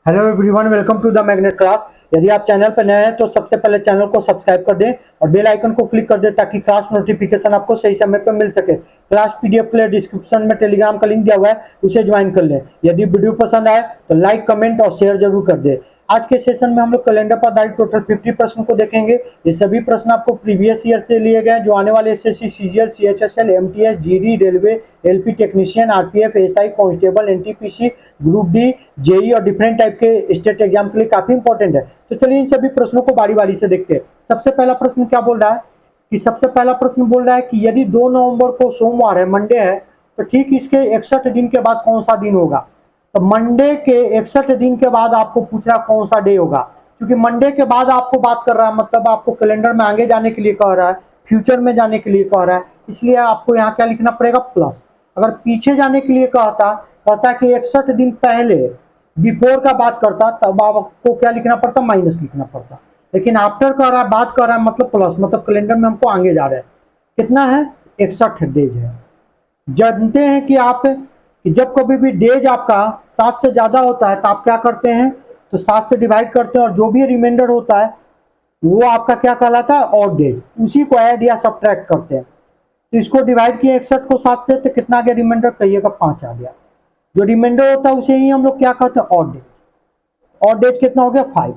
Hello everyone, welcome to the magnet class. यदि आप channel पर नए हैं तो सबसे पहले चैनल को सब्सक्राइब कर दें और बेल आइकन को क्लिक कर दें ताकि क्लास नोटिफिकेशन आपको सही समय पर मिल सके। क्लास पीडीएफ के लिए डिस्क्रिप्शन में टेलीग्राम का लिंक दिया हुआ है, उसे ज्वाइन कर लें। यदि वीडियो पसंद आए तो लाइक, कमेंट और शेयर जरूर कर दें। आज के सेशन में हम लोग कैलेंडर पर आधारित टोटल 50 प्रश्न को देखेंगे। ये सभी प्रश्न आपको प्रीवियस ईयर से लिए गए जो आने वाले SSC, CGL, CHSL, MTS, GD, railway, LP technician, RPF, SI, constable, NTPC, group D, JE और डिफरेंट टाइप के स्टेट एग्जाम के लिए काफी इंपॉर्टेंट है। तो चलिए इन सभी प्रश्नों को बारी बारी से देखते हैं। सबसे पहला प्रश्न क्या बोल रहा है सबसे पहला प्रश्न बोल रहा है कि यदि 2 नवंबर को सोमवार है, मंडे है, तो ठीक इसके 61 दिन के बाद कौन सा दिन होगा। तो मंडे के 61 दिन के बाद आपको पूछ रहा कौन सा डे होगा, क्योंकि मंडे के बाद आपको बात कर रहा है, मतलब आपको कैलेंडर में आगे जाने के लिए कह रहा है, फ्यूचर में जाने के लिए कह रहा है, इसलिए आपको यहाँ क्या लिखना पड़ेगा, प्लस। अगर पीछे जाने के लिए कहता कि 61 दिन पहले, बिफोर का बात करता, तब आपको क्या लिखना पड़ता, माइनस लिखना पड़ता। लेकिन आफ्टर कर रहा है, बात कर रहा है, मतलब प्लस, मतलब कैलेंडर में हमको आगे जा रहा है। कितना है, 61 डेज है। जानते हैं कि आप कि जब कभी भी डेज आपका 7 से ज्यादा होता है तो आप क्या करते हैं, तो 7 से डिवाइड करते हैं और जो भी रिमाइंडर होता है वो आपका क्या कहलाता है, ऑड डेज। उसी को ऐड या सब्ट्रैक्ट करते हैं। तो इसको डिवाइड किया 61 को 7 से, तो कितना आ गया रिमाइंडर, कहिएगा 5 आ गया। जो रिमाइंडर होता है उसे ही हम लोग क्या कहते हैं, ऑड डेज। ऑड डेज कितना हो गया, 5।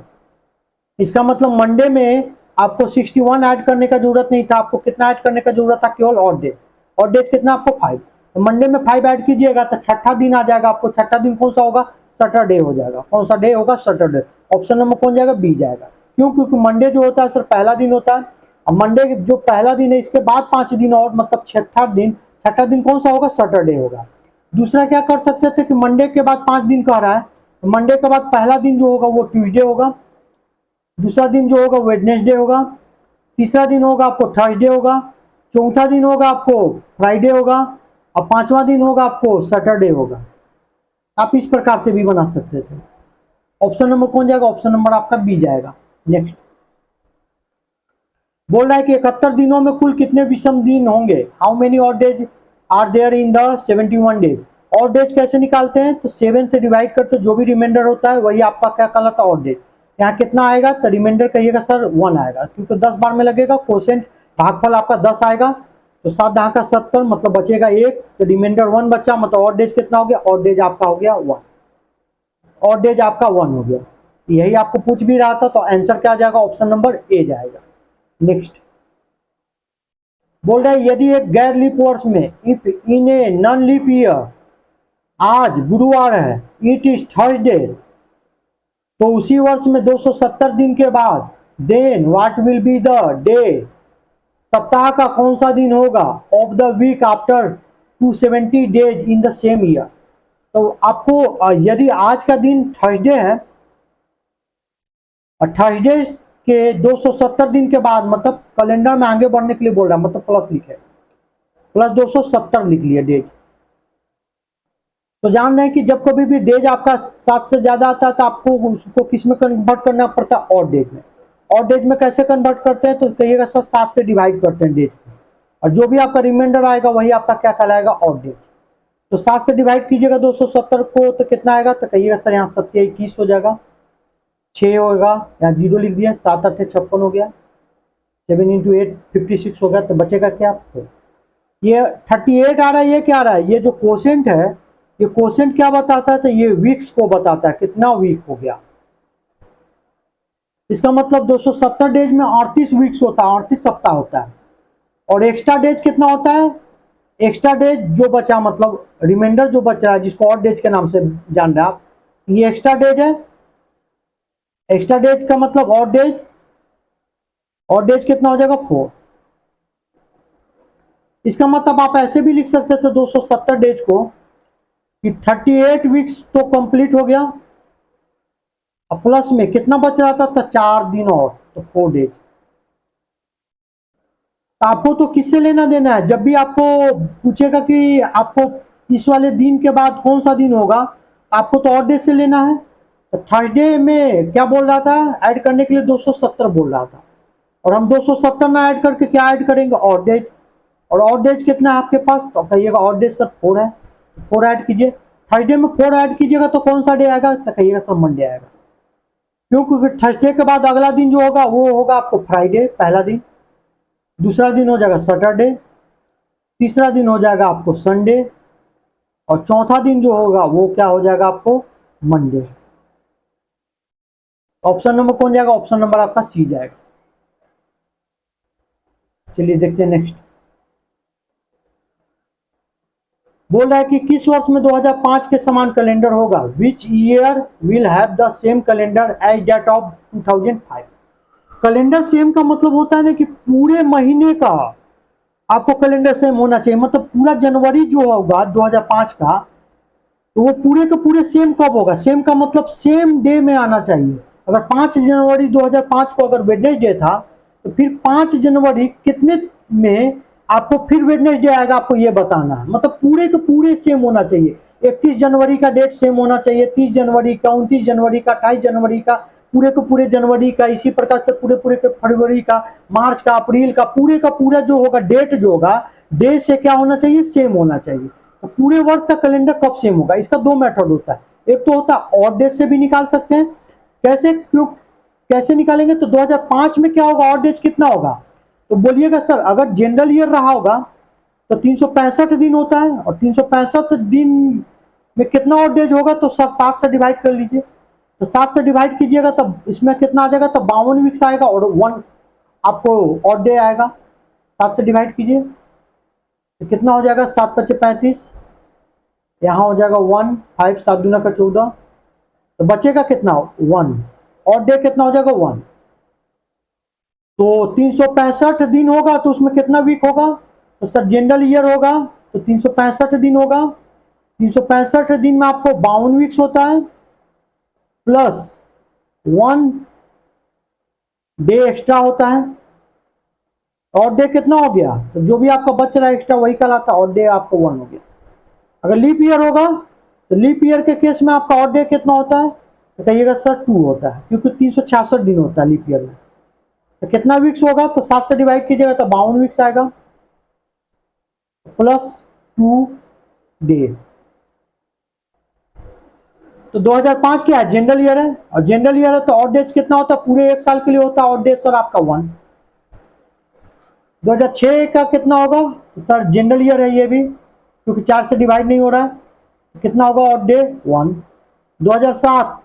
इसका मतलब मंडे में आपको 61 ऐड करने का जरूरत नहीं था, आपको कितना ऐड करने का जरूरत था, केवल ऑड डेज। ऑड डेज कितना, आपको 5। तो मंडे में 5 ऐड कीजिएगा तो छठा दिन आ जाएगा आपको। छठा दिन कौन सा होगा, सैटरडे हो जाएगा। कौन सा डे होगा, सैटरडे। ऑप्शन नंबर कौन जाएगा, बी जाएगा। क्यों, क्योंकि मंडे जो होता है सर पहला दिन होता है। अब मंडे जो पहला दिन है इसके बाद 5 दिन और, मतलब छठा दिन कौन सा होगा, सैटरडे होगा। दूसरा क्या कर सकते थे कि मंडे के बाद 5 दिन कह रहा है, तो मंडे के बाद पहला दिन जो होगा वो ट्यूसडे होगा, दूसरा दिन जो होगा वेडनेसडे होगा, तीसरा दिन होगा आपको थर्सडे होगा, चौथा दिन होगा आपको फ्राइडे होगा, और पांचवा दिन होगा आपको सैटरडे होगा। आप इस प्रकार से भी बना सकते थे। ऑप्शन नंबर कौन जाएगा, ऑप्शन नंबर आपका बी जाएगा। नेक्स्ट बोल रहा है कि 71 दिनों में कुल कितने विषम दिन होंगे, how many odd days are there in the 71 days. Odd days कैसे निकालते हैं, तो 7 से डिवाइड करते, जो भी रिमाइंडर होता है वही आपका क्या कहलाता है, ऑड डेज। यहाँ कितना आएगा, तो रिमाइंडर कहिएगा सर 1 आएगा, क्योंकि 10 बार में लगेगा। कोसेंट भागफल आपका 10 आएगा, तो 7 10 का 70, मतलब बचेगा 1, तो रिमाइंडर 1 बचा, मतलब ऑड डेज कितना हो गया, ऑड डेज आपका हो गया 1। ऑड डेज आपका 1 हो गया। यही आपको पूछ भी रहा था, तो आंसर क्या जाएगा, ऑप्शन नंबर ए जाएगा। नेक्स्ट बोल रहे यदि एक गैर लीप वर्ष में, if in a non leap year, आज गुरुवार है, इट इज थर्सडे, तो उसी वर्ष में 270 दिन के बाद, then what will be the day, सप्ताह का कौन सा दिन होगा, of the week after 270 days in the same year. तो आपको यदि आज का दिन थर्सडे है और थर्सडे के 270 दिन के बाद, मतलब कैलेंडर में आगे बढ़ने के लिए बोल रहा है, मतलब प्लस लिखे, प्लस 270 लिख लिया डेज। तो जान रहे हैं कि जब कभी भी डेज आपका 7 से ज्यादा आता है तो आपको उसको किस में कन्वर्ट करना पड़ता है, ऑड डेज में। ऑड डेज में कैसे कन्वर्ट करते हैं, तो कहिएगा सर 7 से डिवाइड करते हैं डेज को, और जो भी आपका रिमाइंडर आएगा वही आपका क्या कहलाएगा, ऑड डेज। तो 7 से डिवाइड कीजिएगा 270 को, तो कितना आएगा, तो कहिएगा सर यहाँ 7 हो जाएगा, 6 होगा, यहाँ 0 लिख दिया, 7 8 56 हो गया, 7 इंटू 8 56 हो गया, तो बचेगा क्या आपको, ये 38 आ रहा है। ये क्या आ रहा है, ये जो कोसेंट है, ये कोसेंट क्या बताता है, तो ये वीक्स को बताता है, कितना वीक हो गया। इसका मतलब 270 डेज में 38 वीक्स होता है, 38 सप्ताह होता है। और एक्स्ट्रा डेज कितना होता है, एक्स्ट्रा डेज जो बचा, मतलब रिमाइंडर जो बच रहा है, जिसको और डेज के नाम से जान रहे हैं आप, ये एक्स्ट्रा डेज है। एक्स्ट्रा डेज का मतलब और डेज, और डेज कितना हो जाएगा, 4। इसका मतलब आप ऐसे भी लिख सकते थे 270 डेज को कि 38 वीक्स तो कंप्लीट हो गया, और प्लस में कितना बच रहा था, तो 4 दिन और, तो 4 डेज। तो आपको तो किससे लेना देना है, जब भी आपको पूछेगा कि आपको इस वाले दिन के बाद कौन सा दिन होगा, आपको तो और डेज से लेना है। तो थर्सडे में क्या बोल रहा था, ऐड करने के लिए 270 बोल रहा था, और हम 270 में ऐड करके क्या ऐड करेंगे, और डेज। और ऑड डेज कितना है आपके पास, तो कहिएगा ऑड डेज सर 4 है, 4 ऐड कीजिए। थर्सडे में 4 ऐड कीजिएगा तो कौन सा डे आएगा, तो कहिएगा सर मंडे आएगा। क्यों? क्योंकि थर्सडे के बाद अगला दिन जो होगा वो होगा आपको फ्राइडे पहला दिन, दूसरा दिन हो जाएगा सैटरडे, तीसरा दिन हो जाएगा आपको संडे, और चौथा दिन जो होगा वो क्या हो जाएगा आपको मंडे। ऑप्शन नंबर कौन जाएगा? ऑप्शन नंबर आपका सी जाएगा। चलिए देखते हैं नेक्स्ट। बोल रहा है कि किस वर्ष में 2005 के समान कैलेंडर होगा? Which year will have the same calendar as date of 2005। Calendar same का मतलब होता है ना कि पूरे महीने का आपको कैलेंडर सेम होना चाहिए। मतलब पूरा जनवरी जो होगा 2005 का, तो वो पूरे के पूरे सेम कब होगा? सेम का मतलब सेम डे में आना चाहिए। अगर 5 जनवरी 2005 को अगर वेडनेसडे था, तो फिर 5 जनवरी कितने में आपको फिर वेडनेसडे आएगा, आपको ये बताना है। मतलब पूरे के पूरे सेम होना चाहिए। 31 जनवरी का डेट सेम होना चाहिए, 30 जनवरी का, 29 जनवरी का, 28 जनवरी का, पूरे के पूरे जनवरी का, इसी प्रकार से पूरे पूरे के फरवरी का, मार्च का, अप्रैल का, पूरे का पूरा जो होगा डेट जो होगा, डे से क्या होना चाहिए? सेम होना चाहिए। तो पूरे वर्ष का कैलेंडर कब सेम होगा? इसका दो मेथड होता है। एक तो होता है ऑड डेज से भी निकाल सकते हैं। कैसे? क्यों कैसे निकालेंगे? तो 2005 में क्या होगा? ऑड डेज कितना होगा? तो बोलिएगा सर अगर जनरल ईयर रहा होगा तो 365 दिन होता है, और 365 दिन में कितना ऑड डेज होगा? तो सर 7 से डिवाइड कर लीजिए। तो 7 से डिवाइड कीजिएगा तब इसमें कितना आ जाएगा? तो 52 वीक्स आएगा और 1 आपको ऑड डे आएगा। 7 से डिवाइड कीजिए तो कितना हो जाएगा? 7 पचे 35, यहाँ हो जाएगा 1, 5 7 दूना का 14, तो बचेगा कितना? 1। और डे कितना हो जाएगा? 1। तो 365 दिन होगा तो उसमें कितना वीक होगा? तो सर जनरल ईयर होगा तो 365 दिन होगा। 365 दिन में आपको 52 वीक्स होता है, प्लस 1 डे एक्स्ट्रा होता है। और डे कितना हो गया? तो जो भी आपका बच रहा है एक्स्ट्रा वही कहलाता है, और डे आपको 1 हो गया। अगर लीप ईयर होगा तो लीप ईयर के केस में आपका ऑड डे कितना होता है? तो कहिएगा सर 2 होता है, क्योंकि 366 दिन होता है लीप ईयर में। तो कितना वीक्स होगा? तो 7 से डिवाइड कीजिएगा तो 52 वीक्स आएगा, प्लस 2 डे। तो 2005 क्या है? जनरल ईयर है, और जनरल ईयर है तो ऑड डेज कितना होता है? पूरे एक साल के लिए होता है ऑड डेज सर आपका 1। 2006 का कितना होगा? तो सर जनरल ईयर है ये भी, क्योंकि 4 से डिवाइड नहीं हो रहा है, तो कितना होगा ऑड डे? 1। 2007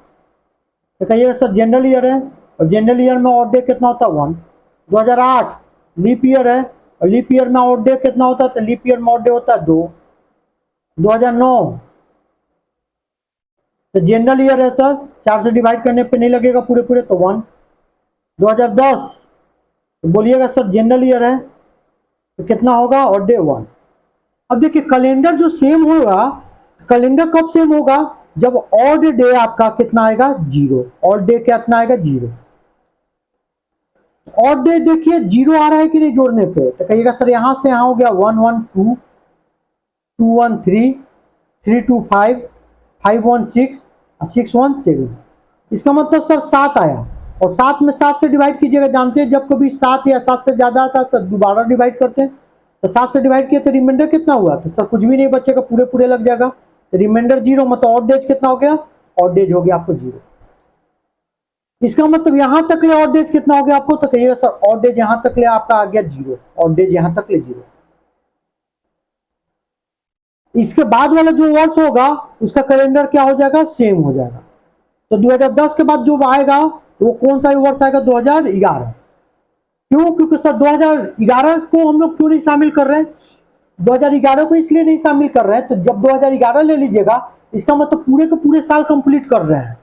तो कहिए सर जनरल ईयर है, और जनरल ईयर में ऑड डे कितना होता है? 1। 2008 लीप ईयर है, और लीप ईयर में ऑड डे कितना होता है? तो लीप ईयर में ऑड डे होता है 2। 2009 तो जनरल ईयर है सर, 4 से डिवाइड करने पे नहीं लगेगा पूरे पूरे, तो 1। 2010 तो बोलिएगा सर जनरल ईयर है तो कितना होगा? Odd day 1। अब देखिए कैलेंडर जो सेम होगा, कैलेंडर कब सेम होगा? जब ऑड डे आपका कितना आएगा? 0। ऑड डे कितना आएगा? 0। ऑड डे देखिए 0 आ रहा है कि नहीं जोड़ने पे? तो कहिएगा सर यहां से यहां हो गया 1 1 2, 2 1 3, 3 2 5, 5 1 6, 6 1 7। इसका मतलब सर 7 आया, और 7 में 7 से डिवाइड कीजिएगा। जानते हैं जब कभी 7 या 7 से ज्यादा आता है तो दोबारा डिवाइड करते हैं। तो 7 से डिवाइड किया तो रिमाइंडर कितना हुआ? तो सर कुछ भी नहीं बचेगा, पूरे पूरे लग जाएगा। तो रिमाइंडर 0, मतलब ऑड डेज कितना हो गया? ऑड डेज हो गया आपको 0। इसका मतलब यहां तक ले ऑड डेज कितना हो गया आपको? तो कहिएगा सर ऑड डेज यहां तक ले आपका आ गया 0। ऑड डेज यहां तक ले 0। इसके बाद वाला जो वर्ष होगा उसका कैलेंडर क्या हो जाएगा? सेम हो जाएगा। तो 2010 के बाद जो आएगा वो कौन सा वर्ष आएगा? 2011। क्यों? क्योंकि सर 2011 को हम लोग क्यों नहीं शामिल कर रहे हैं? 2011 को इसलिए नहीं शामिल कर रहे हैं, तो जब 2011 ले लीजिएगा इसका मतलब पूरे के पूरे साल कंप्लीट कर रहे हैं।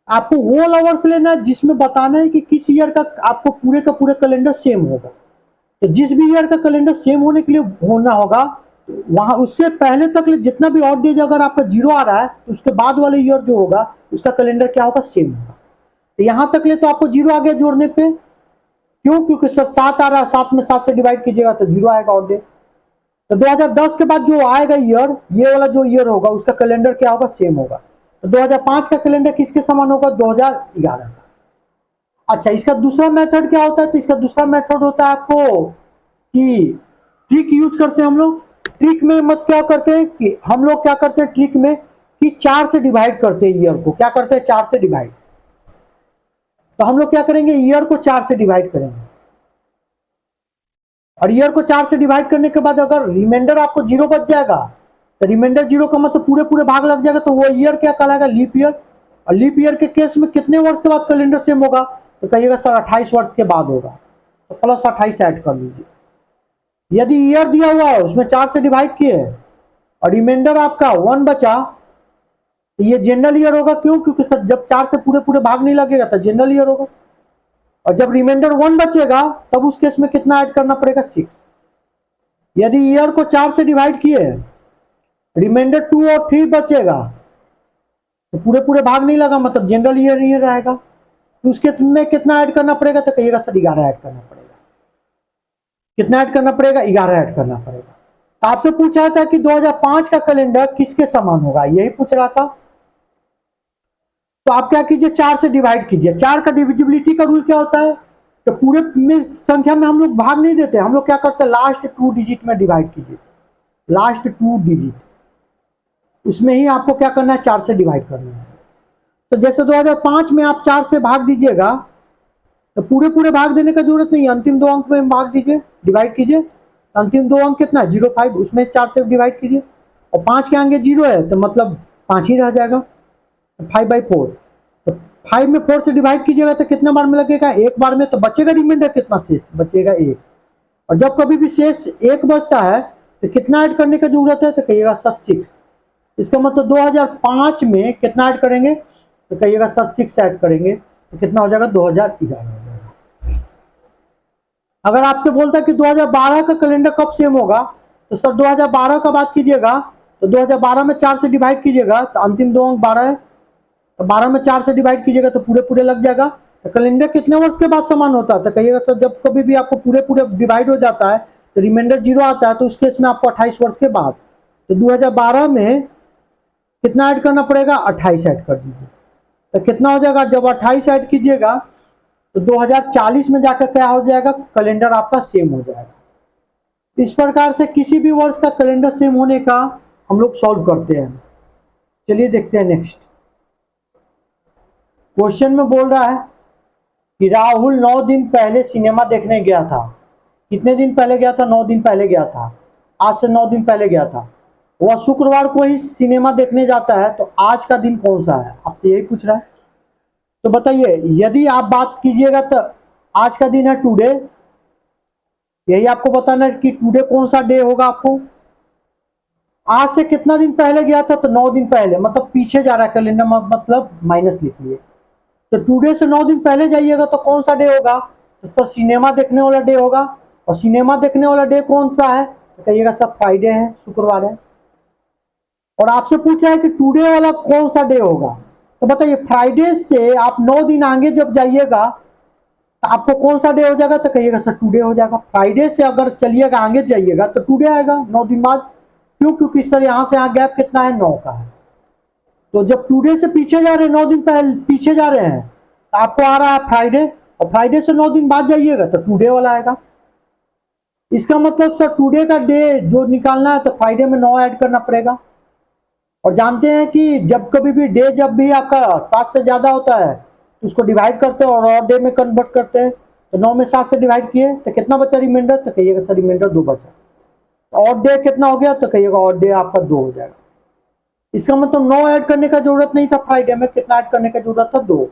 आपको वो आवर्स लेना है जिसमें बताना है कि किस ईयर का आपको पूरे का पूरे कैलेंडर सेम होगा। तो जिस भी ईयर का कैलेंडर सेम होने के लिए होना होगा, वहां उससे पहले तक जितना भी ऑड डेज अगर आपका 0 आ रहा है तो उसके बाद वाले ईयर जो होगा उसका कैलेंडर क्या होगा? सेम होगा। तो यहां तक ले तो आपको 0 आ गया जोड़ने पे। क्यों? क्योंकि सर 7 आ रहा है, 7 में 7 से डिवाइड कीजिएगा तो 0 आएगा ऑड डे। तो 2010 के बाद जो आएगा ईयर, ये वाला जो ईयर होगा उसका कैलेंडर क्या होगा? सेम होगा। तो 2005 का कैलेंडर किसके समान होगा? 2011 का। अच्छा, इसका दूसरा मेथड क्या होता है? तो इसका दूसरा मेथड होता है आपको कि ट्रिक यूज करते हैं हम लोग। ट्रिक में मत क्या करते हैं कि हम लोग क्या करते हैं ट्रिक में कि 4 से डिवाइड करते हैं ईयर को। क्या करते हैं? 4 से डिवाइड। तो हम लोग क्या करेंगे? ईयर को 4 से डिवाइड करेंगे, और ईयर को 4 से डिवाइड करने के बाद अगर रिमाइंडर आपको 0 बच जाएगा, तो रिमाइंडर 0 का मतलब पूरे पूरे भाग लग जाएगा, तो वो ईयर क्या कहलाएगा? Leap year. और लीप ईयर के केस में कितने वर्ष के बाद कैलेंडर सेम होगा? तो कहिएगा सर 28 वर्ष के बाद होगा, तो प्लस 28 ऐड कर लीजिए। यदि ईयर दिया हुआ है उसमें 4 से डिवाइड किए और रिमाइंडर आपका 1 बचा, तो ये जनरल ईयर होगा। क्यों? क्योंकि सर जब 4 से पूरे पूरे भाग नहीं लगेगा तो जनरल ईयर होगा। और जब रिमाइंडर 1 बचेगा तब उस केस में कितना ऐड करना पड़ेगा? 6। यदि ईयर को 4 से डिवाइड किए, रिमाइंडर 2 और 3 बचेगा, तो पूरे पूरे भाग नहीं लगा, मतलब जनरल ईयर ही रहेगा। तो उसके में कितना ऐड करना पड़ेगा? तो कहिएगा सर 11 ऐड करना पड़ेगा। कितना ऐड करना पड़ेगा? 11 ऐड करना पड़ेगा। तो आपसे पूछा था कि 2005 का कैलेंडर किसके समान होगा, यही पूछ रहा था। तो आप क्या कीजिए? 4 से डिवाइड कीजिए। 4 का डिविजिबिलिटी का रूल क्या होता है? तो पूरे में संख्या में हम लोग भाग नहीं देते, हम लोग क्या करते हैं? लास्ट 2 डिजिट में डिवाइड कीजिए। लास्ट 2 डिजिट उसमें ही आपको क्या करना है? 4 से डिवाइड करना है। तो जैसे 2005 में आप 4 से भाग दीजिएगा, तो पूरे पूरे भाग देने का जरूरत नहीं है, अंतिम 2 अंक में भाग दीजिए, डिवाइड कीजिए। अंतिम 2 अंक कितना है? 05, उसमें 4 से डिवाइड कीजिए। और 5 के आगे 0 है तो मतलब 5 ही रह जाएगा, 5/4। तो 5 में 4 से डिवाइड कीजिएगा तो कितना बार में लगेगा? 1 बार में। तो बचेगा रिमाइंडर कितना? शेष बचेगा 1। और जब कभी भी शेष 1 बचता है तो कितना ऐड करने की जरूरत है? तो कहिएगा सर 6। इसका मतलब 2005 में कितना ऐड करेंगे? तो कहिएगा सर 6 ऐड करेंगे, तो कितना हो जाएगा? 2011 हो जाएगा। अगर आपसे बोलता है कि 2012 का कैलेंडर कब सेम होगा, तो सर 2012 का बात कीजिएगा, तो 2012 में 4 से डिवाइड कीजिएगा तो अंतिम 2 अंक 12 है, तो 12 में 4 से डिवाइड कीजिएगा तो पूरे पूरे लग जाएगा। तो कैलेंडर कितने वर्ष के बाद समान होता है? तो कहिएगा सर जब कभी भी आपको पूरे पूरे डिवाइड हो जाता है तो रिमाइंडर 0 आता है, तो उस केस में आपको 28 वर्ष के बाद। तो 2012 में कितना ऐड करना पड़ेगा? 28 ऐड कर दीजिए। तो कितना हो जाएगा? जब 28 ऐड कीजिएगा तो 2040 में जाकर क्या हो जाएगा? कैलेंडर आपका सेम हो जाएगा। इस प्रकार से किसी भी वर्ष का कैलेंडर सेम होने का हम लोग सॉल्व करते हैं। चलिए देखते हैं नेक्स्ट क्वेश्चन में। बोल रहा है कि राहुल 9 दिन पहले सिनेमा देखने गया था। कितने दिन पहले गया था? 9 दिन पहले गया था। आज से 9 दिन पहले गया था। वह शुक्रवार को ही सिनेमा देखने जाता है, तो आज का दिन कौन सा है? आपसे यही पूछ रहा है। तो बताइए, यदि आप बात कीजिएगा तो आज का दिन है टुडे। यही आपको बताना है कि टुडे कौन सा डे होगा आपको। आज से कितना दिन पहले गया था? तो 9 दिन पहले, मतलब पीछे जा रहा है कैलेंडर, मतलब माइनस लिख लिए। तो टुडे से 9 दिन पहले जाइएगा तो कौन सा डे होगा? तो सर सिनेमा देखने वाला डे होगा। और सिनेमा देखने वाला डे कौन सा है? तो कहिएगा सर फ्राइडे है, शुक्रवार है। और आपसे पूछा है कि टुडे वाला कौन सा डे होगा, तो बताइए फ्राइडे से आप 9 दिन आगे जब जाइएगा तो आपको कौन सा डे हो जाएगा? तो कहिएगा सर टुडे हो जाएगा। फ्राइडे से अगर चलिएगा आगे जाइएगा तो टुडे आएगा 9 दिन बाद। क्यों? क्योंकि सर यहाँ से यहाँ गैप कितना है? 9 का है। तो जब टुडे से पीछे जा रहे हैं, 9 दिन पहले पीछे जा रहे हैं, तो आपको आ रहा है फ्राइडे, और फ्राइडे से 9 दिन बाद जाइएगा तो टुडे वाला आएगा। इसका मतलब सर टुडे का डे जो निकालना है तो फ्राइडे में 9 ऐड करना पड़ेगा। और जानते हैं कि जब कभी भी डे जब भी आपका 7 से ज्यादा होता है तो उसको डिवाइड करते हैं और ऑड डे में कन्वर्ट करते हैं। तो 9 में 7 से डिवाइड किए तो कितना बचा रिमाइंडर? तो कहिएगा सर रिमाइंडर 2 बचा। ऑड डे कितना हो गया? तो कहिएगा ऑड डे आपका 2 हो जाएगा। इसका मतलब 9 ऐड करने का जरूरत नहीं था फ्राइडे में, कितना ऐड करने का जरूरत था? 2।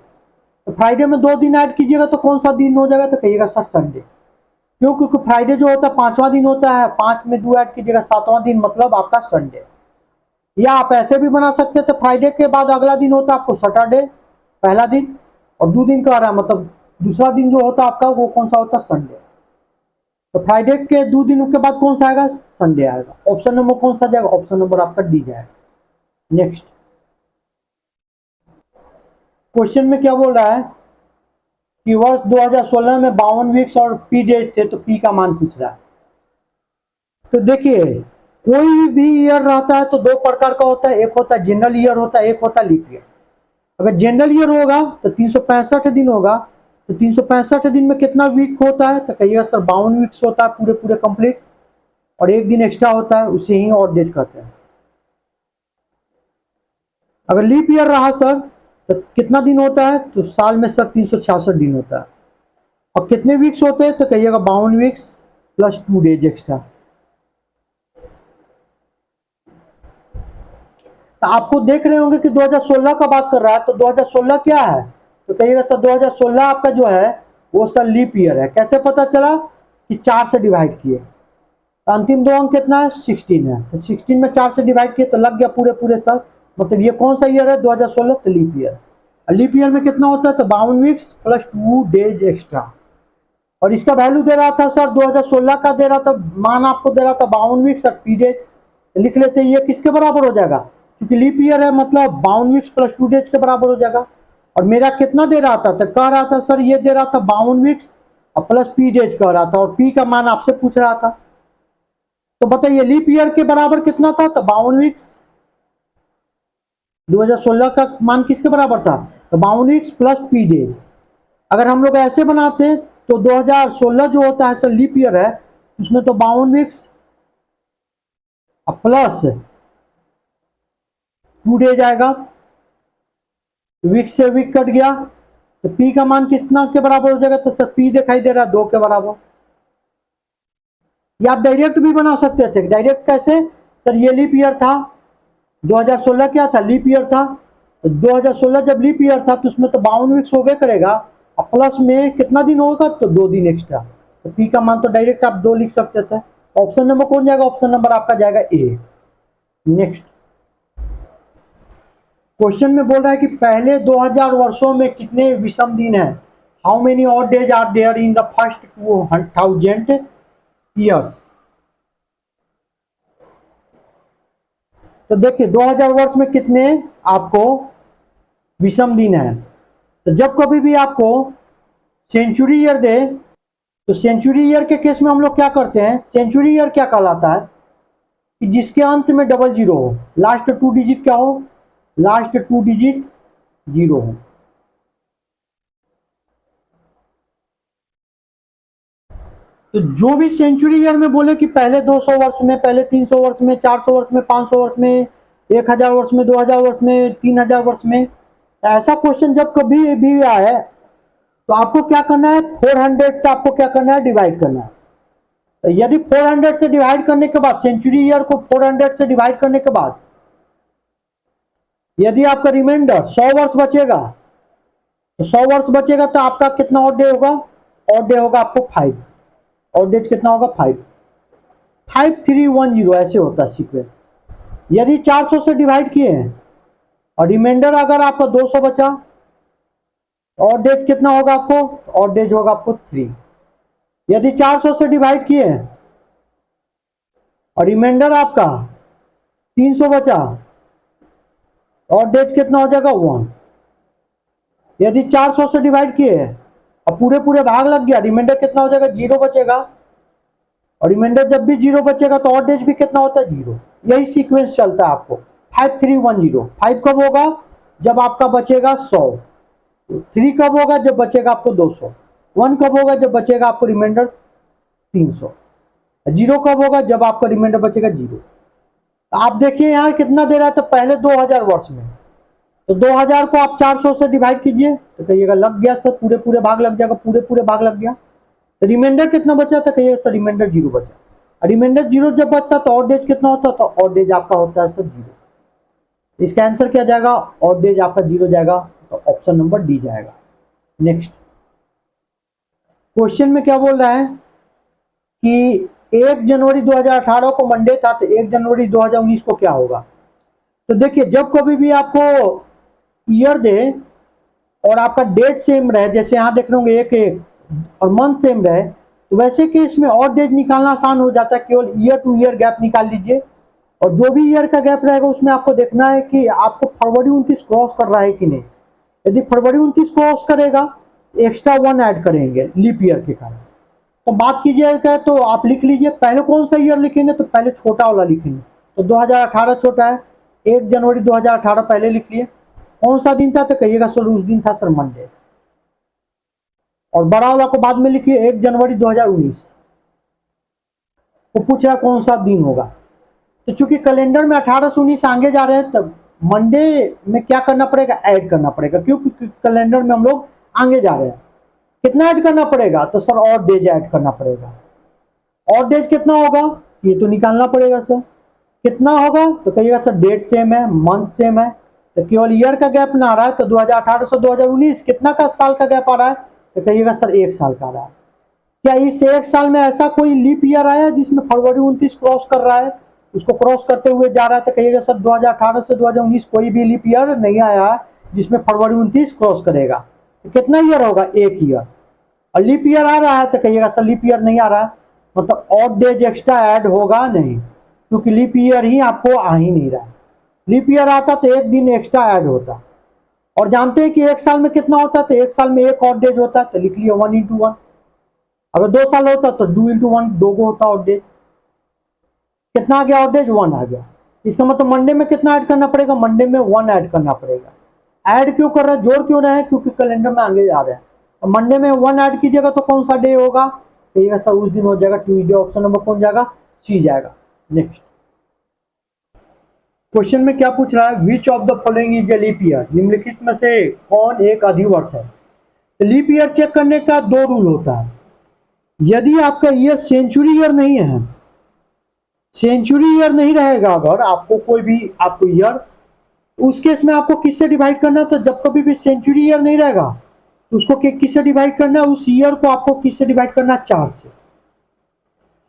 तो फ्राइडे में 2 दिन ऐड कीजिएगा तो कौन सा दिन हो जाएगा? तो कहिएगा सर संडे। क्यों? क्योंकि फ्राइडे जो होता है 5वां दिन होता है, 5 में 2 ऐड कीजिएगा 7वां दिन, मतलब आपका संडे। या आप ऐसे भी बना सकते थे, फ्राइडे के बाद अगला दिन होता है आपको सैटरडे, पहला दिन, और 2 दिन का आ रहा है, मतलब दूसरा दिन जो होता है आपका वो कौन सा होता है? संडे। तो फ्राइडे के 2 दिनों के बाद कौन सा आएगा? संडे आएगा। ऑप्शन नंबर कौन सा जाएगा? ऑप्शन नंबर आपका डी जाएगा। नेक्स्ट क्वेश्चन में क्या बोल रहा है कि वर्ष 2016 में 52 वीक्स और पी डेज थे, तो पी का मान पूछ रहा है। तो देखिए, कोई भी ईयर रहता है तो 2 प्रकार का होता है, एक होता है जनरल ईयर होता है, एक होता है लीप ईयर। अगर जनरल ईयर होगा तो 365 दिन होगा। तो 365 दिन में कितना वीक होता है? तो कहिएगा सर 52 वीक्स होता है पूरे पूरे कंप्लीट, और एक दिन एक्स्ट्रा होता है, उसे ही ऑड डेज कहते हैं। अगर लीप ईयर रहा सर तो कितना दिन होता है, तो साल में सर 366 दिन होता है। और कितने वीक्स होते हैं, तो कहिएगा 52 वीक्स प्लस 2 डेज एक्स्ट्रा। तो आपको देख रहे होंगे कि 2016 का बात कर रहा है, तो 2016 क्या है, तो कहिएगा सर 2016 आपका जो है वो सर लीप ईयर है। कैसे पता चला, कि 4 से डिवाइड किए, तो अंतिम दो अंक कितना है, 16 है, तो 16 में 4 से डिवाइड किए तो लग गया पूरे पूरे सर। मतलब ये कौन सा ईयर है, 2016, तो लीप ईयर। लीप ईयर में कितना होता है, तो 52 वीक्स प्लस 2 डेज एक्स्ट्रा। और इसका वैल्यू दे रहा था सर 2016 का दे रहा था, मान आपको दे रहा था 52 वीक्स और पीरियड लिख लेते, ये किसके बराबर हो जाएगा, क्योंकि लीप ईयर है, मतलब 52 वीक्स प्लस 2 डेज के बराबर हो जाएगा। और मेरा कितना दे रहा था, तो कह रहा था सर ये दे रहा था 52 वीक्स और प्लस पी डेज कह रहा था, और पी का मान आपसे पूछ रहा था। तो बताइए लीप ईयर के बराबर कितना था, तो 52 वीक्स। 2016 का मान किसके बराबर था, तो 52 वीक्स प्लस पी डेज। अगर हम लोग ऐसे बनाते हैं तो 2016 जो होता है सर लीप ईयर है, उसमें तो 52 वीक्स प्लस 2 डेज आएगा, वीक से वीक कट गया, तो पी का मान कितना के बराबर हो जाएगा, तो सर पी दिखाई दे रहा है 2 के बराबर। या आप डायरेक्ट भी बना सकते थे। डायरेक्ट कैसे, सर ये लीप ईयर था, 2016 क्या था, लीप ईयर था, तो 2016 जब लीप ईयर था तो उसमें तो 52 वीक्स हो गए करेगा, और प्लस में कितना दिन होगा, तो 2 दिन एक्स्ट्रा, तो पी का मान तो डायरेक्ट आप 2 लिख सकते थे। ऑप्शन नंबर कौन जाएगा, ऑप्शन नंबर आपका जाएगा ए। नेक्स्ट क्वेश्चन में बोल रहा है कि पहले 2000 वर्षों में कितने विषम दिन हैं, how many odd days are there in the first 2000 years. तो देखिए 2000 वर्ष में कितने आपको विषम दिन है। तो जब कभी भी आपको सेंचुरी ईयर दे, तो सेंचुरी ईयर के केस में हम लोग क्या करते हैं, सेंचुरी ईयर क्या कहलाता है, कि जिसके अंत में डबल जीरो हो, लास्ट 2 डिजिट क्या हो, लास्ट 2 डिजिट 0 हो। तो जो भी सेंचुरी ईयर में बोले कि पहले 200 वर्ष में, पहले 300 वर्ष में, 400 वर्ष में, 500 वर्ष में, 1000 वर्ष में, 2000 वर्ष में, 3000 वर्ष में, ऐसा क्वेश्चन जब कभी भी आए तो आपको क्या करना है, 400 से आपको क्या करना है, डिवाइड करना है। तो यदि 400 से डिवाइड करने के बाद, सेंचुरी ईयर को 400 से डिवाइड करने के बाद यदि आपका रिमाइंडर 100 वर्ष बचेगा, तो 100 वर्ष बचेगा तो आपका कितना और डे होगा, और डे होगा आपको 5, और डेज कितना होगा 5, 5310 ऐसे होता है सीक्वेंस। यदि 400 से डिवाइड किए हैं और रिमाइंडर अगर आपका 200 बचा, और डेज कितना होगा आपको, और डेज होगा आपको 3। यदि 400 से डिवाइड किए हैं और रिमाइंडर आपका 300 बचा, और डेज कितना हो जाएगा 1। यदि 400 से डिवाइड किए और पूरे पूरे भाग लग गया, रिमाइंडर कितना हो जाएगा, 0 बचेगा, और रिमाइंडर जब भी 0 बचेगा तो और डेज भी कितना होता है, 0। यही सीक्वेंस चलता है आपको। 5310, 5 कब होगा, जब आपका बचेगा 100, 3 कब होगा, जब बचेगा आपको 200, 1 कब होगा, जब बचेगा आपको रिमाइंडर 300, 0 कब होगा, जब आपका रिमाइंडर बचेगा 0। आप देखिए यहाँ कितना दे रहा था पहले 2000 वर्ष में, तो 2000 को आप 400 से डिवाइड कीजिए, तो कहिएगा लग गया सर, पूरे पूरे भाग लग जाएगा, पूरे पूरे भाग लग गया। तो रिमाइंडर कितना बचा था, कहिएगा सर रिमाइंडर 0 बचा। रिमाइंडर 0 जब बचता तो ऑड डेज कितना होता, तो ऑड डेज आपका होता है सर 0। इसका आंसर क्या जाएगा, ऑड डेज आपका 0 जाएगा, तो ऑप्शन नंबर डी जाएगा। नेक्स्ट क्वेश्चन में क्या बोल रहा है कि 1 जनवरी 2018 को मंडे था, तो 1 जनवरी 2019 को क्या होगा। तो देखिए जब कभी भी आपको ईयर दे और आपका डेट सेम रहे, जैसे यहाँ देख रहे होंगे 1 और मंथ सेम रहे, तो वैसे केस में और डेट निकालना आसान हो जाता है। केवल ईयर टू ईयर गैप निकाल लीजिए, और जो भी ईयर का गैप रहेगा उसमें आपको देखना है कि आपको फरवरी 29 क्रॉस कर रहा है कि नहीं। यदि फरवरी 29 क्रॉस करेगा, एक्स्ट्रा 1 ऐड करेंगे लीप ईयर के कारण। तो बात कीजिएगा तो आप लिख लीजिए, पहले कौन सा ईयर लिखेंगे, तो पहले छोटा वाला लिखेंगे, तो 2018 छोटा है, 1 जनवरी 2018 पहले लिख लिए। कौन सा दिन था, तो कहिएगा सर उस दिन था सर मंडे, और बड़ा वाला को बाद में लिखिए 1 जनवरी 2019। तो पूछ रहा कौन सा दिन होगा, तो चूंकि कैलेंडर में 18 से 19 आगे जा रहे हैं, तब मंडे में क्या करना पड़ेगा, ऐड करना पड़ेगा, क्योंकि कैलेंडर में हम लोग आगे जा रहे हैं। कितना ऐड करना पड़ेगा, तो सर और डेज ऐड करना पड़ेगा। और डेज कितना होगा, ये तो निकालना पड़ेगा सर। कितना होगा, तो कहिएगा सर डेट सेम है, मंथ सेम है, तो केवल ईयर का गैप ना आ रहा है, तो 2018 से 2019 कितना का साल का गैप आ रहा है, तो कहिएगा सर 1 साल का आ रहा है। क्या इस 1 साल में ऐसा कोई लीप ईयर आया है जिसमें फरवरी 29 क्रॉस कर रहा है, उसको क्रॉस करते हुए जा रहा है, तो कहिएगा सर 2018 से 2019 कोई भी लीप ईयर नहीं आया है जिसमें फरवरी 29 क्रॉस करेगा। तो कितना ईयर होगा, 1 ईयर। और लीप ईयर आ रहा है तो कहिएगा सर लीप ईयर नहीं आ रहा है, मतलब ऑड डेज एक्स्ट्रा ऐड होगा नहीं, क्योंकि लीप ईयर ही आपको आ ही नहीं रहा है। लीप ईयर आता तो 1 दिन एक्स्ट्रा ऐड होता। और जानते हैं कि 1 साल में कितना होता है, तो 1 साल में 1 ऑड डेज होता है, तो लिख लिया 1 × 1। अगर 2 साल होता तो 2 × 1, 2 को होता ऑड डेज। कितना आ गया ऑड डेज, 1 आ गया। इसका मतलब मंडे में कितना ऐड करना पड़ेगा, मंडे में 1 ऐड करना पड़ेगा। ऐड क्यों कर रहे हैं, जोड़ क्यों रहे हैं, क्योंकि कैलेंडर में आगे जा रहे हैं। मंडे में 1 ऐड कीजिएगा तो कौन सा डे होगा, कहिएगा सर उस दिन हो जाएगा ट्यूसडे। ऑप्शन नंबर कौन जाएगा, सी जाएगा। नेक्स्ट क्वेश्चन में क्या पूछ रहा है, which of the following is a leap year, निम्नलिखित में से कौन एक अधिवर्ष है। लीप ईयर चेक करने का 2 रूल होता है। यदि आपका ईयर सेंचुरी ईयर नहीं है, सेंचुरी ईयर नहीं रहेगा, अगर आपको कोई भी आपको ईयर, उस केस में आपको किससे डिवाइड करना है, तो जब कभी भी सेंचुरी ईयर नहीं रहेगा तो उसको किससे डिवाइड करना है, उस ईयर को आपको किससे डिवाइड करना है, 4 से।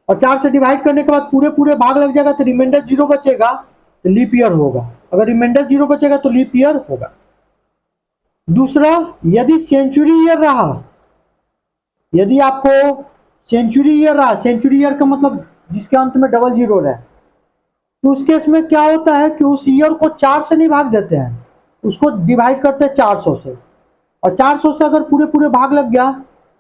और 4 से डिवाइड करने के बाद पूरे पूरे भाग लग जाएगा, तो रिमाइंडर 0 बचेगा, तो लीप ईयर होगा। अगर रिमाइंडर 0 बचेगा तो लीप ईयर होगा। दूसरा, यदि सेंचुरी ईयर रहा, यदि आपको सेंचुरी ईयर रहा, सेंचुरी ईयर का मतलब जिसके अंत में डबल 0 रहे, तो उस केस में क्या होता है कि उस ईयर को 4 से नहीं भाग देते हैं, उसको डिवाइड करते हैं 400 से। और 400 से अगर पूरे पूरे भाग लग गया,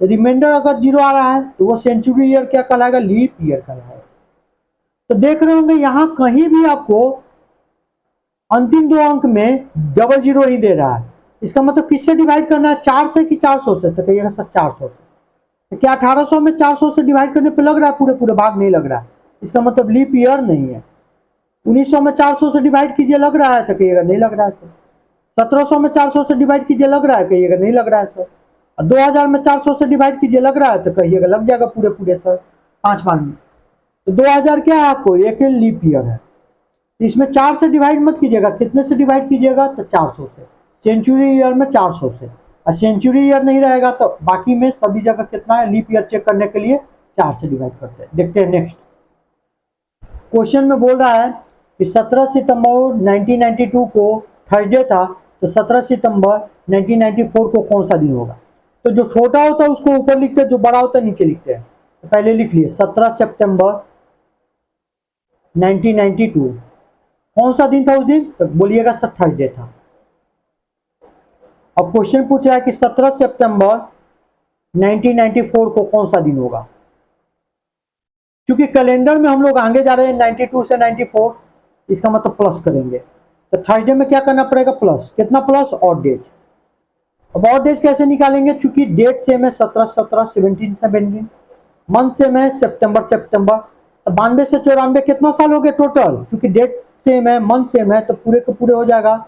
रिमाइंडर अगर 0 आ रहा है, तो वो सेंचुरी ईयर क्या कहलाएगा, लीप ईयर कहलाएगा। तो देख रहे होंगे यहां कहीं भी आपको अंतिम 2 अंक में डबल 0 ही दे रहा है। इसका मतलब किससे डिवाइड करना है, 4 से कि 400 से, तो कहिएगा सर 400 से। तो क्या 1800 में 400 से डिवाइड करने पे लग रहा है, पूरे पूरे भाग नहीं लग रहा है, इसका मतलब लीप ईयर नहीं है। 1900 में 400 से डिवाइड कीजिए, लग रहा है, तो कहिएगा नहीं लग रहा है सर। 1700 में 400 से डिवाइड कीजिए, लग रहा है, कहिएगा नहीं लग रहा है सर। 2000 में 400 से डिवाइड कीजिए, लग रहा है, तो कहिएगा लग जाएगा पूरे पूरे सर 5 बार में। तो 2000 क्या है, आपको एक लीप ईयर है। इसमें 4 से डिवाइड मत कीजिएगा, कितने से डिवाइड कीजिएगा, तो 400 से। सेंचुरी ईयर में 400 से, और सेंचुरी ईयर नहीं रहेगा तो बाकी में सभी जगह कितना है, लीप ईयर चेक करने के लिए 4 से डिवाइड करते हैं। देखते हैं नेक्स्ट क्वेश्चन में बोल रहा है कि 17 सितंबर 1992 को थर्सडे था, तो 17 सितंबर 1994 को कौन सा दिन होगा। तो जो छोटा होता है उसको ऊपर लिखते हैं, जो बड़ा होता है नीचे लिखते हैं। तो पहले लिख लिए 17 सितंबर 1992, कौन सा दिन था उस दिन, तो बोलिएगा सर थर्सडे था। अब क्वेश्चन पूछ रहा है कि 17 सितंबर 1994 को कौन सा दिन होगा। क्योंकि कैलेंडर में हम लोग आगे जा रहे हैं 92 से 94, इसका मतलब प्लस करेंगे। तो थर्सडे में क्या करना पड़ेगा, प्लस। कितना प्लस, ऑड डेज। अब ऑड डेज कैसे निकालेंगे, चूंकि डेट सेम है 17 17, 17 17, मंथ सेम है सितंबर सितंबर। तो 92 से 94 कितना साल हो गए टोटल, क्योंकि डेट सेम है मंथ सेम है, तो पूरे के पूरे हो जाएगा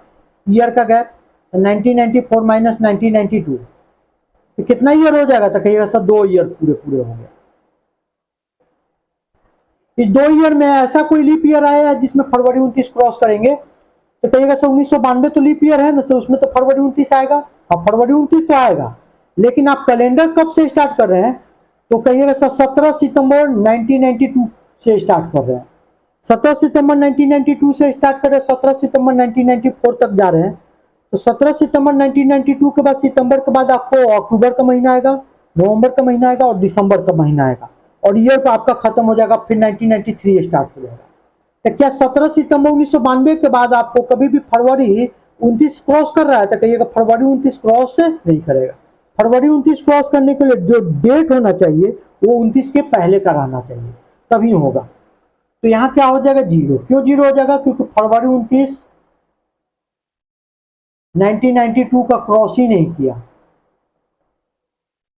ईयर का गैप। 1994 माइनस 1992, तो कितना ईयर हो जाएगा, तो कहिएगा सर 2 ईयर पूरे पूरे हो गया। इस 2 ईयर में ऐसा कोई लीप ईयर आया है जिसमें फरवरी 29 क्रॉस करेंगे, तो कहिएगा सर 1992 तो लीप ईयर है ना सर, उसमें तो फरवरी 29 आएगा। अब फरवरी 29 तो आएगा, लेकिन आप कैलेंडर कब से स्टार्ट कर रहे हैं, तो कहिएगा सर 17 सितंबर 1992 से स्टार्ट कर रहे हैं। 17 सितंबर 1992 से स्टार्ट कर रहे हैं, 17 सितंबर 1994 तक जा रहे हैं। तो 17 सितंबर 1992 के बाद, सितंबर के बाद आपको अक्टूबर का महीना आएगा, नवंबर का महीना आएगा और दिसंबर का महीना आएगा, और ईयर तो आपका खत्म हो जाएगा, फिर 1993 स्टार्ट हो जाएगा। तो क्या 17 सितंबर 1992 के बाद आपको कभी भी फरवरी 29 क्रॉस कर रहा है, तो कहिएगा फरवरी 29 क्रॉस से नहीं करेगा। फरवरी 29 क्रॉस करने के लिए जो डेट होना चाहिए वो 29 के पहले का रहना चाहिए, तभी होगा। तो यहाँ क्या हो जाएगा, 0। क्यों 0 हो जाएगा, क्योंकि फरवरी 29 1992 का क्रॉस ही नहीं किया।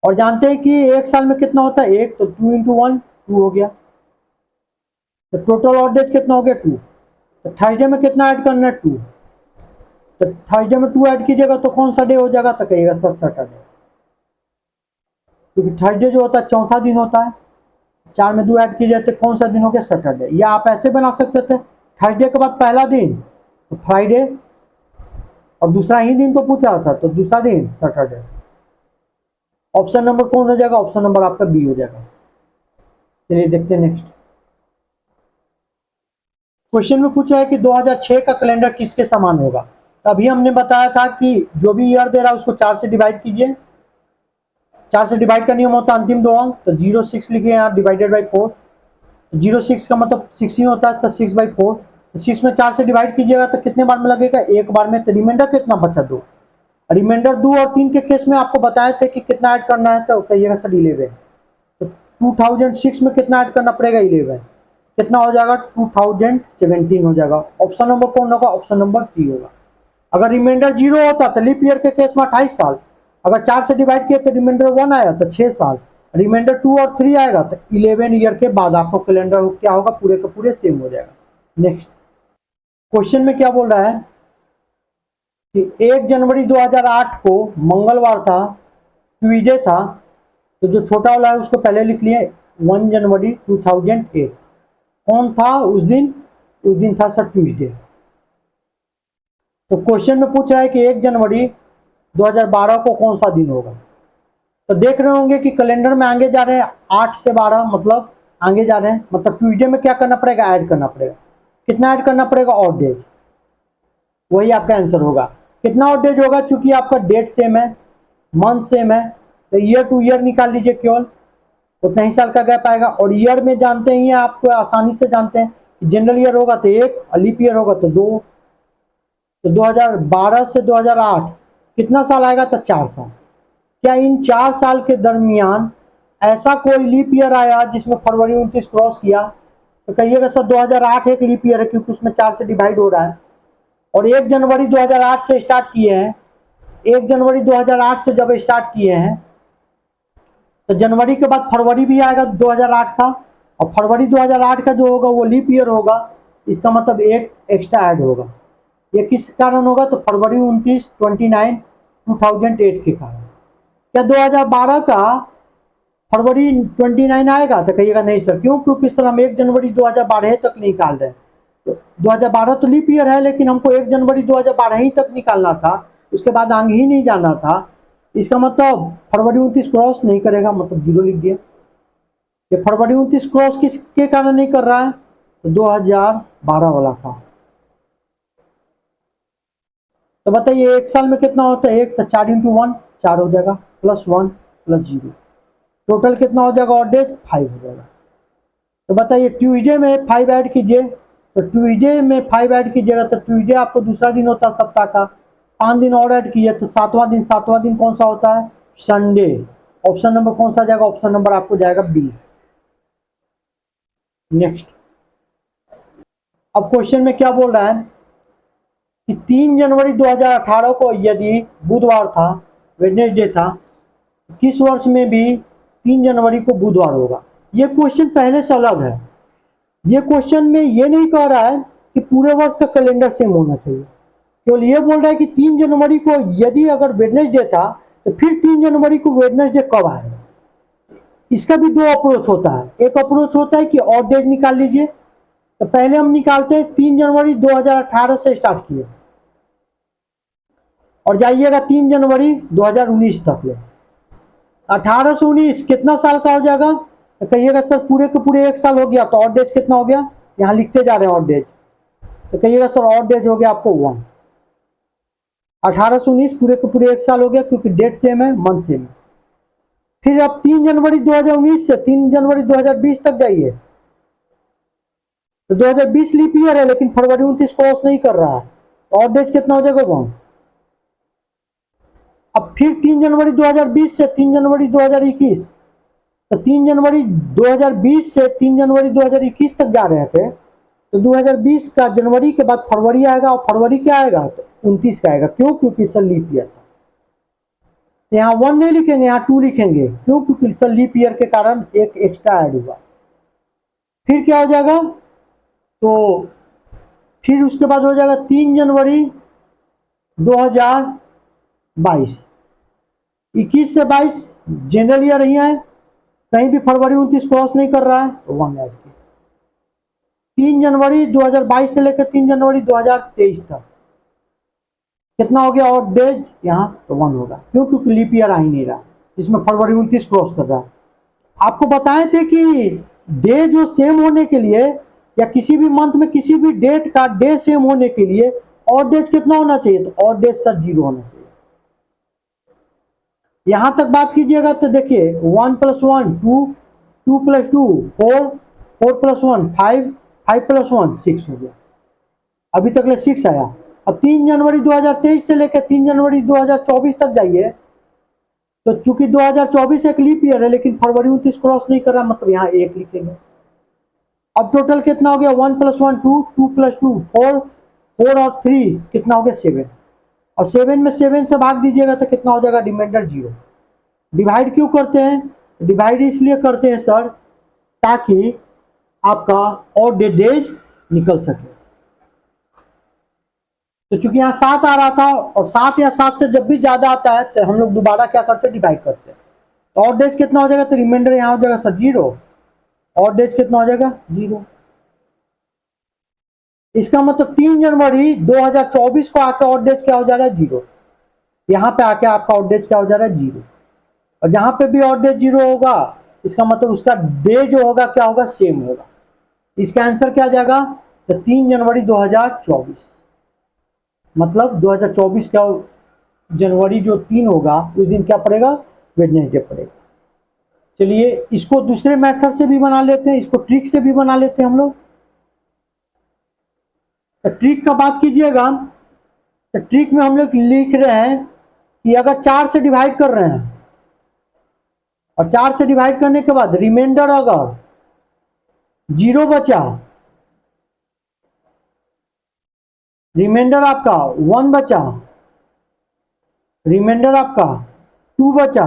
और जानते हैं कि 1 साल में कितना होता है, 1, तो 2 × 1 2 हो गया। तो टोटल ऑड डेज कितना हो गया, 2। तो थर्सडे में कितना ऐड करना है, 2। तो थर्सडे में 2 ऐड कीजिएगा तो कौन सा डे हो जाएगा, तो कहिएगा सर सैटरडे, क्योंकि थर्सडे जो होता है चौथा दिन होता है। 4 में 2 ऐड कीजिए तो कौन सा दिन हो गया, सैटरडे। या आप ऐसे बना सकते थे, थर्सडे के बाद पहला दिन तो फ्राइडे, और दूसरा ही दिन तो पूछा था तो दूसरा दिन सैटरडे। ऑप्शन नंबर कौन हो जाएगा, ऑप्शन नंबर आपका बी हो जाएगा। चलिए देखते हैं नेक्स्ट क्वेश्चन में पूछा है कि 2006 का कैलेंडर किसके समान होगा। तो अभी हमने बताया था कि जो भी ईयर दे रहा है उसको 4 से डिवाइड कीजिए। 4 से डिवाइड का नियम होता है अंतिम दो अंक, तो 06 लिखिए यहाँ डिवाइडेड बाई 4। 06 का मतलब 6 ही होता है, तो 6/4। 6 में 4 से डिवाइड कीजिएगा तो कितने बार में लगेगा, एक बार में। तो रिमाइंडर कितना बचा, 2। रिमाइंडर 2 और 3 के केस में आपको बताए थे कि कितना ऐड करना है, तो कहिएगा सर 11। तो 2006 में कितना ऐड करना पड़ेगा, 11। कितना हो जाएगा, 2017 हो जाएगा। ऑप्शन नंबर कौन होगा, ऑप्शन नंबर सी होगा। अगर रिमाइंडर 0 होता तो लीप ईयर के केस में 28 साल। अगर 4 से डिवाइड किया तो रिमाइंडर 1 आया तो 6 साल। रिमाइंडर 2 और 3 आएगा तो 11 ईयर के बाद आपको कैलेंडर क्या होगा, पूरे के पूरे सेम हो जाएगा। नेक्स्ट क्वेश्चन में क्या बोल रहा है कि 1 जनवरी 2008 को मंगलवार था, ट्यूसडे था। तो जो छोटा वाला है उसको पहले लिख लिए, 1 जनवरी 2008 कौन था उस दिन, उस दिन था सर ट्यूसडे। तो क्वेश्चन में पूछ रहा है कि 1 जनवरी 2012 को कौन सा दिन होगा। तो देख रहे होंगे कि कैलेंडर में आगे जा रहे हैं 8 से 12, मतलब आगे जा रहे हैं, मतलब ट्यूसडे में क्या करना पड़ेगा, ऐड करना पड़ेगा। कितना ऐड करना पड़ेगा, ऑड डेज, वही आपका आंसर होगा। कितना ऑड डेज होगा, चूंकि आपका डेट सेम है, मंथ सेम है, तो ईयर टू ईयर निकाल लीजिए, केवल उतना ही साल का गैप आएगा। और ईयर में जानते ही आपको आसानी से जानते हैं, जनरल ईयर होगा तो 1 और लीप ईयर होगा तो 2। तो 2012 से 2008 कितना साल आएगा, तो 4 साल। क्या इन 4 साल के दरमियान ऐसा कोई लीप ईयर आया जिसमें फरवरी 29 क्रॉस किया, तो कहिएगा सर 2008 एक लीप ईयर है, क्योंकि उसमें 4 से डिवाइड हो रहा है। और 1 जनवरी 2008 से स्टार्ट किए हैं, 1 जनवरी 2008 से जब स्टार्ट किए हैं तो जनवरी के बाद फरवरी भी आएगा 2008 का, और फरवरी 2008 का जो होगा वो लीप ईयर होगा, इसका मतलब एक एक्स्ट्रा ऐड होगा। ये किस कारण होगा, तो फरवरी 29 29 2008 के कारण। क्या 2012 का फरवरी 29 आएगा, तो कहिएगा नहीं सर, क्यों, क्योंकि सर हम 1 जनवरी 2012 तक निकाल रहे हैं। तो 2012 तो लीप ईयर है, लेकिन हमको 1 जनवरी 2012 ही तक निकालना था, उसके बाद आगे ही नहीं जाना था। इसका मतलब फरवरी 29 क्रॉस नहीं करेगा, मतलब 0 लिख दिया। ये फरवरी 29 क्रॉस किसके कारण नहीं कर रहा है, तो 2012 वाला का। तो बताइए एक साल में कितना होता है, एक तो 4 × 1 4 हो जाएगा, +1 +0, टोटल कितना हो जाएगा, और डेज 5 हो जाएगा। तो बताइए ट्यूसडे में 5 ऐड कीजिए, तो ट्यूसडे में 5 ऐड कीजिएगा तो ट्यूसडे आपको दूसरा दिन होता है सप्ताह का। 5 दिन और ऐड कीजिए तो 7वां दिन कौन सा होता है, संडे। ऑप्शन नंबर कौन सा जाएगा, ऑप्शन नंबर आपको जाएगा बी। नेक्स्ट अब क्वेश्चन में क्या बोल रहा है कि 3 जनवरी 2018 को यदि बुधवार था, वेडनेसडे था, किस वर्ष में भी 3 जनवरी को बुधवार होगा। ये क्वेश्चन पहले से अलग है। ये क्वेश्चन में ये नहीं कह रहा है कि पूरे वर्ष का कैलेंडर सेम होना चाहिए, केवल ये बोल रहा है कि 3 जनवरी को यदि अगर वेडनेसडे था तो फिर 3 जनवरी को वेडनेसडे कब आएगा। इसका भी 2 अप्रोच होता है। एक अप्रोच होता है कि ऑड डेज निकाल लीजिए, तो पहले हम निकालते हैं 3 जनवरी 2018 से स्टार्ट किए और जाइएगा 3 जनवरी 2019 तक ले। 18 से 19 कितना साल का हो जाएगा, तो कहिएगा सर पूरे के पूरे 1 साल हो गया, तो ऑड डेज कितना हो गया, यहाँ लिखते जा रहे हैं ऑड डेज, तो कहिएगा सर ऑड डेज हो गया आपको 1। 18 से 19 पूरे के पूरे 1 साल हो गया, क्योंकि डेट सेम है, मंथ सेम है। फिर अब 3 जनवरी 2019 से 3 जनवरी 2020 तक जाइए, तो 2020 लीप ईयर है, लेकिन फरवरी 29 क्रॉस नहीं कर रहा है, तो ऑड डेज कितना हो जाएगा 1। अब फिर 3 जनवरी 2020 से 3 जनवरी 2021, तो 3 जनवरी 2020 से 3 जनवरी 2021 तक जा रहे थे, तो 2020 का जनवरी के बाद फरवरी आएगा, और फरवरी क्या आएगा, तो 29 का आएगा। क्यों, क्योंकि सर लीप ईयर था। तो यहाँ 1 नहीं लिखेंगे, यहाँ 2 लिखेंगे, क्यों, क्योंकि सर लीप ईयर के कारण एक एक्स्ट्रा ऐड हुआ। फिर क्या हो जाएगा, तो फिर उसके बाद हो जाएगा 3 जनवरी 2022, 21 से 22 जनरल ईयर रही है, कहीं भी फरवरी 29 क्रॉस नहीं कर रहा है तो 1 ऐड किया। 3 जनवरी 2022 से लेकर 3 जनवरी 2023 तक कितना हो गया और डेज यहाँ तो 1 होगा, क्यों? क्योंकि लीप ईयर आ ही नहीं रहा जिसमें फरवरी 29 क्रॉस कर रहा है। आपको बताए थे कि डे जो सेम होने के लिए या किसी भी मंथ में किसी भी डेट का डे सेम होने के लिए और डेज कितना होना चाहिए, तो और डेज सर 0 होना चाहिए। यहां तक बात कीजिएगा तो देखिए 1 + 1 2, 2 + 2 4, 4 + 1 5, 5 + 1 6 हो गया, अभी तक ले 6 आया। अब 3 जनवरी 2023 से लेकर 3 जनवरी 2024 तक जाइए तो चूंकि 2024 एक लीप ईयर है लेकिन फरवरी 29 क्रॉस नहीं कर रहा, मतलब यहाँ 1 लिखेंगे। अब टोटल कितना हो गया 1 + 1 2, 2 + 2 4, 4 और 3 कितना हो गया 7, और 7 में 7 से भाग दीजिएगा तो कितना हो जाएगा रिमाइंडर 0। डिवाइड क्यों करते हैं? डिवाइड इसलिए करते हैं सर ताकि आपका और डेज निकल सके। तो चूंकि यहाँ 7 आ रहा था और 7 या 7 से जब भी ज्यादा आता है तो हम लोग दोबारा क्या करते हैं डिवाइड करते हैं, तो और डेज कितना हो जाएगा, तो रिमाइंडर यहाँ हो जाएगा सर 0, और डेज कितना हो जाएगा 0। इसका मतलब 3 जनवरी 2024 को आके और डेज क्या हो जा रहा है 0, यहाँ पे आके आपका और डेज क्या हो जा रहा है 0, और जहां पे भी और डेज 0 होगा इसका मतलब उसका डे जो होगा क्या होगा सेम होगा। इसका आंसर क्या आ जाएगा, तो 3 जनवरी 2024, मतलब 2024 का जनवरी जो 3 होगा उस दिन क्या पड़ेगा, वेडनेसडे पड़ेगा। चलिए इसको दूसरे मेथड से भी बना लेते हैं, इसको ट्रिक से भी बना लेते हैं हम लोग। तो ट्रिक का बात कीजिएगा तो ट्रिक में हम लोग लिख रहे हैं कि अगर 4 से डिवाइड कर रहे हैं और 4 से डिवाइड करने के बाद रिमाइंडर अगर 0 बचा, रिमाइंडर आपका 1 बचा, रिमाइंडर आपका 2 बचा,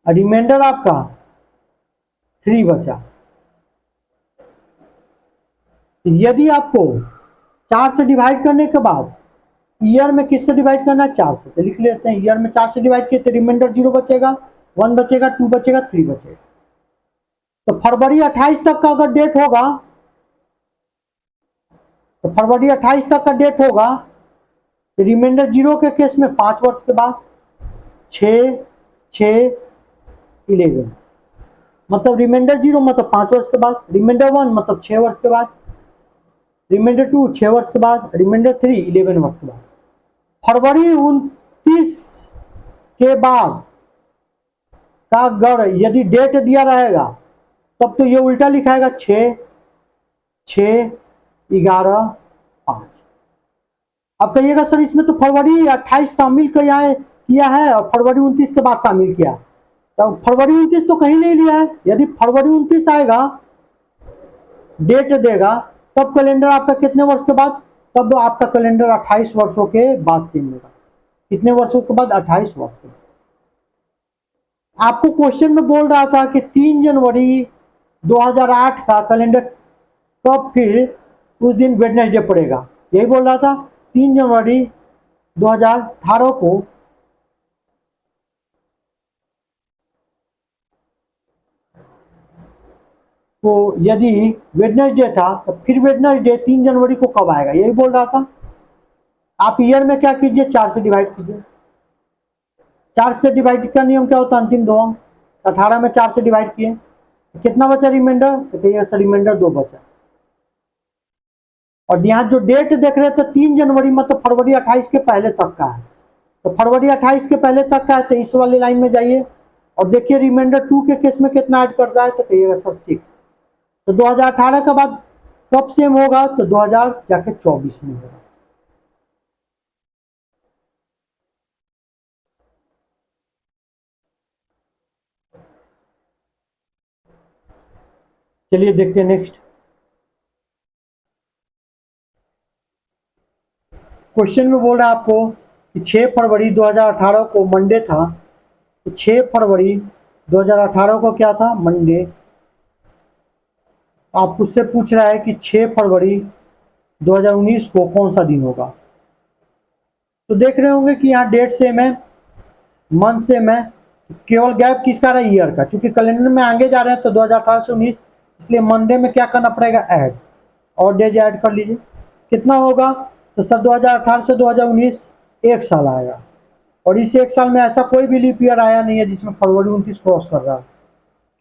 रिमाइंडर आपका 3 बचा। यदि आपको 4 से डिवाइड करने के बाद ईयर में किससे डिवाइड करना है, 4 से, तो लिख लेते हैं ईयर में 4 से डिवाइड किए तो रिमाइंडर 0 बचेगा, 1 बचेगा, 2 बचेगा, 3 बचेगा। तो फरवरी 28 तक का अगर डेट होगा, तो फरवरी 28 तक का डेट होगा तो रिमाइंडर 0 के केस में 5 वर्ष के बाद 6 6 11, मतलब रिमाइंडर 0 मतलब 5 वर्ष के बाद, रिमाइंडर 1 मतलब 6 वर्ष के बाद, रिमाइंडर 2 6 वर्ष के बाद, रिमाइंडर 3 11 वर्ष के बाद। फरवरी 29 के बाद का गढ़ यदि डेट दिया रहेगा तब तो ये उल्टा लिखाएगा 6 6 11 5। अब कहिएगा सर इसमें तो फरवरी 28 शामिल किया है और फरवरी 29 के बाद शामिल किया, तो फरवरी 29 तो कहीं नहीं लिया है। यदि फरवरी 29 आएगा डेट देगा तब कैलेंडर आपका कितने वर्ष के बाद, तब आपका कैलेंडर 28 वर्षों के बाद सेम होगा। कितने वर्षों के बाद, 28 वर्ष के बाद। आपको क्वेश्चन में बोल रहा था कि 3 जनवरी 2008 का कैलेंडर कब फिर उस दिन वेडनेसडे पड़ेगा, यही बोल रहा था 3 जनवरी 2018 को तो यदि वेडनेसडे था तो फिर वेडनेसडे 3 जनवरी को कब आएगा, यही बोल रहा था। आप ईयर में क्या कीजिए 4 से डिवाइड कीजिए, 4 से डिवाइड का नियम क्या होता है, अंतिम 2 अंक। 18 में 4 से डिवाइड किए कितना बचा रिमाइंडर, तो कहिए सर रिमाइंडर 2 बचा। और यहाँ जो डेट देख रहे थे 3 जनवरी मतलब फरवरी 28 के पहले तक का है, तो फरवरी 28 के पहले तक का है तो इस वाली लाइन में जाइए और देखिए रिमाइंडर 2 के केस में कितना ऐड करता है, तो कहिएगा सर 6। तो 2018 के बाद कब सेम होगा, तो 2024 में होगा। चलिए देखते हैं नेक्स्ट क्वेश्चन में बोल रहा है आपको कि 6 फरवरी 2018 को मंडे था, तो 6 फरवरी 2018 को क्या था, मंडे। आप उससे पूछ रहा है कि 6 फरवरी 2019 को कौन सा दिन होगा। तो देख रहे होंगे कि यहाँ डेट सेम है, मंथ सेम है, केवल गैप किसका रहा है, ईयर का। क्योंकि कैलेंडर में आगे जा रहे हैं तो 2018 से 19, इसलिए मंडे में क्या करना पड़ेगा, ऐड, और डेज ऐड कर लीजिए। कितना होगा, तो सर 2018 से 2019 एक साल आएगा, और इस एक साल में ऐसा कोई भी लीप ईयर आया नहीं है जिसमें फरवरी 29 क्रॉस कर रहा है।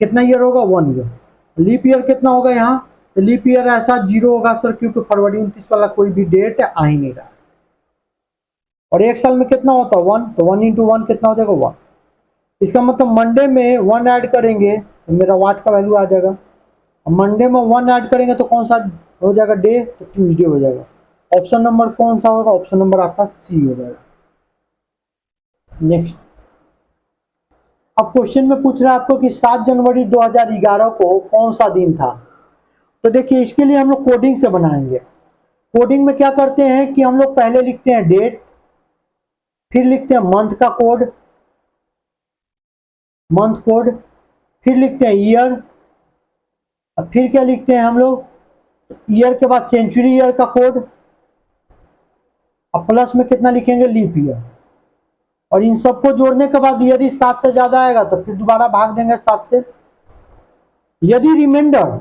कितना ईयर होगा, 1 ईयर। लीप ईयर कितना होगा यहाँ, तो लीप ईयर ऐसा 0 होगा सर, क्योंकि फरवरी 29 वाला कोई भी डेट आ ही नहीं रहा। और एक साल में कितना होता है, 1, तो 1 इंटू 1 कितना हो जाएगा, 1। इसका मतलब मंडे में 1 ऐड करेंगे तो मेरा वाट का वैल्यू आ जाएगा। मंडे में 1 ऐड करेंगे तो कौन सा हो जाएगा, डे, तो ट्यूसडे हो जाएगा। ऑप्शन नंबर कौन सा होगा, ऑप्शन नंबर आपका सी हो जाएगा। नेक्स्ट, अब क्वेश्चन में पूछ रहा है आपको कि 7 जनवरी 2011 को कौन सा दिन था। तो देखिए, इसके लिए हम लोग कोडिंग से बनाएंगे। कोडिंग में क्या करते हैं कि हम लोग पहले लिखते हैं डेट, फिर लिखते हैं मंथ का कोड, मंथ कोड, फिर लिखते हैं ईयर, और फिर क्या लिखते हैं हम लोग, ईयर के बाद सेंचुरी ईयर का कोड, और प्लस में कितना लिखेंगे, लीप ईयर। और इन सबको जोड़ने के बाद यदि 7 से ज्यादा आएगा तो फिर दोबारा भाग देंगे 7 से। यदि रिमाइंडर,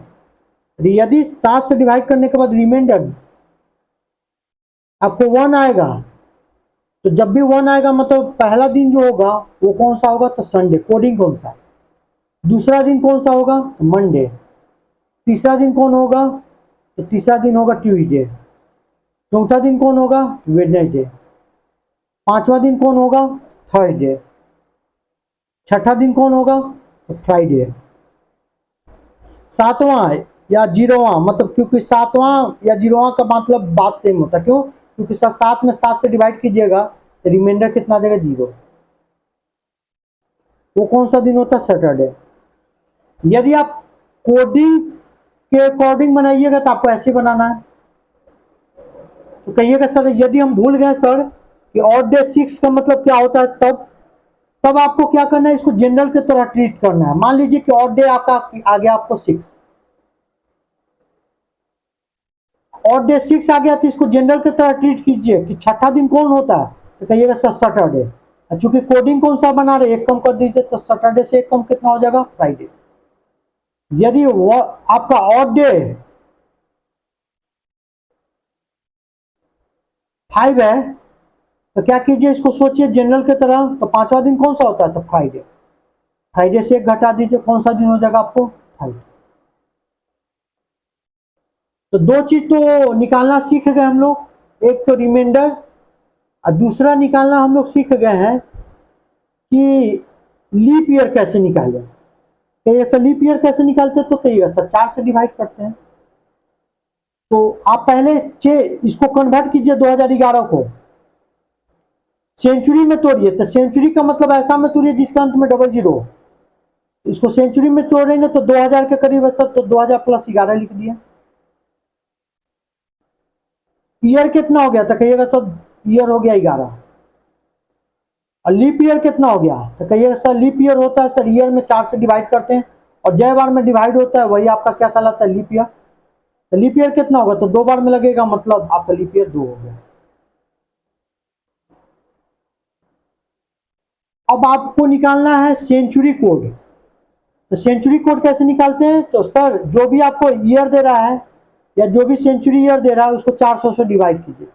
यदि 7 से डिवाइड करने के बाद रिमाइंडर आपको 1 आएगा, तो जब भी 1 आएगा मतलब पहला दिन जो होगा वो कौन सा होगा, तो संडे, कोडिंग कौन सा। दूसरा दिन कौन सा होगा, मंडे। तीसरा दिन कौन होगा, तो तीसरा दिन होगा ट्यूसडे। चौथा दिन कौन होगा, वेडनेसडे। पांचवा दिन कौन होगा, थर्सडे। छठा दिन कौन होगा, तो फ्राइडे। सातवां या जीरोवां, मतलब क्योंकि सातवां या जीरोवां का मतलब बात सेम होता है, क्यों, क्योंकि सर 7 में 7 से डिवाइड कीजिएगा तो रिमाइंडर कितना आ जाएगा, 0। वो कौन सा दिन होता है, सैटरडे। यदि आप कोडिंग के अकॉर्डिंग बनाइएगा तो आपको ऐसे बनाना है। तो कहिएगा सर यदि हम भूल गए सर कि ऑड डे 6 का मतलब क्या होता है, तब आपको क्या करना है, इसको जनरल की तरह ट्रीट करना है। मान लीजिए कि ऑड डे आपका आ गया आपको 6, ऑड डे 6 आ गया तो इसको जनरल की तरह ट्रीट कीजिए कि छठा दिन कौन होता है, तो कहिएगा सर सैटरडे। चूंकि कोडिंग कौन सा बना रहे, एक कम कर दीजिए, तो सैटरडे से एक कम कितना हो जाएगा, फ्राइडे। यदि वो आपका ऑड डे 5 है तो क्या कीजिए, इसको सोचिए जनरल की तरह, तो पांचवा दिन कौन सा होता है, तो फ्राइडे। फ्राइडे से एक घटा दीजिए, कौन सा दिन हो जाएगा आपको, फ्राइडे। तो दो चीज तो निकालना सीख गए हम लोग, एक तो रिमाइंडर, और दूसरा निकालना हम लोग सीख गए हैं कि लीप ईयर कैसे निकाले। कहिए सर लीप ईयर कैसे निकालते हैं, तो कहिएगा सर 4 से डिवाइड करते हैं। तो आप पहले इसको कन्वर्ट कीजिए 2011 को सेंचुरी में तोड़िए, तो सेंचुरी का मतलब ऐसा में तोड़िए जिसका अंत में डबल जीरो। इसको सेंचुरी में तोड़ेंगे तो 2000 के करीब है सर, तो 2000 प्लस 11 लिख दिया। ईयर कितना हो गया, तो कहिएगा सर ईयर हो गया 11। और लीप ईयर कितना हो गया, तो कहिएगा सर लीप ईयर होता है सर, ईयर में 4 से डिवाइड करते हैं, और जय बार में डिवाइड होता है वही आपका क्या कहलाता है, लीप ईयर। तो लीप ईयर कितना होगा, तो 2 बार में लगेगा, मतलब आपका लीप ईयर 2 हो गया। अब आपको निकालना है सेंचुरी कोड। तो सेंचुरी कोड कैसे निकालते हैं, तो सर जो भी आपको ईयर दे रहा है या जो भी सेंचुरी ईयर दे रहा है उसको 400 से डिवाइड कीजिए।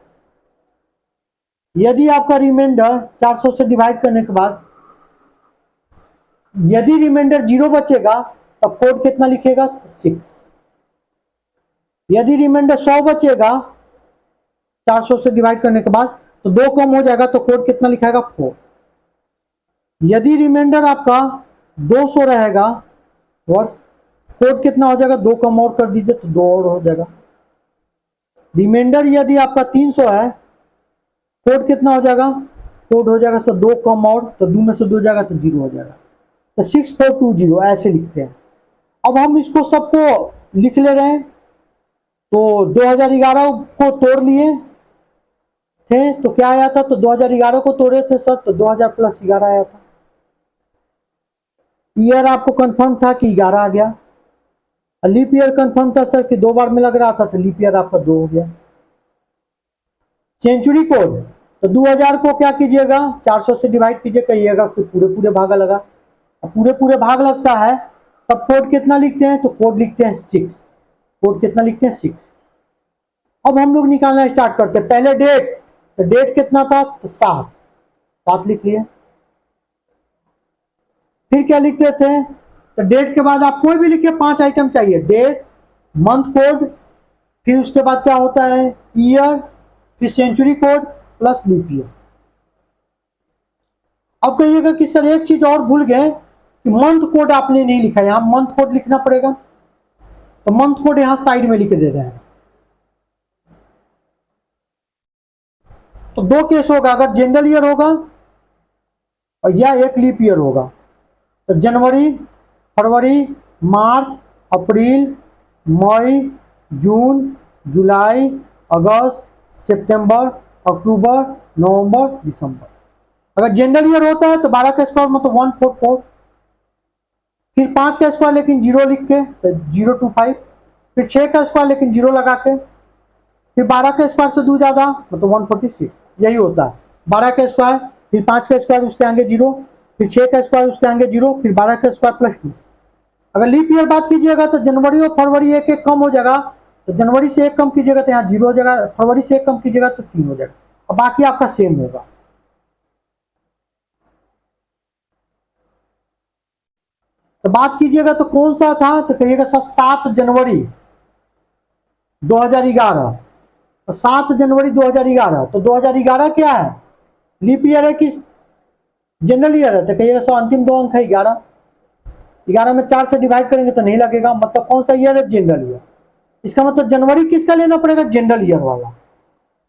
यदि आपका रिमाइंडर 400 से डिवाइड करने के बाद यदि रिमाइंडर 0 बचेगा तब कोड कितना लिखेगा, 6। यदि रिमाइंडर 100 बचेगा 400 से डिवाइड करने के बाद, तो 2 कम हो जाएगा, तो कोड कितना लिखाएगा, 4। यदि रिमाइंडर आपका 200 रहेगा वर्ष, कोड कितना हो जाएगा, 2 कम और कर दीजिए तो 2 और हो जाएगा। रिमाइंडर यदि आपका 300 है, कोड कितना हो जाएगा, कोड हो जाएगा सर 2 कम और, तो 2 में से 2 जाएगा तो 0 हो जाएगा। तो 6420 ऐसे लिखते हैं। अब हम इसको सबको लिख ले रहे हैं, तो 2011 को तोड़ लिए थे तो क्या आया था, तो 2011 को तोड़े थे सर, तो 2000 प्लस 11 आया था। ईयर आपको कंफर्म था कि 11 आ गया। लीप ईयर कंफर्म था सर कि 2 बार में लग रहा था, तो लीप ईयर आपका 2 हो गया। सेंचुरी कोड, तो 2000 को क्या कीजिएगा, 400 से डिवाइड कीजिए, कहिएगा कि पूरे पूरे भागा लगा। अब पूरे पूरे भाग लगता है तब कोड कितना लिखते हैं, तो कोड लिखते हैं 6। कोड कितना लिखते हैं 6। अब हम लोग निकालना स्टार्ट करते हैं। पहले डेट, तो डेट कितना था, तो 7, 7 लिख लिए। फिर क्या लिखते थे, तो डेट के बाद आप कोई भी लिखिए, 5 आइटम चाहिए, डेट, मंथ कोड, फिर उसके बाद क्या होता है ईयर, फिर century code plus leap year. अब कहिएगा कि सर एक चीज और भूल गए कि मंथ कोड आपने नहीं लिखा, यहां मंथ कोड लिखना पड़ेगा। तो मंथ कोड यहां साइड में लिख दे रहे हैं। तो दो केस होगा, अगर जनरल ईयर होगा और या एक लीप ईयर होगा। तो जनवरी, फरवरी, मार्च, अप्रैल, मई, जून, जुलाई, अगस्त, सितंबर, अक्टूबर, नवंबर, दिसंबर। अगर जनरल ईयर होता है तो 12 का स्क्वायर मतलब 144, फिर 5 का स्क्वायर लेकिन 0 लिख के तो 025, फिर 6 का स्क्वायर लेकिन 0 लगा के, फिर 12 के स्क्वायर से 2 ज्यादा मतलब 146। यही होता है 12 का स्क्वायर, फिर 5 का स्क्वायर उसके आगे 0, फिर 6 का स्क्वायर उसके आगे 0, फिर 12 का स्क्वायर प्लस 2। अगर लीप ईयर बात कीजिएगा तो जनवरी और फरवरी एक एक कम हो जाएगा, तो जनवरी से एक कम कीजिएगा तो यहाँ 0 हो जाएगा, फरवरी से एक कम कीजिएगा तो 3 हो जाएगा, और बाकी आपका सेम होगा। तो बात कीजिएगा तो कौन सा था, तो कहिएगा सर 7 जनवरी 2011। तो 7 जनवरी 2011, तो 2011 क्या है, लीप ईयर है कि जनरल ईयर है, तो कहिएगा सर अंतिम 2 अंक है 11। 11 में 4 से डिवाइड करेंगे तो नहीं लगेगा, मतलब कौन सा ईयर है, जनरल ईयर। इसका मतलब जनवरी किसका लेना पड़ेगा, जनरल ईयर वाला।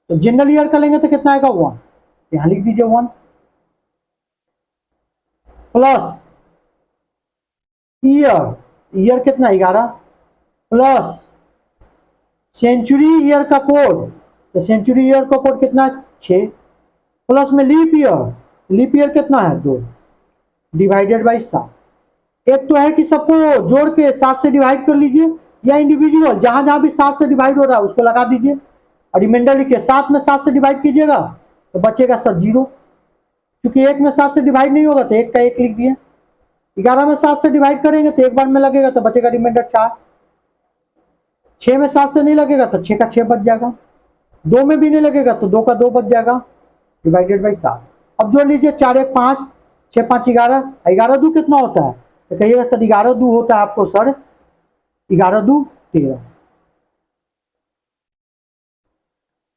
तो जनरल ईयर का लेंगे तो कितना आएगा 1, यहां लिख दीजिए 1 प्लस ईयर, ईयर कितना 11 प्लस सेंचुरी ईयर का कोड, तो सेंचुरी ईयर का कोड कितना 6 प्लस में लीप ईयर, लीप ईयर कितना है 2 डिवाइडेड बाई 7। एक तो है कि सबको जोड़ के 7 से डिवाइड कर लीजिए, या इंडिविजुअल जहां जहां भी 7 से डिवाइड हो रहा है उसको लगा दीजिए और रिमाइंडर लिखिए। 7 में 7 से डिवाइड कीजिएगा तो बचेगा सर 0, क्योंकि 1 में 7 से डिवाइड नहीं होगा तो 1 का 1 लिख दिए। 11 में 7 से डिवाइड करेंगे तो एक बार में लगेगा तो बचेगा रिमाइंडर 4। 6 में 7 से नहीं लगेगा तो 6 का 6 बच जाएगा, 2 में भी नहीं लगेगा तो 2 का 2 बच जाएगा डिवाइडेड बाई 7। अब जोड़ लीजिए 4 1 5, 6 5 11, 11 2 कितना होता है, तो कहिएगा सर 11 2 होता है आपको सर 11 2 13।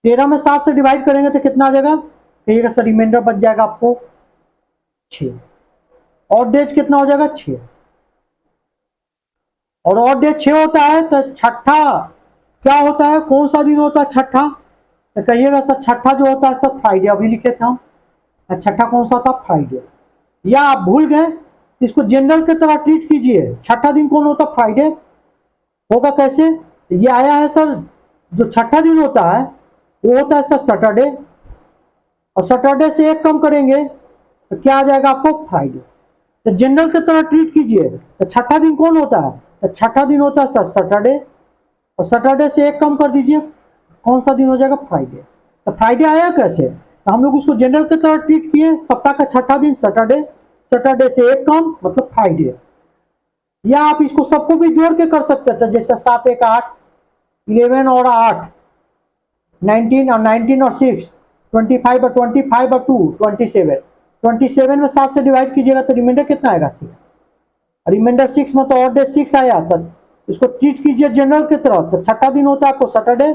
13 में 7 से डिवाइड करेंगे तो कितना आ जाएगा, कहिएगा सर रिमाइंडर बच जाएगा आपको 6। और डेज कितना हो जाएगा 6, और ऑड डेज 6 होता है तो छठा क्या होता है, कौन सा दिन होता है छठा, तो कहिएगा सर छठा जो होता है सर फ्राइडे, अभी लिखे थे हम। छठा कौन सा था, फ्राइडे। या आप भूल गए, इसको जनरल की तरह ट्रीट कीजिए। छठा दिन कौन होता, फ्राइडे होगा। कैसे, ये आया है सर, जो छठा दिन होता है वो होता है सर सैटरडे, और सैटरडे से एक कम करेंगे तो क्या आ जाएगा आपको, फ्राइडे। तो जनरल की तरह ट्रीट कीजिए। तो छठा दिन कौन होता है, तो छठा दिन होता है सर सैटरडे, और सैटरडे से एक कम कर दीजिए, कौन सा दिन हो जाएगा, फ्राइडे। तो फ्राइडे आया कैसे, तो हम लोग उसको जनरल की तरह ट्रीट किए, सप्ताह का छठा दिन सैटरडे, सैटरडे से एक कम मतलब फ्राइडे। या आप इसको सबको भी जोड़ के कर सकते थे, जैसे 7 1 8, 11 और 8 19, और 19 और 6 25, और 25 और 2 27। 27 में 7 से डिवाइड कीजिएगा तो रिमाइंडर कितना आएगा 6, रिमाइंडर 6 में तो ऑड डे 6 आया था। इसको ट्रीट कीजिए जनरल की तरफ। तो छठा दिन होता है आपको सैटरडे,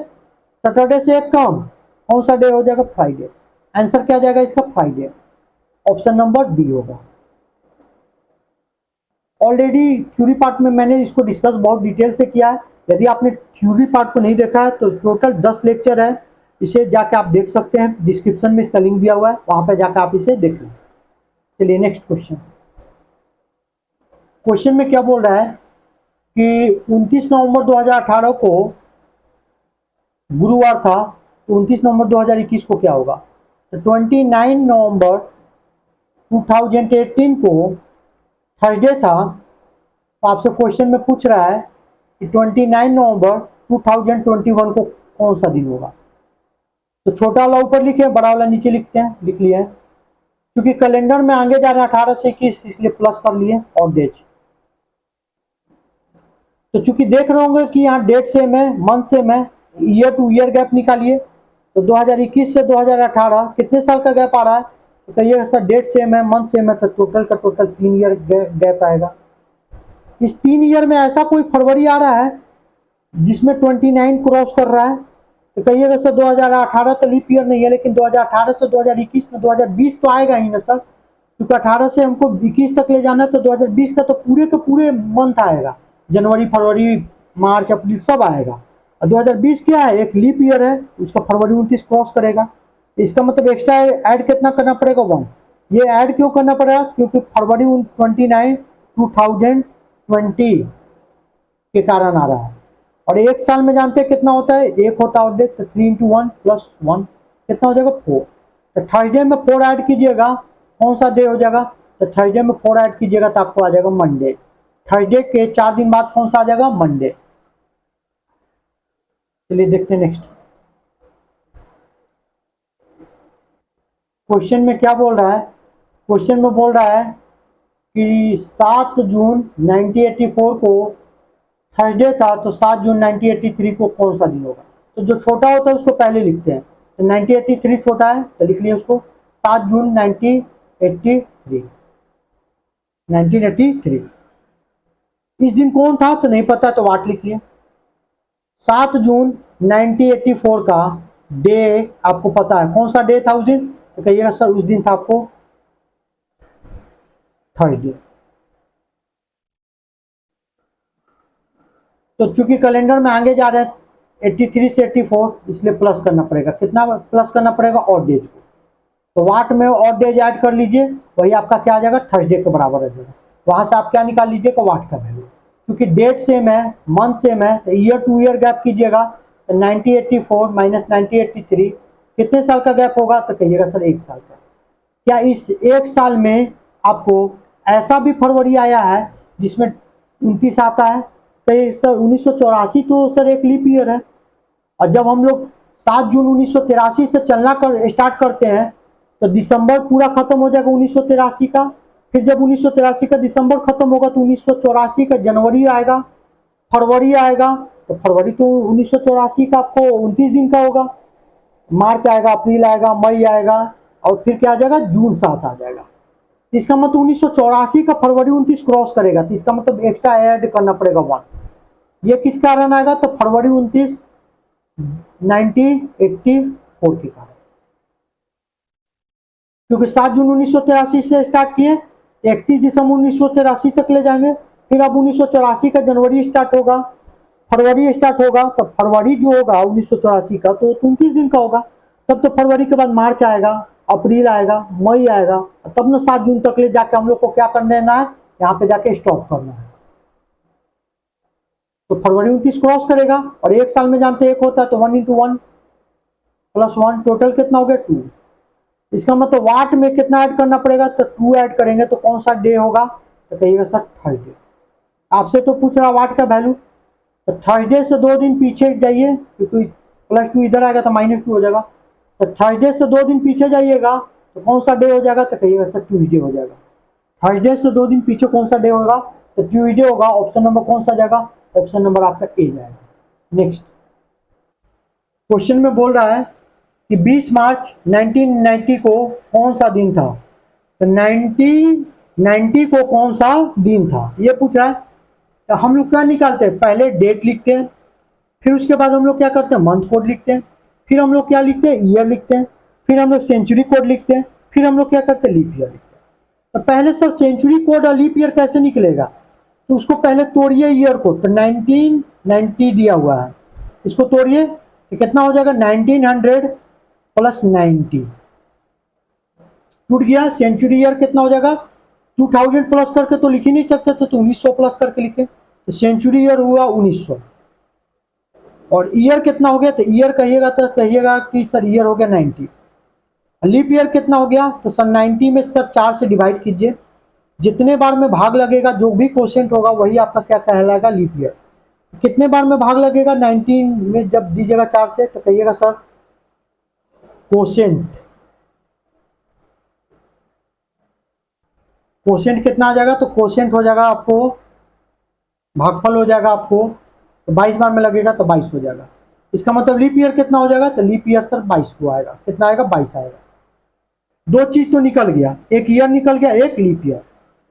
सैटरडे से एक कम कौन सा डे हो जाएगा, फ्राइडे। आंसर क्या जाएगा इसका, फ्राइडे। ऑप्शन नंबर बी होगा। ऑलरेडी थ्योरी पार्ट में मैंने इसको डिस्कस बहुत डिटेल से किया है। यदि आपने थ्योरी पार्ट को नहीं देखा है तो टोटल 10 लेक्चर है, इसे जाके आप देख सकते हैं, डिस्क्रिप्शन में इसका लिंक दिया हुआ है, वहां पर जाकर आप इसे देख लें। चलिए नेक्स्ट क्वेश्चन। क्वेश्चन में क्या बोल रहा है कि 29 नवंबर 2018 को गुरुवार था, तो 29 नवंबर 2021 को क्या होगा, तो 29 नवंबर 2018 को थर्सडे था। तो आपसे क्वेश्चन में पूछ रहा है कि 29 नवंबर 2021 को कौन सा दिन होगा। तो छोटा वाला ऊपर लिखे, बड़ा वाला नीचे लिखते हैं, लिख लिया है। क्योंकि कैलेंडर में आगे जा रहे हैं 18 से 21, इसलिए प्लस कर लिए और डेज। तो चूंकि देख रहे होंगे कि यहाँ डेट सेम है, मंथ सेम है, ईयर टू ईयर गैप निकालिए। तो 2021 से 2018 कितने साल का गैप आ रहा है? तो कहिएगा सर डेट सेम है, मंथ सेम है, तो टोटल का टोटल 3 ईयर गैप आएगा। इस 3 ईयर में ऐसा कोई फरवरी आ रहा है जिसमें 29 क्रॉस कर रहा है? तो कहिएगा सर 2018 तो लीप ईयर नहीं है, लेकिन 2018 से 2021 में 2020 तो आएगा ही ना सर, क्योंकि 18 से हमको 21 तक ले जाना है, तो 2020 का तो पूरे के पूरे मंथ आएगा, जनवरी फरवरी मार्च अप्रैल सब आएगा। और 2020 क्या है, एक लीप ईयर है, उसका फरवरी 29 क्रॉस करेगा। इसका मतलब एक्स्ट्रा ऐड कितना करना पड़ेगा? 1। ये ऐड क्यों करना पड़ेगा? क्योंकि फरवरी 29 2020 के कारण आ रहा है। और एक साल में जानते हैं कितना होता है? एक होता है ऑर्डर, तो 3 into 1 + 1 कितना हो जाएगा? 4। तो थर्सडे में 4 ऐड कीजिएगा, कौन सा डे हो जाएगा? तो थर्सडे में 4 ऐड कीजिएगा तो आपको आ जाएगा मंडे। थर्सडे के 4 दिन बाद कौन सा आ जाएगा? मंडे। चलिए देखते हैं नेक्स्ट क्वेश्चन में क्या बोल रहा है। क्वेश्चन में बोल रहा है कि 7 जून 1984 को थर्सडे था, तो 7 जून 1983 को कौन सा दिन होगा? तो जो छोटा होता है उसको पहले लिखते हैं। तो 1983 छोटा है तो लिख लिए उसको 7 जून 1983। 1983 इस दिन कौन था तो नहीं पता, तो वाट लिख लिए। 7 जून 1984 का डे आपको पता है, कौन सा डे था उस दिन? तो कहिएगा सर उस दिन था आपको थर्सडे। तो चूंकि कैलेंडर में आगे जा रहे हैं 83 से 84, इसलिए प्लस करना पड़ेगा। कितना प्लस करना पड़ेगा? और डेज को। तो वाट में और डेज ऐड कर लीजिए, वही आपका क्या आ जाएगा? थर्सडे के बराबर आ जाएगा। वहां से आप क्या निकाल लीजिएगा? वाट का वैल्यू। क्योंकि डेट सेम है, मंथ सेम है, तो ईयर टू ईयर गैप कीजिएगा। तो 1984 माइनस 1983 कितने साल का गैप होगा? तो कहिएगा सर 1 साल का। क्या इस 1 साल में आपको ऐसा भी फरवरी आया है जिसमें 29 आता है? तो सर 1984 तो सर एक लीप ईयर है, और जब हम लोग 7 जून 1983 से चलना स्टार्ट करते हैं तो दिसंबर पूरा खत्म हो जाएगा 1983 का। फिर जब 1983 का दिसंबर खत्म होगा तो 1984 का जनवरी आएगा, फरवरी आएगा। तो फरवरी तो 1984 का आपको 29 दिन का होगा। मार्च आएगा, अप्रैल आएगा, मई आएगा, और फिर क्या आ जाएगा? जून 7 आ जाएगा। इसका मतलब 1984 का फरवरी 29 क्रॉस करेगा, तो इसका मतलब एक्स्ट्रा ऐड करना पड़ेगा 1। ये किस कारण आएगा? तो फरवरी 29 1984 के कारण, क्योंकि 7 जून 1983 से स्टार्ट किए, 31 दिसंबर 1983 तक ले जाएंगे। फिर अब 1984 का जनवरी स्टार्ट होगा, फरवरी स्टार्ट होगा, तो फरवरी जो होगा 1984 का तो 29 दिन का होगा। तब तो फरवरी के बाद मार्च आएगा, अप्रैल आएगा, मई आएगा, तब ना 7 जून तक ले जाके हम लोग को क्या करना है? यहाँ पे जाके स्टॉप करना है। तो फरवरी 29 क्रॉस करेगा, और 1 साल में जानते एक होता है, तो 1 into 1 + 1 टोटल कितना हो गया? 2। इसका मतलब वाट में कितना ऐड करना पड़ेगा? तो 2 ऐड करेंगे, तो कौन सा डे होगा? तो कहिएगा सर थर्सडे। आपसे तो पूछ रहा वाट का वैल्यू, तो थर्सडे से 2 दिन पीछे जाइए, क्योंकि +2 इधर आएगा तो -2 हो जाएगा। तो थर्सडे से 2 दिन पीछे जाइएगा तो कौन सा डे हो जाएगा? तो कहिएगा सर ट्यूसडे हो जाएगा। थर्सडे से 2 दिन पीछे कौन सा डे होगा? तो ट्यूसडे होगा। ऑप्शन नंबर कौन सा जाएगा? ऑप्शन नंबर आपका ए जाएगा। नेक्स्ट क्वेश्चन में बोल रहा है कि 20 मार्च 1990 को कौन सा दिन था? तो 1990 को कौन सा दिन था ये पूछ रहा है। तो हम लोग क्या निकालते हैं? पहले डेट लिखते हैं, फिर उसके बाद हम लोग क्या करते हैं? मंथ कोड लिखते हैं, फिर हम लोग क्या लिखते हैं? ईयर लिखते हैं, फिर हम लोग सेंचुरी कोड लिखते हैं, फिर हम लोग क्या करते हैं? लीप ईयर लिखते हैं। तो पहले सर सेंचुरी कोड और लीप ईयर कैसे निकलेगा? तो उसको पहले तोड़िए ईयर को। तो 1990 दिया हुआ है, इसको तोड़िए तो कितना हो जाएगा? 1900 + 90 टूट गया। सेंचुरी ईयर कितना हो जाएगा? 2000 प्लस करके तो लिख ही नहीं सकते थे, तो 1900 प्लस करके लिखे, तो सेंचुरी ईयर हुआ 1900। और ईयर कितना हो गया? तो ईयर कहिएगा तो कहिएगा कि सर ईयर हो गया 90। लीप ईयर कितना हो गया? तो सर 90 में सर 4 से डिवाइड कीजिए, जितने बार में भाग लगेगा जो भी क्वोशिएंट होगा वही आपका क्या कहलाएगा? Leap year. कितने बार में भाग लगेगा? 19 में जब दीजिएगा 4 से, तो कहिएगा सर कोशेंट, कोशेंट कितना आ जाएगा, तो कोशेंट हो जाएगा आपको, भागफल हो जाएगा आपको, तो 22 बार में लगेगा तो 22 हो जाएगा। इसका मतलब लीप ईयर कितना हो जाएगा, तो लीप ईयर सर 22 को आएगा। कितना आएगा, 22 आएगा। दो चीज तो निकल गया, एक ईयर निकल गया, एक लीप ईयर,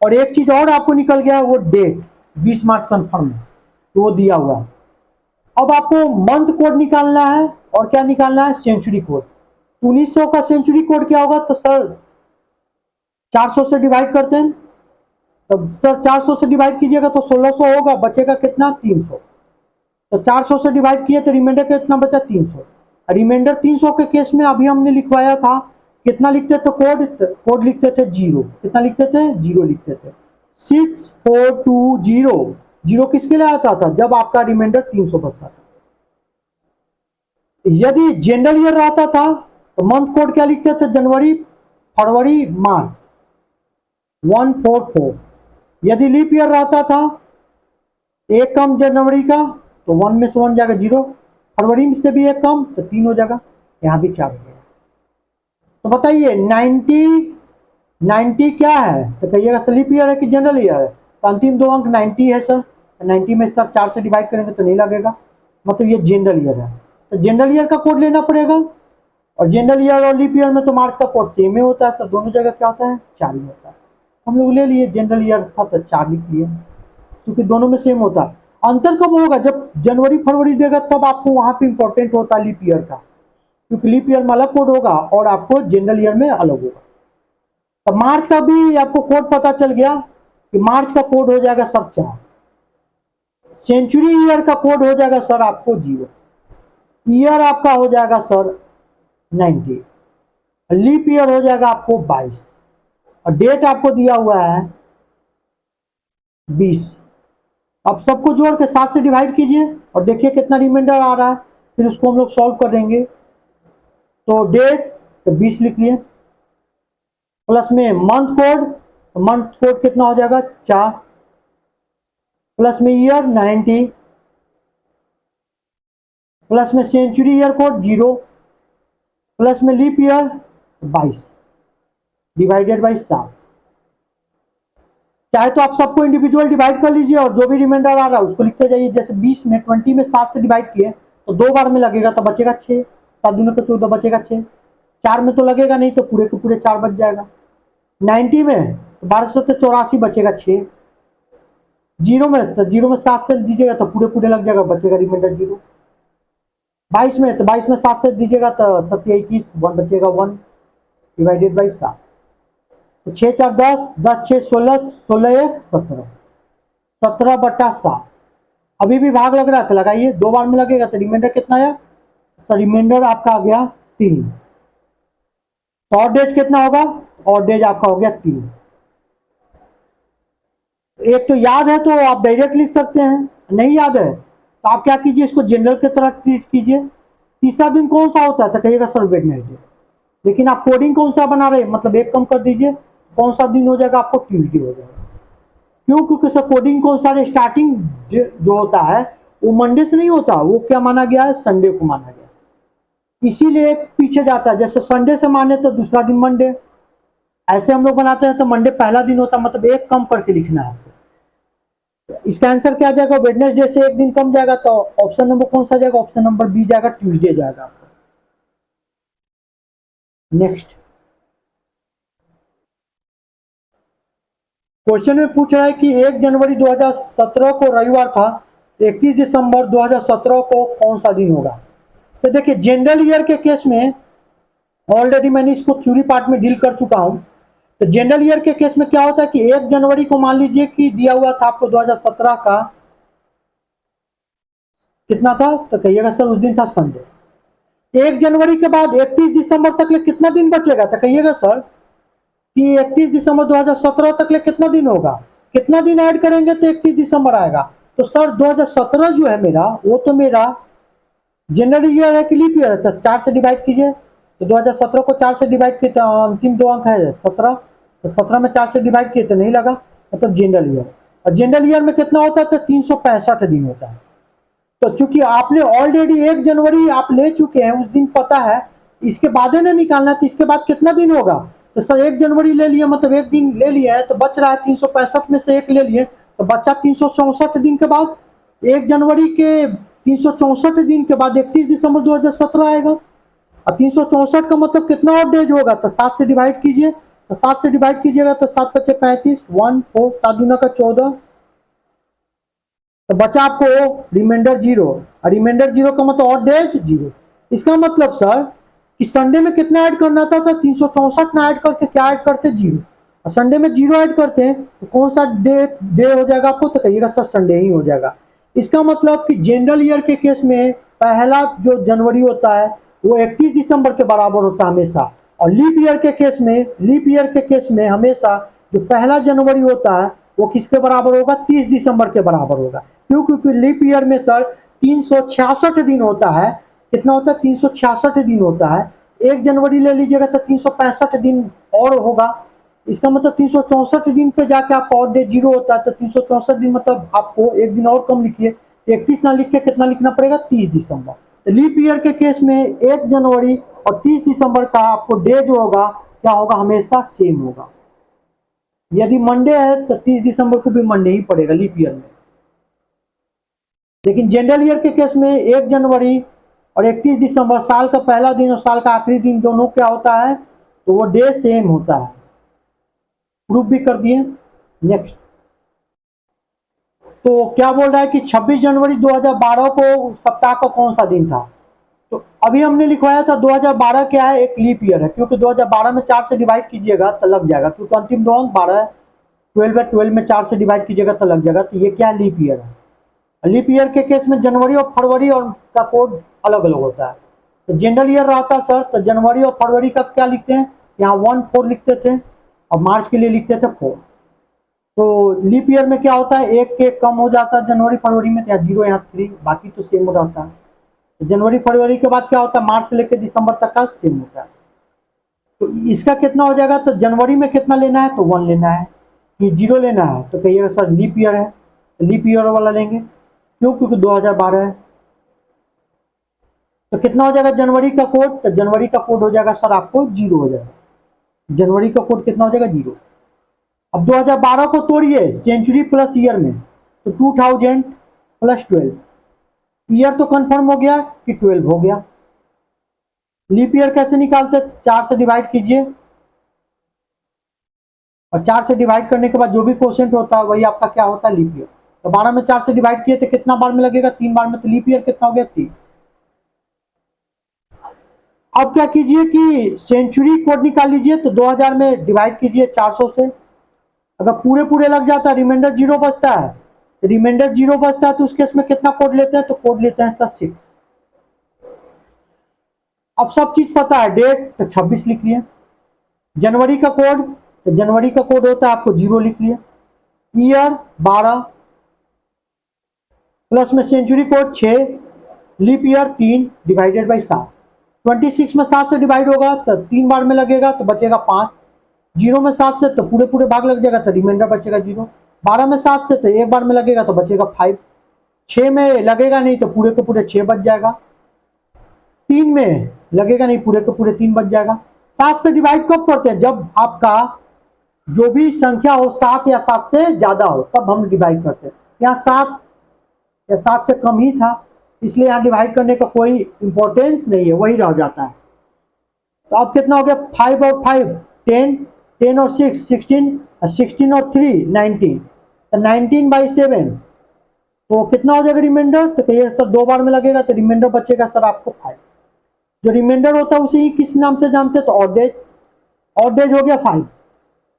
और एक चीज और आपको निकल गया, वो डेट 20 मार्च कन्फर्म है, तो वो दिया हुआ है। अब आपको मंथ कोड निकालना है, और क्या निकालना है, सेंचुरी कोड। 1900 का सेंचुरी कोड क्या होगा, तो सर 400 से डिवाइड करते हैं, तो सर 400 से डिवाइड कीजिएगा तो 1600 होगा, बचेगा कितना, 300। तो 400 से डिवाइड किए तो रिमाइंडर कितना बचा, 300। रिमाइंडर 300 के केस में अभी हमने लिखवाया था, कितना लिखते थे कोड, कोड लिखते थे 0। कितना लिखते थे, 0 लिखते थे। 6420, 0 किसके लिए आता था, जब आपका रिमाइंडर 300 बचता था। यदि जनरल ईयर रहता था तो मंथ कोड क्या लिखते थे, जनवरी फरवरी मार्च 144। यदि लीप ईयर रहता था, एक कम जनवरी का तो 1 में से 1 जाएगा 0, फरवरी में से भी एक कम तो 3 हो जाएगा, यहां भी 4 हो जाएगा। तो बताइए 90 क्या है, तो कहिएगा लीप ईयर है कि जनरल ईयर है, तो अंतिम दो अंक 90 है सर। 90 में सर 4 से डिवाइड करेंगे तो नहीं लगेगा, मतलब ये जनरल ईयर है, तो जनरल ईयर का कोड लेना पड़ेगा। और जनरल ईयर और लीप ईयर में तो मार्च का कोड सेम ही होता है सर, दोनों जगह क्या होता है, 4 ही होता है। हम लोग ले लिए जनरल ईयर था तो 4 लिख लिए, क्योंकि दोनों में सेम होता है। अंतर कब होगा, जब जनवरी फरवरी देगा तब आपको वहां पे इंपॉर्टेंट होता है लीप ईयर का, क्योंकि लीप ईयर में अलग कोड होगा और आपको जनरल ईयर में अलग होगा। तो मार्च का भी आपको कोड पता चल गया कि मार्च का कोड हो जाएगा सर 4, सेंचुरी ईयर का कोड हो जाएगा सर आपको 0, ईयर आपका हो जाएगा सर 90, लीप ईयर हो जाएगा आपको 22, और डेट आपको दिया हुआ है 20। अब सबको जोड़ के 7 से डिवाइड कीजिए और देखिए कितना रिमाइंडर आ रहा है, फिर उसको हम लोग सॉल्व कर देंगे। तो डेट तो 20 लिख लिए, प्लस में मंथ कोड, तो मंथ कोड कितना हो जाएगा 4, प्लस में ईयर 90, प्लस में सेंचुरी ईयर कोड 0, प्लस में लीप ईयर 22 डिवाइडेड बाई 7। चाहे तो आप सबको इंडिविजुअल डिवाइड कर लीजिए और जो भी रिमाइंडर आ रहा है उसको लिखते जाइए। जैसे 20 में 20 में 7 से डिवाइड किए तो 2 बार में लगेगा तो बचेगा 6, 7 दूनी को 14 बचेगा 6, 4 में तो लगेगा नहीं तो पूरे के पूरे 4 बच जाएगा। 90 में 1284 बचेगा 6, 0 में तो 0 में 7 से दीजिएगा तो पूरे पूरे लग जाएगा, बचेगा रिमाइंडर 0। 22 में तो 22 में 7 से दीजिएगा तो 7 21 1 बचेगा 1 डिवाइडेड बाई 7। तो 6 4 10, 10 6 16, 16 1 17, 17 बटा 7। अभी भी भाग लग रहा है तो लगाइए, 2 बार में लगेगा तो रिमाइंडर कितना आया, सर रिमाइंडर आपका आ गया 3। और डेज कितना होगा, और डेज आपका हो गया 3। एक तो याद है तो आप डायरेक्ट लिख सकते हैं, नहीं याद है तो आप क्या कीजिए, इसको जनरल की तरह ट्रीट कीजिए। तीसरा दिन कौन सा होता है तो कहिएगा सर वेडनेसडे, लेकिन आप कोडिंग कौन सा बना रहे हैं, मतलब एक कम कर दीजिए, कौन सा दिन हो जाएगा आपको, ट्यूजडे हो जाएगा। क्यों, क्योंकि सर कोडिंग कौन सा स्टार्टिंग जो होता है वो मंडे से नहीं होता, वो क्या माना गया है, संडे को माना गया, इसीलिए पीछे जाता है। जैसे संडे से माने तो दूसरा दिन मंडे, ऐसे हम लोग बनाते हैं तो मंडे पहला दिन होता है, मतलब एक कम करके लिखना है आपको। इसका आंसर क्या जाएगा, वेडनेसडे से एक दिन कम जाएगा, तो ऑप्शन नंबर कौन सा जाएगा, ऑप्शन नंबर बी जाएगा, ट्यूसडे जाएगा आपको। नेक्स्ट क्वेश्चन में पूछ रहा है कि 1 जनवरी 2017 को रविवार था, 31 दिसंबर 2017 को कौन सा दिन होगा। तो देखिए जनरल ईयर के केस में ऑलरेडी मैंने इसको थ्योरी पार्ट में डील कर चुका हूं। तो जनरल ईयर के केस में क्या होता है कि 1 जनवरी को मान लीजिए कि दिया हुआ था आपको 2017 का कितना था, तो कहिएगा सर उस दिन था संडे। 1 जनवरी के बाद 31 दिसंबर तक ले कितना दिन बचेगा, तो कहिएगा सर कि 31 दिसंबर 2017 तक ले कितना दिन होगा, कितना दिन ऐड करेंगे तो 31 दिसंबर आएगा। तो सर 2017 जो है मेरा, वो तो मेरा जनरल ईयर है कि लीप ईयर है, तो 4 से डिवाइड कीजिए। तो 2017 को 4 से डिवाइड किए तो अंतिम 2 अंक है 17, तो 17 में 4 से डिवाइड किए तो नहीं लगा, मतलब जनरल ईयर। और जनरल ईयर में कितना होता है, तो 365 दिन होता है। तो चूंकि आपने ऑलरेडी 1 जनवरी आप ले चुके हैं, उस दिन पता है इसके बाद है ना निकालना, तो इसके बाद कितना दिन होगा? तो सर 1 जनवरी ले लिए, मतलब एक दिन ले लिया है, तो बच रहा है 365 में से एक ले लिए, तो बचा 364 दिन के बाद। 1 जनवरी के 364 दिन के बाद 31 दिसंबर 2017 आएगा। और 364 का मतलब कितना और डेज होगा? तो 7 से डिवाइड कीजिए, तो 7 से डिवाइड कीजिएगा तो 7 बचे 35, 1 4 7 दूना का 14, तो बचा आपको रिमाइंडर 0, और रिमाइंडर 0 का मतलब और डेज 0। इसका मतलब सर कि संडे में कितना ऐड करना था? 364 ना ऐड करके क्या ऐड करते? 0। और संडे में 0 ऐड करते हैं तो कौन सा डे हो जाएगा आपको? तो कहिएगा सर संडे ही हो जाएगा। इसका मतलब कि जनरल ईयर के केस में पहला जो जनवरी होता है वो 31 दिसंबर के बराबर होता है हमेशा, और लीप ईयर के केस में हमेशा जो पहला जनवरी होता है वो किसके बराबर होगा? 30 दिसंबर के बराबर होगा। क्यों? क्योंकि लीप ईयर में सर 366 दिन होता है। कितना होता है? 366 दिन होता है। 1 जनवरी ले लीजिएगा तो 365 दिन और होगा। इसका मतलब 364 दिन पे जाके आपका और डे 0 होता है, तो 364 दिन मतलब आपको एक दिन और कम लिखिए। 31 ना लिख के कितना लिखना पड़ेगा? 30 दिसंबर। तो लीप ईयर के केस में 1 जनवरी और 30 दिसंबर का आपको डे जो होगा क्या होगा? हमेशा सेम होगा। यदि मंडे है तो 30 दिसंबर को भी मंडे ही पड़ेगा लीप ईयर में। लेकिन जनरल ईयर के केस में 1 जनवरी और 31 दिसंबर, साल का पहला दिन और साल का आखिरी दिन दोनों क्या होता है? तो वो डे सेम होता है। प्रूफ भी कर दिए। नेक्स्ट, तो क्या बोल रहा है कि 26 जनवरी 2012 को सप्ताह का कौन सा दिन था? तो अभी हमने लिखवाया था 2012 क्या है? एक लीप ईयर है, क्योंकि 2012 में 4 से डिवाइड कीजिएगा तो लग जाएगा, क्योंकि अंतिम रोंग 12 है। 12 है, 12 में 4 से डिवाइड कीजिएगा तो लग जाएगा। तो ये क्या है? लीप ईयर है। लीप ईयर के केस में जनवरी और फरवरी और का कोड अलग अलग होता है। तो जनरल ईयर रहता सर तो जनवरी और फरवरी का क्या लिखते हैं? यहाँ 1 4 लिखते थे, और मार्च के लिए लिखते थे 4। तो लीप ईयर में क्या होता है? एक के कम हो जाता है जनवरी फरवरी में, यहाँ 0 यहाँ 3, बाकी तो सेम रहता है। तो जनवरी फरवरी के बाद क्या होता है? मार्च से लेकर दिसंबर तक का सेम होता है। तो इसका कितना हो जाएगा? तो जनवरी में कितना लेना है? तो 1 लेना है। ये 0 लेना है, तो कहिएगा सर लीप ईयर है, तो लीप ईयर वाला लेंगे। क्यों? क्योंकि 2012 है। तो कितना हो जाएगा जनवरी का कोड? तो जनवरी का कोड हो जाएगा सर आपको 0 हो जाएगा। जनवरी का कोड कितना हो जाएगा? 0। अब 2012 को तोड़िए सेंचुरी प्लस ईयर में, तो 2000 प्लस 12, ईयर तो कंफर्म हो गया कि 12 हो गया। लीप ईयर कैसे निकालते? 4 से डिवाइड कीजिए, और 4 से डिवाइड करने के बाद जो भी क्वोशेंट होता है वही आपका क्या होता है? Leap year. तो 12 में 4 से डिवाइड किए तो कितना बार में लगेगा? 3 बार में। तो लीप ईयर कितना हो गया? 3। अब क्या कीजिए कि सेंचुरी कोड निकाल लीजिए, तो 2000 में डिवाइड कीजिए 400 से। अगर पूरे पूरे लग जाता है, रिमाइंडर 0 बचता है, तो रिमाइंडर 0 बचता है तो उस केस में कितना कोड लेते हैं? तो कोड लेते हैं सर 6। अब सब चीज पता है, डेट तो 26 लिख लिए, जनवरी का कोड, तो जनवरी का कोड होता है आपको 0 लिख लिए, ईयर 12, प्लस में century code 6, leap year 3 divided by 7। 26 में 7 से डिवाइड होगा तो 3 बार में लगेगा तो बचेगा 5। 0 में 7 से तो पूरे पूरे भाग लग जाएगा तो रिमाइंडर बचेगा 0। 12 में 7 से तो एक बार में लगेगा तो बचेगा 5। 6 में लगेगा नहीं तो पूरे के पूरे 6 बच जाएगा। 3 में लगेगा नहीं, पूरे के पूरे 3 बच जाएगा। 7 से डिवाइड कब करते हैं? जब आपका जो भी संख्या हो 7 या 7 से ज्यादा हो तब हम डिवाइड करते हैं। यहाँ 7 या 7 से कम ही था, इसलिए यहाँ डिवाइड करने का कोई इंपॉर्टेंस नहीं है, वही रह जाता है। तो अब कितना हो गया? 5 और 5 10, 10 और 6 16, 16 और 3 19, तो 19 बाई 7, तो कितना हो जाएगा रिमाइंडर? तो कहिए सर 2 बार में लगेगा तो रिमाइंडर बचेगा सर आपको 5। जो रिमाइंडर होता है उसे ही किस नाम से जानते हैं? तो ऑड डेज। ऑड डेज हो गया 5।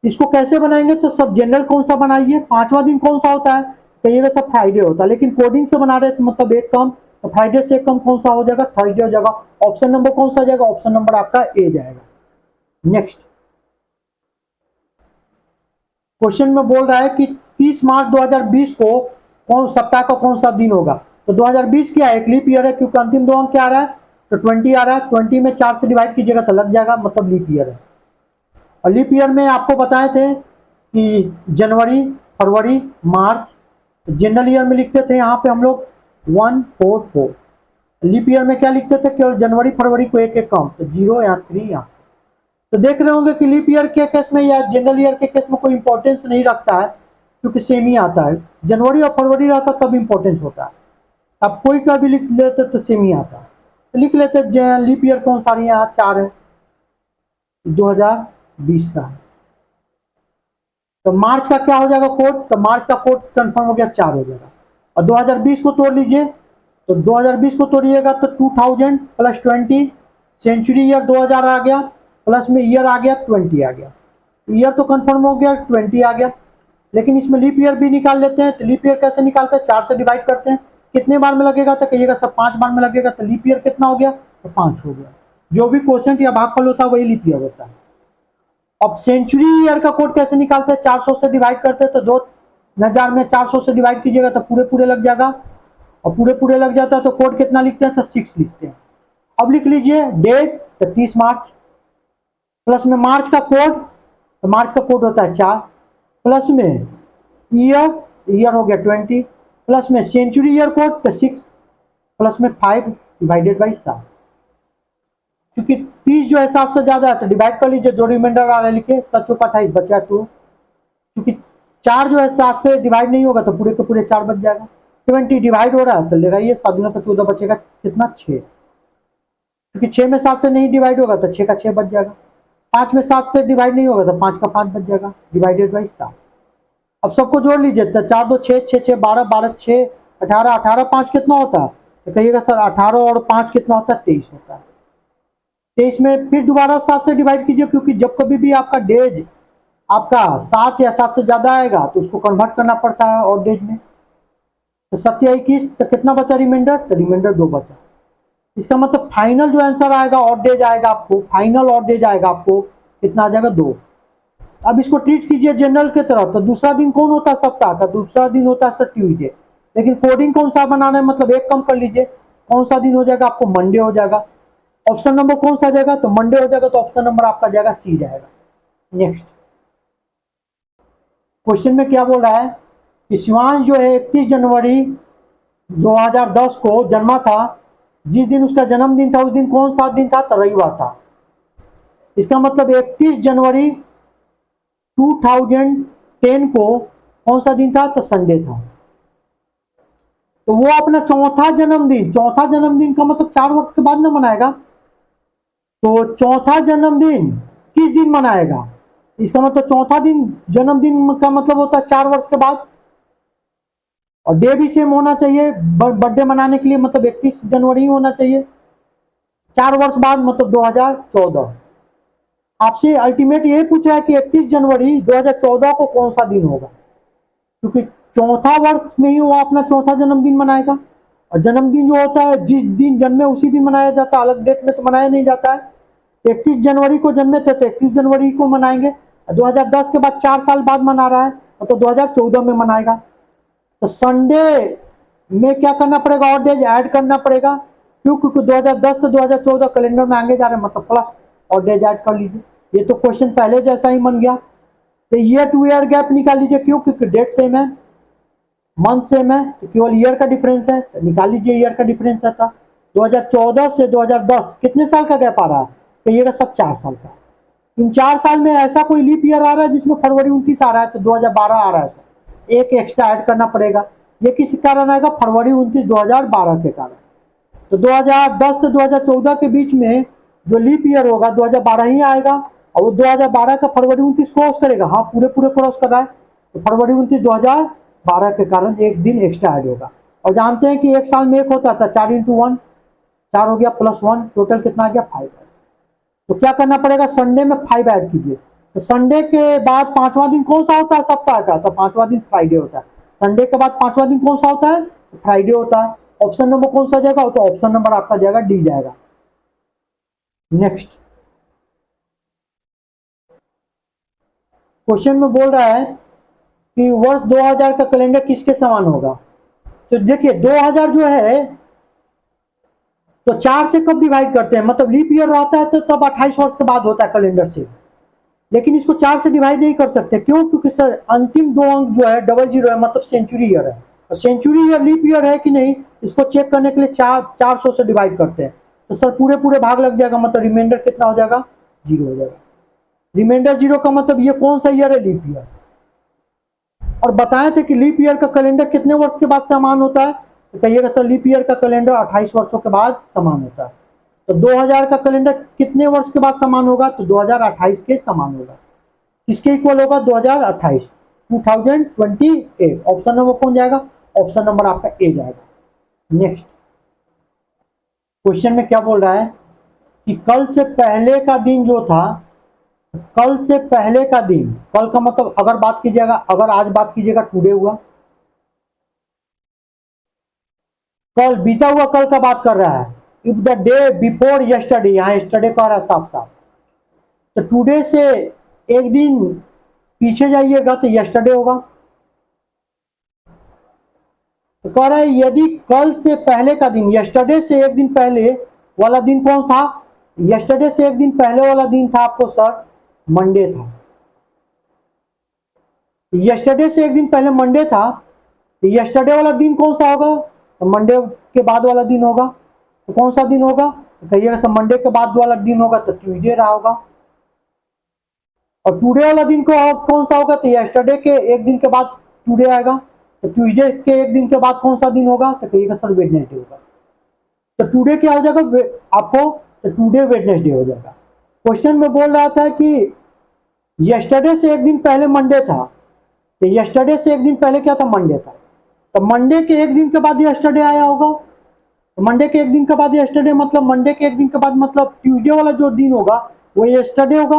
इसको कैसे बनाएंगे? तो सब जनरल कौन सा बनाइए? 5वां दिन कौन सा होता है? कहिएगा सब फ्राइडे होता है, लेकिन कोडिंग से बना रहे तो मतलब एक कम, तो फ्राइडे से एक कम कौन सा हो जाएगा? थर्सडे हो जाएगा। ऑप्शन नंबर कौन सा जाएगा? ऑप्शन नंबर आपका ए जाएगा। नेक्स्ट क्वेश्चन में बोल रहा है कि 30 मार्च 2020 को कौन सप्ताह का कौन सा दिन होगा? तो 2020 क्या है? एक लीप ईयर है, क्योंकि अंतिम 2 अंक क्या आ रहा है? तो 20 आ रहा है। 20 में 4 से डिवाइड कीजिएगा तो लग जाएगा, मतलब लीप ईयर है। और लीप ईयर में आपको बताए थे कि जनवरी, फरवरी, मार्च। जनरल ईयर में लिखते थे यहाँ पे हम लोग 1 4 4। लीप ईयर में क्या लिखते थे, केवल जनवरी फरवरी को एक एक कम, तो 0 या 3 या। तो देख रहे होंगे कि लीप ईयर के केस में या जनरल ईयर के केस में कोई इंपॉर्टेंस नहीं रखता है, क्योंकि सेम ही आता है। जनवरी और फरवरी रहता तब इंपॉर्टेंस होता है। अब कोई का भी लिख लेते तो सेम ही आता है। तो लिख लेते लीप ईयर कौन सा, यहाँ 4 है, 2020 का है। तो मार्च का क्या हो जाएगा कोड, तो मार्च का कोड कंफर्म हो गया 4 हो जाएगा। और 2020 को तोड़ लीजिए, तो 2020 को तोड़िएगा तो 2000 प्लस 20, सेंचुरी ईयर 2000 आ गया, प्लस में ईयर आ गया 20 आ गया। ईयर तो कंफर्म हो गया, 20 आ गया। लेकिन इसमें लीप ईयर भी निकाल लेते हैं। तो लीप ईयर कैसे निकालते हैं, 4 से डिवाइड करते हैं। कितने बार में लगेगा, तो कहिएगा सर 5 बार में लगेगा। तो लीप ईयर कितना हो गया, तो 5 हो गया। जो भी क्वेश्चन या भागफल होता है वही लीप ईयर होता है। अब सेंचुरी ईयर का कोड कैसे निकालते हैं, 400 से डिवाइड करते हैं। तो 2000 में 400 से डिवाइड कीजिएगा तो पूरे पूरे लग जाएगा, और पूरे पूरे लग जाता है तो कोड कितना लिखते हैं, तो 6 लिखते हैं। अब लिख लीजिए डेट, तो 30 मार्च, प्लस में मार्च का कोड, तो मार्च का कोड होता है 4, प्लस में ईयर, ईयर हो गया 20, प्लस में सेंचुरी ईयर कोड तो 6, प्लस में 5 डिवाइडेड बाई 7। क्योंकि 30 जो है 7 से ज्यादा है तो डिवाइड कर लीजिए, जो रिमाइंडर आ रहा है लिखिए, 7 चौका 28 बचा 2। क्योंकि 4 जो है 7 से डिवाइड नहीं होगा तो पूरे के पूरे 4 बच जाएगा। 20 डिवाइड हो रहा है तो लगाइए 7 दूना का 14 बचेगा कितना, 6। क्योंकि 6 में 7 से नहीं डिवाइड होगा तो 6 का 6 बच जाएगा। 5 में 7 से डिवाइड नहीं होगा तो 5 का 5 बच जाएगा, डिवाइडेड बाई 7। अब सबको जोड़ लीजिए, तो 4 2 6, 6 6 12, 12 6 18, 18 5 कितना होता है, तो कहिएगा सर 18 और 5 कितना होता है, 23 होता है। 23 में फिर दोबारा 7 से डिवाइड कीजिए, क्योंकि जब कभी भी आपका डेज आपका 7 या 7 से ज्यादा आएगा तो उसको कन्वर्ट करना पड़ता है और डेज में। तो 7 या 21, तो कितना बचा रिमाइंडर, तो रिमाइंडर 2 बचा। इसका मतलब फाइनल जो आंसर आएगा और डेज आएगा आपको, फाइनल और डेज आएगा आपको कितना आ जाएगा, 2। अब इसको ट्रीट कीजिए जनरल के तरफ। तो दूसरा दिन कौन होता है सप्ताह का, दूसरा दिन होता है सर ट्यूजडे। लेकिन कोडिंग कौन सा बनाना है, मतलब एक कम कर लीजिए, कौन सा दिन हो जाएगा आपको, मंडे हो जाएगा। ऑप्शन नंबर कौन सा जाएगा, तो मंडे हो जाएगा, तो ऑप्शन नंबर आपका जाएगा सी जाएगा। नेक्स्ट क्वेश्चन में क्या बोल रहा है कि शिवांश जो है 31 जनवरी 2010 को जन्मा था। जिस दिन उसका जन्मदिन था उस दिन कौन सा दिन था, तो रविवार था। इसका मतलब 31 जनवरी 2010 को कौन सा दिन था, तो संडे था। तो वो अपना चौथा जन्मदिन का मतलब 4 वर्ष के बाद ना मनाएगा। तो चौथा जन्मदिन किस दिन मनाएगा, इसका मतलब चौथा दिन जन्मदिन का मतलब होता है 4 वर्ष के बाद। और डे भी सेम होना चाहिए बर्थडे मनाने के लिए, मतलब 31 जनवरी होना चाहिए। 4 वर्ष बाद मतलब 2014। आपसे अल्टीमेट यही पूछा है कि 31 जनवरी 2014 को कौन सा दिन होगा, क्योंकि चौथा वर्ष में ही वो अपना चौथा जन्मदिन मनाएगा। और जन्मदिन जो होता है जिस दिन जन्मे उसी दिन मनाया जाता है, अलग डेट में तो मनाया नहीं जाता है। 31 जनवरी को जन्मे थे तो 31 जनवरी को मनाएंगे। 2010 के बाद 4 साल बाद मना रहा है तो 2014 में मनाएगा। तो संडे में क्या करना पड़ेगा, और डेज ऐड करना पड़ेगा। क्यों, क्योंकि 2010 से 2014 कैलेंडर में आगे जा रहे हैं, मतलब प्लस और डेज ऐड कर लीजिए। ये तो क्वेश्चन पहले जैसा ही बन गया। तो ईयर टू ईयर गैप निकाल लीजिए, क्यों, क्योंकि डेट सेम है, मंथ सेम है, तो केवल ईयर का डिफरेंस है। तो निकाल लीजिए ईयर का डिफरेंस है। 2014 से 2010 कितने साल का गैप आ रहा है, तो ये सब 4 साल का। इन 4 साल में ऐसा कोई लीप ईयर आ रहा है जिसमें फरवरी 29 आ रहा है, तो 2012 आ रहा है, तो एक एक्स्ट्रा ऐड करना पड़ेगा। ये किस कारण आएगा, फरवरी 29 2012 के कारण। तो 2010 से 2014 के बीच में जो लीप ईयर होगा 2012 ही आएगा, और वो 2012 का फरवरी 29 क्रॉस करेगा। हाँ, पूरे पूरे क्रॉस कर रहा है, तो फरवरी 29 2012 के कारण एक दिन एक्स्ट्रा ऐड होगा। और जानते हैं कि एक साल में एक होता था, 4 × 1 4 हो गया, प्लस 1 टोटल कितना आ गया, 5। तो क्या करना पड़ेगा, संडे में 5 ऐड कीजिए। तो संडे के बाद 5वां दिन कौन सा होता है सप्ताह का, तो 5वां दिन फ्राइडे होता है। संडे के बाद 5वां दिन कौन सा होता है, तो फ्राइडे होता है। ऑप्शन नंबर कौन सा जाएगा, तो ऑप्शन नंबर आपका जाएगा डी जाएगा। नेक्स्ट क्वेश्चन में बोल रहा है कि वर्ष 2000 का कैलेंडर किसके समान होगा। तो देखिए 2000 जो है तो 4 से कब डिवाइड करते हैं, मतलब लीप ईयर रहता है तो तब 28 वर्ष के बाद होता है कैलेंडर से। लेकिन इसको 4 से डिवाइड नहीं कर सकते, क्यों, क्योंकि सर अंतिम 2 अंक जो है 00 है, मतलब सेंचुरी ईयर है। सेंचुरी या लीप ईयर है कि नहीं, इसको चेक करने के लिए 400 से डिवाइड करते हैं, तो सर पूरे पूरे भाग लग जाएगा, मतलब रिमाइंडर कितना हो जाएगा, 0 हो जाएगा। रिमाइंडर 0 का मतलब ये कौन सा ईयर है, लीप ईयर। और बताए थे कि लीप ईयर का कैलेंडर कितने वर्ष के बाद समान होता है, तो कहिएगा सर लीप ईयर का कैलेंडर 28 वर्षों के बाद समान होता है। तो 2000 का कैलेंडर कितने वर्ष के बाद समान होगा, तो 2028 के समान होगा। किसके इक्वल होगा, 2028, 2028। ऑप्शन नंबर कौन जाएगा, ऑप्शन नंबर आपका ए जाएगा। नेक्स्ट क्वेश्चन में क्या बोल रहा है कि कल से पहले का दिन जो था, कल से पहले का दिन, कल का मतलब अगर बात कीजिएगा, अगर आज बात कीजिएगा टुडे हुआ, कल बीता हुआ कल का बात कर रहा है। If the day before yesterday, यहां यस्टरडे कह रहा है साफ साफ, तो टुडे से एक दिन पीछे जाइएगा तो यस्टरडे होगा। तो कह रहा है यदि कल से पहले का दिन, यस्टरडे से एक दिन पहले वाला दिन कौन था, यस्टरडे से एक दिन पहले वाला दिन था आपको सर मंडे था। यस्टरडे से एक दिन पहले मंडे था, तो यस्टरडे वाला दिन कौन सा होगा, तो मंडे के बाद वाला दिन होगा। तो कौन सा दिन होगा, तो कहिएगा सर मंडे के बाद वाला दिन होगा तो ट्यूसडे रहा होगा। और टुडे वाला दिन को कौन सा होगा, तो यस्टरडे के एक दिन के बाद टुडे आएगा। तो ट्यूसडे के एक दिन के बाद कौन सा दिन होगा, तो कहिएगा सर वेडनेसडे होगा। तो टुडे क्या हो जाएगा आपको, तो टुडे वेडनेसडे हो जाएगा। क्वेश्चन में बोल रहा था कि यस्टरडे से एक दिन पहले मंडे था, तो यस्टरडे से एक दिन पहले क्या था, मंडे था। तो मंडे के एक दिन के बाद यस्टरडे आया होगा, तो मंडे के एक दिन के बाद यस्टरडे, मतलब मंडे के एक दिन के बाद मतलब ट्यूसडे वाला जो दिन होगा वो यस्टरडे होगा।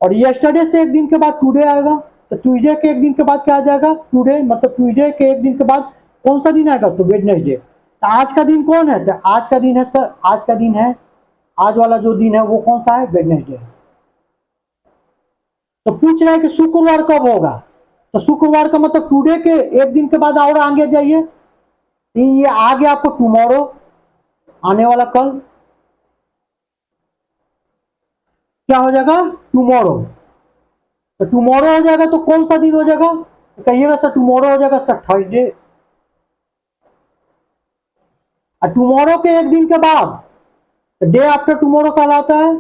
और यस्टरडे से एक दिन के बाद टुडे आएगा, तो ट्यूसडे के एक दिन के बाद क्या आ जाएगा, टुडे, मतलब ट्यूसडे के एक दिन के बाद कौन सा दिन आएगा, तो वेडनेसडे। तो आज का दिन कौन है, तो आज का दिन है सर, आज का दिन है, आज वाला जो दिन है वो कौन सा है, वेडनेसडे है। तो पूछ रहा है कि शुक्रवार कब होगा, तो शुक्रवार का मतलब टुडे के एक दिन के बाद और आगे जाइए, ये आ गया आपको टुमारो, आने वाला कल क्या हो जाएगा, टुमारो। तो टुमारो हो जाएगा तो कौन सा दिन हो जाएगा, तो कहिएगा सर टुमारो हो जाएगा सर थर्सडे। और टुमारो के एक दिन के बाद डे आफ्टर टुमारो कहलाता है।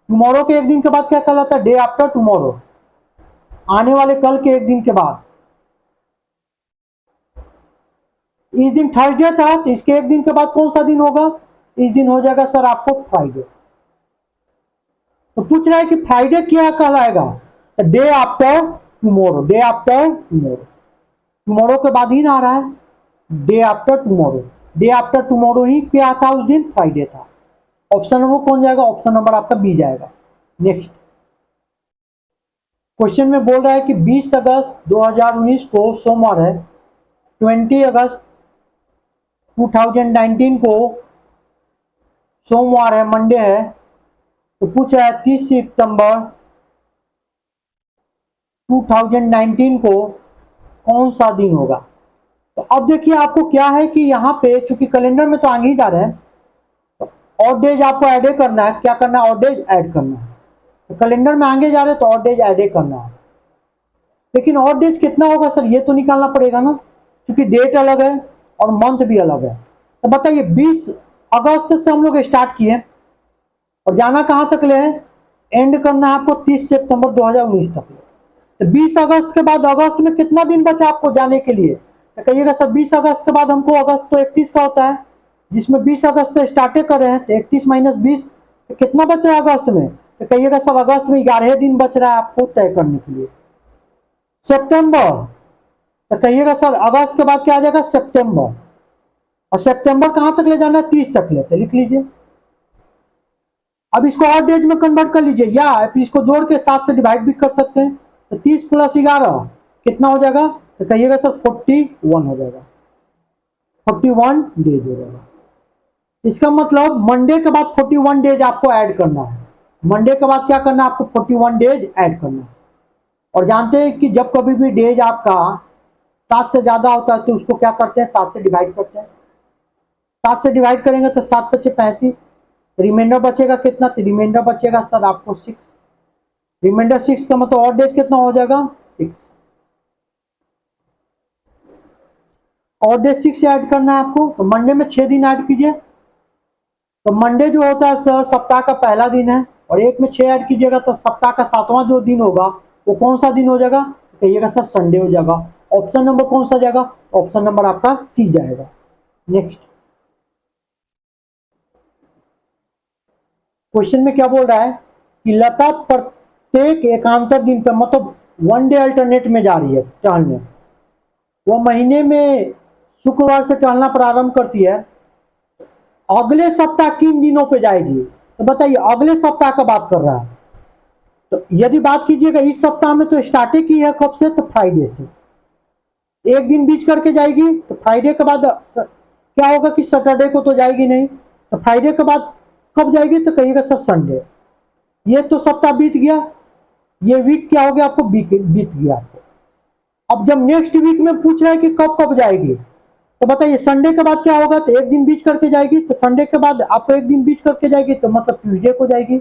टुमारो के एक दिन के बाद क्या कहलाता है, डे आफ्टर टुमारो, आने वाले कल के एक दिन के बाद। इस दिन थर्सडे था, तो इसके एक दिन के बाद कौन सा दिन होगा, इस दिन हो जाएगा सर आपको फ्राइडे। तो पूछ रहा है कि फ्राइडे क्या कहलाएगा, तो day after tomorrow, day after tomorrow, tomorrow के बाद ही ना आ रहा है, day after tomorrow, day after tomorrow ही क्या था उस दिन, फ्राइडे था। ऑप्शन नंबर कौन जाएगा, ऑप्शन नंबर आपका बी जाएगा। नेक्स्ट क्वेश्चन में बोल रहा है कि 20 अगस्त 2019 को सोमवार है, 20 अगस्त 2019 को सोमवार है, मंडे है। तो पूछ रहा है 30 सितंबर 2019 को कौन सा दिन होगा। तो अब देखिए आपको क्या है कि यहाँ पे चूंकि कैलेंडर में तो आगे ही जा रहे हैं, तो ऑड डेज आपको ऐड करना है, क्या करना है, ऑड डेज ऐड करना है। तो कैलेंडर में आगे जा रहे हैं तो ऑड डेज ऐड करना है, लेकिन ऑड डेज कितना होगा सर, ये तो निकालना पड़ेगा ना, क्योंकि डेट अलग है और मंथ भी अलग है। तो बताइए 20 अगस्त से हम लोग स्टार्ट किए और जाना कहां तक ले है, एंड करना है आपको 30 सितंबर 2019 तक ले। तो 20 अगस्त के बाद अगस्त में कितना दिन बचा आपको जाने के लिए, तो कहिएगा सर 20 अगस्त के बाद हमको, अगस्त तो 31 का होता है, जिसमें 20 अगस्त से स्टार्ट कर रहे हैं, तो 31 माइनस 20 तो कितना बच रहा है अगस्त में, तो कहिएगा सर अगस्त में 11 दिन बच रहा है आपको तय करने के लिए। सितंबर, तो कहिएगा सर अगस्त के बाद क्या आ जाएगा, सितंबर, और सितंबर कहां तक ले जाना है, 30 तक लेते, लिख लीजिए। अब इसको ऑड डेज में कन्वर्ट कर लीजिए, या इसको जोड़ के 7 से डिवाइड भी कर सकते हैं। तो 30 प्लस 11 कितना हो जाएगा, तो कहिएगा सर 41 हो जाएगा, 41 डेज हो जाएगा। इसका मतलब मंडे के बाद 41 डेज आपको ऐड करना है, मंडे के बाद क्या करना है आपको, 41 डेज ऐड करना है। और जानते हैं कि जब कभी भी डेज आपका 7 से ज्यादा होता है तो उसको क्या करते हैं, 7 से डिवाइड करते हैं। 7 से डिवाइड करेंगे तो 7 × 5 = 35, रिमाइंडर बचेगा कितना, तो रिमाइंडर बचेगा सर आपको 6, रिमाइंडर 6 का मतलब और डेज कितना हो जाएगा 6, और डेज 6 ऐड करना है आपको। तो मंडे में 6 दिन ऐड कीजिए। तो मंडे जो होता है सर सप्ताह का पहला दिन है, और एक में 6 ऐड कीजिएगा तो सप्ताह का 7वां जो दिन होगा वो कौन सा दिन हो जाएगा, कहिएगा सर संडे हो जाएगा। ऑप्शन नंबर कौन सा जाएगा, ऑप्शन नंबर आपका सी जाएगा। नेक्स्ट क्वेश्चन में क्या बोल रहा है कि लता प्रत्येक एकांतर दिन पर मतलब वन डे अल्टरनेट में जा रही है टहलने। वो महीने में शुक्रवार से टहलना प्रारंभ करती है, अगले सप्ताह किन दिनों पे जाएगी, तो बताइए अगले सप्ताह का बात कर रहा है। तो यदि बात कीजिएगा इस सप्ताह में तो स्टार्ट की है कब से, तो फ्राइडे से। एक दिन बीच करके जाएगी तो फ्राइडे के बाद क्या होगा कि सैटरडे को तो जाएगी नहीं, तो फ्राइडे के बाद कब जाएगी, तो कहिएगा सर संडे। ये तो सप्ताह बीत गया, ये वीक क्या हो गया आपको, बीत गया आपको। अब जब नेक्स्ट वीक में पूछ रहा है कि कब कब जाएगी, तो बताइए संडे के बाद क्या होगा, तो एक दिन बीच करके जाएगी। तो संडे के बाद आपको एक दिन बीच करके जाएगी तो मतलब ट्यूसडे को जाएगी,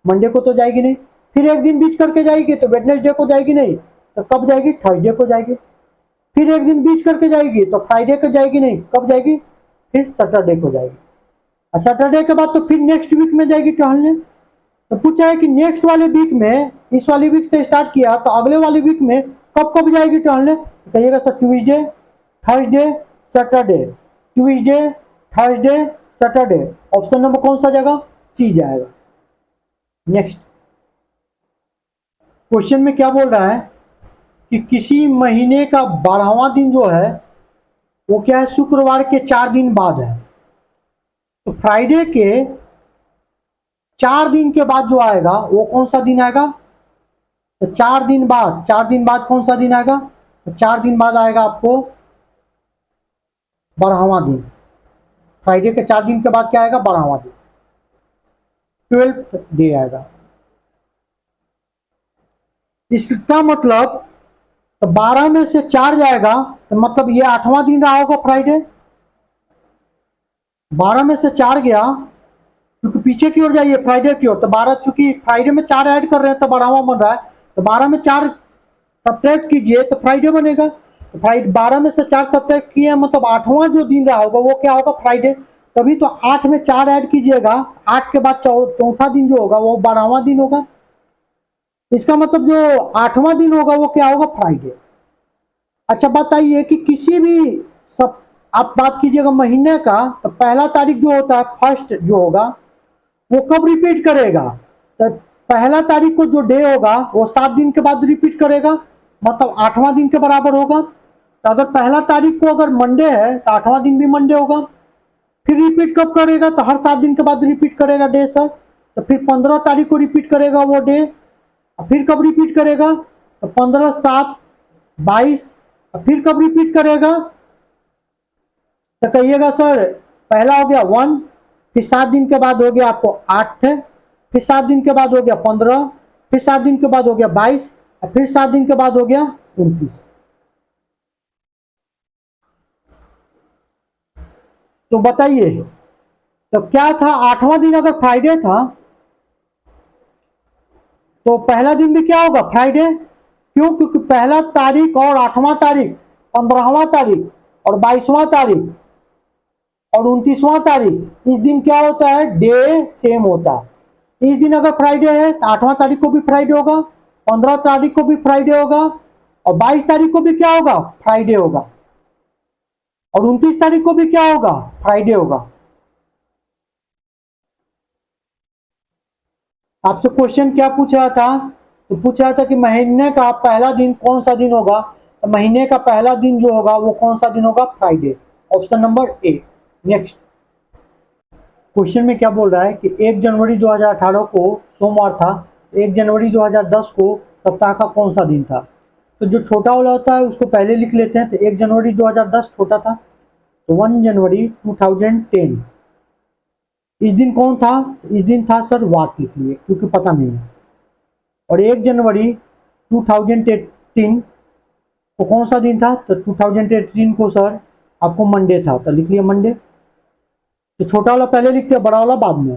मंडे को तो जाएगी नहीं। फिर एक दिन बीच करके जाएगी तो वेडनेसडे को जाएगी नहीं, तो कब जाएगी, थर्सडे को जाएगी। फिर एक दिन बीच करके जाएगी तो फ्राइडे को जाएगी नहीं, कब जाएगी, फिर सैटरडे को जाएगी। और सैटरडे के बाद तो फिर नेक्स्ट वीक में जाएगी टहलने। तो पूछा है कि नेक्स्ट वाले वीक में, इस वाले वीक से स्टार्ट किया तो अगले वाले वीक में कब कब जाएगी टहलने, तो कहिएगा sir Tuesday, Thursday, Saturday. Tuesday, Thursday, Saturday. Option number कौन सा जाएगा, सी जाएगा। नेक्स्ट क्वेश्चन में क्या बोल रहा है कि किसी महीने का 12वां दिन जो है वो क्या है, शुक्रवार के 4 दिन बाद है। तो फ्राइडे के 4 दिन के बाद जो आएगा वो कौन सा दिन आएगा, तो 4 दिन बाद, 4 दिन बाद कौन सा दिन आएगा, तो 4 दिन बाद आएगा आपको 12वां दिन। फ्राइडे के 4 दिन के बाद क्या आएगा, 12वां दिन, 12th डे आएगा। इसका मतलब तो 12 में से 4 जाएगा तो मतलब ये 8वां दिन रहा होगा फ्राइडे। 12 में से 4 गया, क्योंकि पीछे की ओर जाइए फ्राइडे की ओर, तो 12 चूंकि फ्राइडे में 4 ऐड कर रहे हैं तो 12वां बन रहा है। तो 12 में 4 सब्ट्रैक्ट कीजिए तो फ्राइडे बनेगा। तो फ्राइडे 12 में से 4 सब्ट्रैक्ट किए मतलब 8वां जो दिन रहा होगा वो क्या होगा, फ्राइडे। तभी तो 8 में 4 ऐड कीजिएगा, 8 के बाद चौथा दिन जो होगा वो 12वां दिन होगा। इसका मतलब जो 8वां दिन होगा वो क्या होगा, फ्राइडे। अच्छा बताइए कि किसी भी सब आप बात कीजिएगा महीने का, तो पहला तारीख जो होता है फर्स्ट जो होगा वो कब रिपीट करेगा, तो पहला तारीख को जो डे होगा वो 7 दिन के बाद रिपीट करेगा, मतलब 8वां दिन के बराबर होगा। तो अगर पहला तारीख को अगर मंडे है तो 8वां दिन भी मंडे होगा। फिर रिपीट कब करेगा, तो हर 7 दिन के बाद रिपीट करेगा डे सर। तो फिर 15 तारीख को रिपीट करेगा वो डे। फिर कब रिपीट करेगा, तो 15, 7, 22। फिर कब रिपीट करेगा, तो कहिएगा सर पहला हो गया 1, फिर 7 दिन के बाद हो गया आपको 8, फिर 7 दिन के बाद हो गया 15, फिर 7 दिन के बाद हो गया 22, फिर 7 दिन के बाद हो गया 29। तो बताइए तो क्या था, 8वां दिन अगर फ्राइडे था तो पहला दिन भी क्या होगा, फ्राइडे। क्यों, क्योंकि पहला तारीख और 8वां तारीख, 15वां तारीख और 22वां तारीख और 29वां तारीख, इस दिन क्या होता है, डे सेम होता है। इस दिन अगर फ्राइडे है तो 8वां तारीख को भी फ्राइडे होगा, 15 तारीख को भी फ्राइडे होगा, और 22 तारीख को भी क्या होगा, फ्राइडे होगा, और 29 तारीख को भी क्या होगा, फ्राइडे होगा। आपसे क्वेश्चन क्या पूछ रहा था, तो पूछ रहा था कि महीने का पहला दिन कौन सा दिन होगा, तो महीने का पहला दिन जो होगा वो कौन सा दिन होगा, Friday. Option number A. Next question में क्या बोल रहा है कि 1 जनवरी 2018 को सोमवार था, 1 जनवरी 2010 को सप्ताह का कौन सा दिन था। तो जो छोटा वाला होता है उसको पहले लिख लेते हैं। तो 1 जनवरी 2010 छोटा था, तो 1 जनवरी 2010 इस दिन कौन था, इस दिन था सर वाट, लिख लिए क्योंकि पता नहीं है। और 1 जनवरी 2018 को कौन सा दिन था, तो 2018 को सर आपको मंडे था, तो लिख लिया मंडे। तो छोटा वाला पहले लिखते हैं, बड़ा वाला बाद में।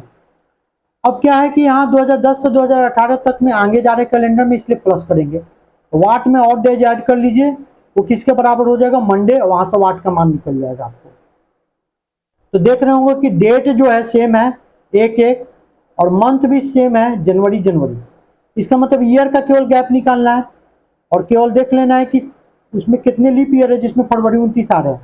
अब क्या है कि यहाँ 2010 से 2018 तक में आगे जा रहे कैलेंडर में, इसलिए प्लस करेंगे। तो वाट में और डेज ऐड कर लीजिए, वो किसके बराबर हो जाएगा, मंडे, वहां से वाट का मान निकल जाएगा आपको। तो देख रहे होंगे कि डेट जो है सेम है, एक एक, और मंथ भी सेम है, जनवरी जनवरी। इसका मतलब ईयर का केवल गैप निकालना है और केवल देख लेना है कि उसमें कितने लीप ईयर है जिसमें फरवरी 29 आ रहा है।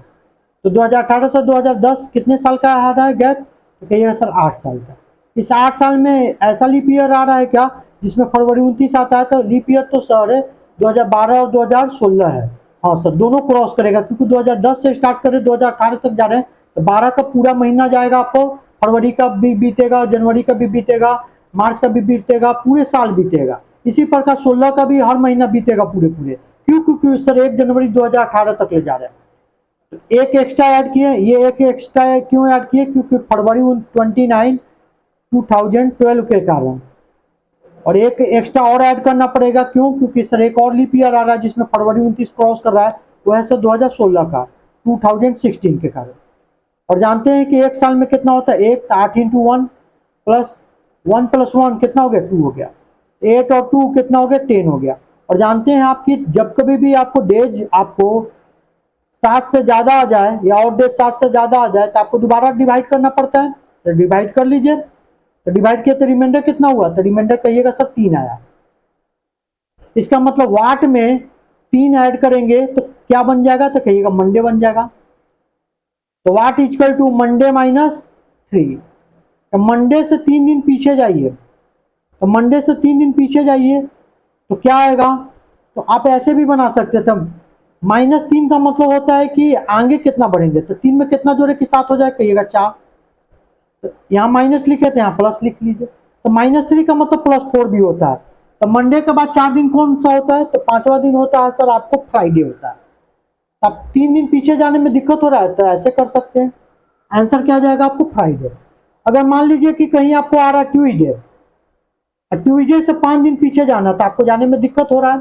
तो 2018 से 2010 कितने साल का आ रहा है गैप, तो कहिएगा सर 8 साल का। इस 8 साल में ऐसा लीप ईयर आ रहा है क्या जिसमें फरवरी 29 आता है, तो लीप ईयर तो सर 2012 और 2016 है। हाँ सर, दोनों क्रॉस करेगा, क्योंकि 2010 से स्टार्ट करें 2018 तक जा रहे हैं, तो 12 का पूरा महीना जाएगा आपको, फरवरी का भी बीतेगा, जनवरी का भी बीतेगा, मार्च का भी बीतेगा, पूरे साल बीतेगा। इसी प्रकार 16 का भी हर महीना बीतेगा पूरे पूरे। क्यों, क्योंकि सर 1 जनवरी 2018 तक ले जा रहे हैं। एक एक्स्ट्रा ऐड किए, ये एक एक्स्ट्रा क्यों ऐड किए, क्योंकि फरवरी 29 2012 के कारण। और एक एक्स्ट्रा और ऐड करना पड़ेगा, क्यों, क्योंकि सर एक और लीप ईयर आ रहा है जिसमें फरवरी 29 क्रॉस कर रहा है, वो है सर 2016 का, 2016 के कारण। और जानते हैं कि एक साल में कितना होता है, एक 8 इंटू 1 प्लस 1 प्लस 1 कितना हो गया, 2 हो गया, 8 और 2 कितना हो गया, 10 हो गया। और जानते हैं आपकी जब कभी भी आपको डेज आपको 7 से ज्यादा आ जाए या और डेज 7 से ज्यादा आ जाए, तो आपको दोबारा डिवाइड करना पड़ता है। तो डिवाइड कर लीजिए, तो डिवाइड किया तो रिमाइंडर कितना हुआ, तो रिमाइंडर कहिएगा सर 3 आया। इसका मतलब वाट में 3 ऐड करेंगे तो क्या बन जाएगा, तो कहिएगा मंडे बन जाएगा। तो वाट इक्वल टू मंडे माइनस 3। तो मंडे से 3 दिन पीछे जाइए, तो मंडे से 3 दिन पीछे जाइए तो क्या आएगा, तो आप ऐसे भी बना सकते थे। -3 का मतलब होता है कि आगे कितना बढ़ेंगे, तो 3 में कितना जोड़े कि 7 हो जाए, कहिएगा 4। तो यहाँ माइनस लिखे थे, यहाँ प्लस लिख लीजिए। तो -3 का मतलब +4 भी होता है। तो मंडे के बाद 4 दिन कौन सा होता है, तो 5वां दिन होता है सर आपको फ्राइडे होता है। अब 3 दिन पीछे जाने में दिक्कत हो रहा है, तो ऐसे कर सकते हैं, आंसर क्या जाएगा आपको, फ्राइडे। अगर मान लीजिए कि कहीं आपको आ रहा है ट्यूजडे, ट्यूजडे से 5 दिन पीछे जाना, तो आपको जाने में दिक्कत हो रहा है,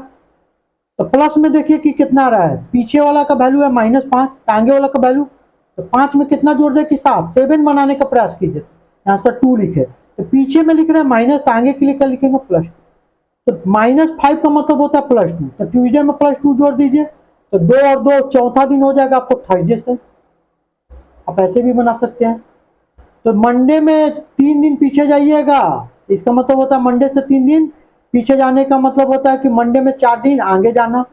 तो प्लस में देखिए कि कितना आ रहा है, पीछे वाला का वैल्यू है -5, आगे वाला का वैल्यू, तो 5 में कितना जोड़ दे कि 7, 7 बनाने का प्रयास कीजिए। यहाँ सर 2 लिखे, तो पीछे में लिख रहे हैं माइनस, तो आगे के लिए क्या लिखेंगे, +2। तो -5 का मतलब होता है +2, तो ट्यूजडे में +2 जोड़ दीजिए, तो 2 और 2 चौथा दिन हो जाएगा आपको थर्सडे से। आप ऐसे भी बना सकते हैं। तो मंडे में 3 दिन पीछे जाइएगा, इसका मतलब होता है मंडे से 3 दिन पीछे जाने का मतलब होता है कि मंडे में 4 दिन आगे जाना।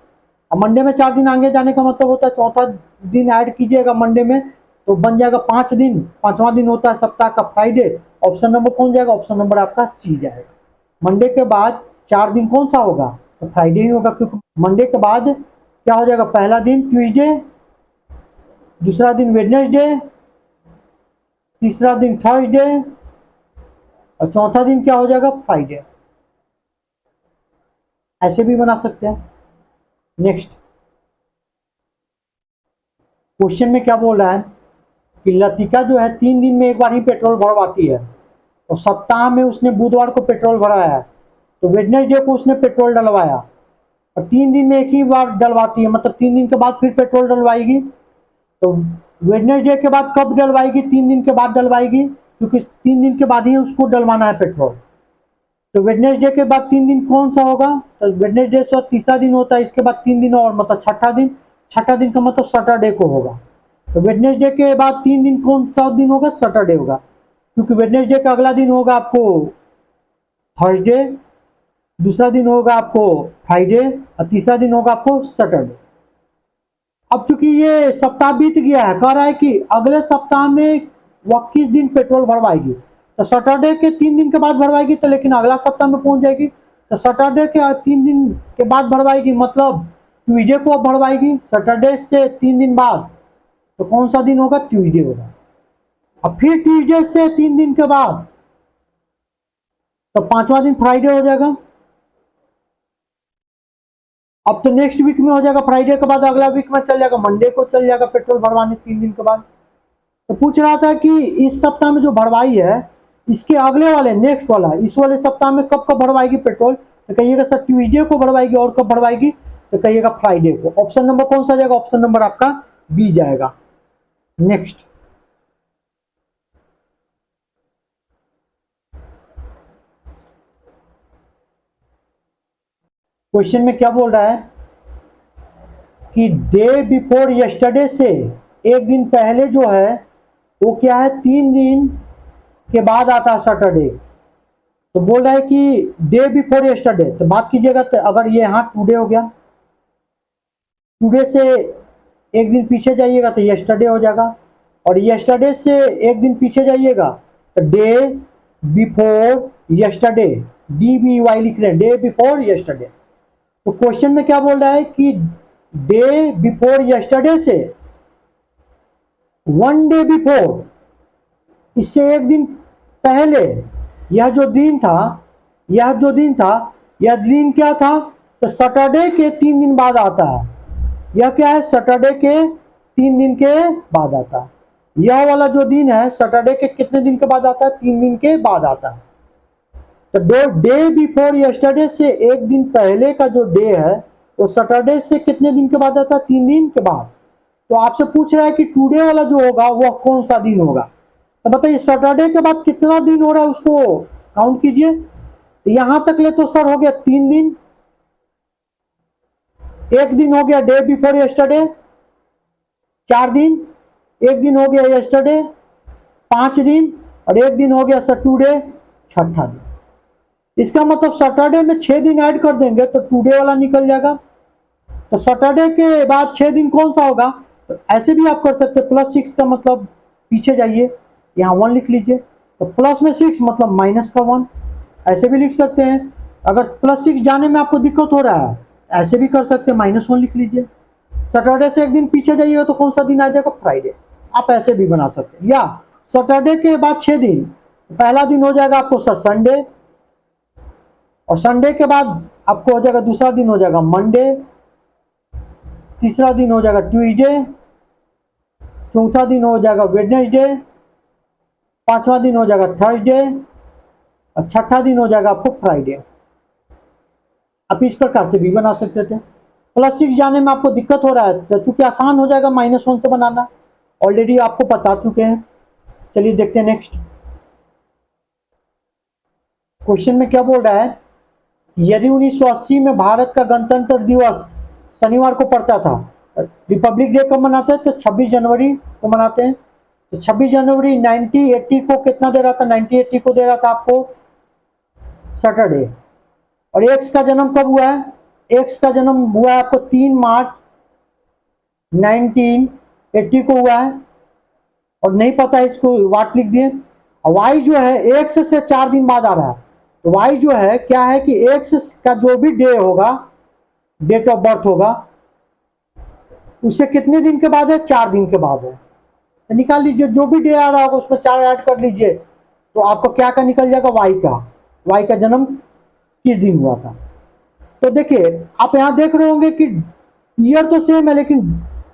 अब मंडे में 4 दिन आगे जाने का मतलब होता है चौथा दिन ऐड कीजिएगा मंडे में, तो बन जाएगा 5 दिन। 5वां दिन होता है सप्ताह का फ्राइडे। ऑप्शन नंबर कौन जाएगा, ऑप्शन नंबर आपका सी जाएगा। मंडे के बाद 4 दिन कौन सा होगा, तो फ्राइडे ही होगा, क्योंकि मंडे के बाद क्या हो जाएगा, पहला दिन ट्यूजडे, दूसरा दिन वेडनेसडे, तीसरा दिन थर्सडे, और चौथा दिन क्या हो जाएगा, फ्राइडे। ऐसे भी बना सकते हैं। नेक्स्ट क्वेश्चन में क्या बोल रहा है कि लतिका जो है 3 दिन में एक बार ही पेट्रोल भरवाती है, तो सप्ताह में उसने बुधवार को पेट्रोल भराया है, तो वेडनेसडे को उसने पेट्रोल डलवाया, और 3 दिन में एक ही बार डलवाती है, मतलब 3 दिन के बाद फिर पेट्रोल डलवाएगी। तो वेडनेसडे के बाद कब डलवाएगी, 3 दिन के बाद डलवाएगी, क्योंकि 3 दिन के बाद ही उसको डलवाना है पेट्रोल। तो वेडनेसडे के बाद 3 दिन कौन सा होगा, तो वेडनेसडे से तीसरा दिन होता है, इसके बाद 3 दिन और, मतलब छठा दिन। छठा दिन का मतलब सैटरडे को होगा। तो वेडनेसडे के बाद 3 दिन कौन सा दिन होगा, सैटरडे होगा, क्योंकि वेडनेसडे का अगला दिन होगा आपको थर्सडे, दूसरा दिन होगा आपको फ्राइडे, और तीसरा दिन होगा आपको सैटरडे। अब चूंकि ये सप्ताह बीत गया है, कह रहा है कि अगले सप्ताह में वह किस दिन पेट्रोल भरवाएगी, तो सैटरडे के 3 दिन के बाद भरवाएगी, तो लेकिन अगला सप्ताह में पहुंच जाएगी, तो सैटरडे के 3 दिन के बाद भरवाएगी, मतलब ट्यूजडे को अब भरवाएगी, सैटरडे से 3 दिन बाद, तो कौन सा दिन होगा, ट्यूजडे होगा। अब फिर ट्यूजडे से 3 दिन के बाद, तो 5वां दिन फ्राइडे हो जाएगा। अब तो नेक्स्ट वीक में हो जाएगा, फ्राइडे के बाद अगला वीक में चल जाएगा, मंडे को चल जाएगा पेट्रोल भरवाने 3 दिन के बाद। तो पूछ रहा था कि इस सप्ताह में जो भरवाई है, इसके अगले वाले नेक्स्ट वाला इस वाले सप्ताह में कब कब भरवाएगी पेट्रोल, तो कहिएगा सर ट्यूजडे को भरवाएगी, और कब भरवाएगी, तो कहिएगा फ्राइडे को। ऑप्शन नंबर कौन सा जाएगा, ऑप्शन नंबर आपका बी जाएगा। नेक्स्ट क्वेश्चन में क्या बोल रहा है कि डे बिफोर यस्टरडे से एक दिन पहले जो है वो क्या है, 3 दिन के बाद आता है सैटरडे। तो बोल रहा है कि डे बिफोर यस्टरडे, तो बात कीजिएगा, तो अगर ये यहाँ टुडे हो गया, टुडे से एक दिन पीछे जाइएगा तो यस्टरडे हो जाएगा, और यस्टरडे से एक दिन पीछे जाइएगा तो डे बिफोर यस्टरडे, DBY लिख रहे हैं, डे बिफोर यस्टरडे। तो क्वेश्चन में क्या बोल रहा है कि डे बिफोर यस्टरडे से 1 डे बिफोर, इससे एक दिन पहले, यह जो दिन था, यह दिन क्या था, तो सैटरडे के 3 दिन बाद आता है। यह क्या है, सैटरडे के 3 दिन के बाद आता है। यह वाला जो दिन है सैटरडे के कितने दिन के बाद आता है, 3 दिन के बाद आता है। तो डे बिफोर यस्टरडे से एक दिन पहले का जो डे है वो सैटरडे से कितने दिन के बाद आता है, 3 दिन के बाद। तो आपसे पूछ रहा है कि टुडे वाला जो होगा वह कौन सा दिन होगा। तो बताइए सैटरडे के बाद कितना दिन हो रहा है उसको काउंट कीजिए। यहां तक ले तो सर हो गया 3 दिन, एक दिन हो गया डे बिफोर यस्टरडे, 4 दिन, एक दिन हो गया यस्टरडे, 5 दिन, और एक दिन हो गया सर टुडे, छठा दिन। इसका मतलब सैटरडे में 6 दिन ऐड कर देंगे तो टुडे वाला निकल जाएगा। तो सैटरडे के बाद 6 दिन कौन सा होगा, तो ऐसे भी आप कर सकते हैं, +6 का मतलब पीछे जाइए, यहाँ 1 लिख लीजिए, तो प्लस में 6 मतलब माइनस का 1, ऐसे भी लिख सकते हैं। अगर +6 जाने में आपको दिक्कत हो रहा है ऐसे भी कर सकते हैं, -1 लिख लीजिए। सैटरडे से एक दिन पीछे जाइएगा तो कौन सा दिन आ जाएगा, फ्राइडे। आप ऐसे भी बना सकते हैं, या सैटरडे के बाद 6 दिन, पहला दिन हो जाएगा आपको सर संडे, और संडे के बाद आपको हो जाएगा, दूसरा दिन हो जाएगा मंडे, तीसरा दिन हो जाएगा ट्यूसडे, चौथा दिन हो जाएगा वेडनेसडे, पांचवा दिन हो जाएगा थर्सडे, और छठा दिन हो जाएगा आपको फ्राइडे। आप इस प्रकार से भी बना सकते थे। +6 जाने में आपको दिक्कत हो रहा है तो चूंकि आसान हो जाएगा -1 से बनाना, ऑलरेडी आपको बता चुके हैं। चलिए देखते हैं नेक्स्ट क्वेश्चन में क्या बोल रहा है। यदि 1980 में भारत का गणतंत्र दिवस शनिवार को पड़ता था, रिपब्लिक डे कब मनाते हैं, तो 26 जनवरी को मनाते हैं। तो 26 जनवरी 1980 को कितना दे रहा था, 1980 को दे रहा था आपको सैटरडे। और एक्स का जन्म कब हुआ है, एक्स का जन्म हुआ है आपको 3 मार्च 1980 को हुआ है, और नहीं पता है इसको वाट लिख दिए। वाई जो है एक्स से 4 दिन बाद आ रहा है, तो वाई जो है क्या है कि एक्स का जो भी डे होगा, डेट ऑफ बर्थ होगा, उससे कितने दिन के बाद है, 4 दिन के बाद है। तो निकाल लीजिए, जो भी डे आ रहा होगा उसमें 4 ऐड कर लीजिए, तो आपको क्या का निकल जाएगा, वाई का जन्म किस दिन हुआ था। तो देखिए आप यहां देख रहे होंगे कि ईयर तो सेम है लेकिन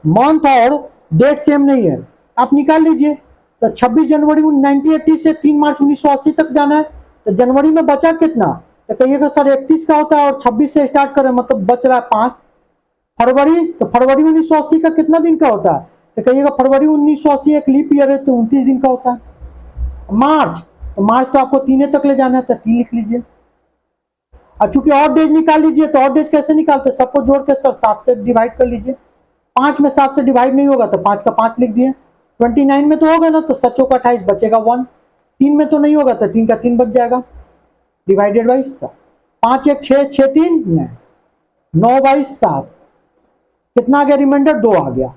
मंथ और डेट सेम नहीं है। आप निकाल लीजिए, तो 26 जनवरी 1980 से 3 मार्च 1980 तक जाना है, तो जनवरी में बचा कितना, तो कहिएगा सर 31 का होता है और 26 से स्टार्ट करें मतलब बच रहा है 5। फरवरी, तो फरवरी 1980 का कितना दिन का होता है, तो कहिएगा फरवरी 1980 एक लीप ईयर है तो 29 दिन का होता है। मार्च, तो मार्च तो आपको 3 तक ले जाना है तो 3 लिख लीजिए। और चूंकि और डेज निकाल लीजिए, तो और डेज कैसे निकालते, सबको जोड़ के सर 7 से डिवाइड कर लीजिए। 5 में 7 से डिवाइड नहीं होगा तो 5 का 5 लिख दिए। 29 में तो होगा ना, तो 7 का 28 बचेगा 1। 3 में तो नहीं होगा तो 3 का 3 बच जाएगा, डिवाइडेड बाई 7। 5 1 6, 6 3 9 बाई 7, कितना आ गया, रिमाइंडर 2 आ गया।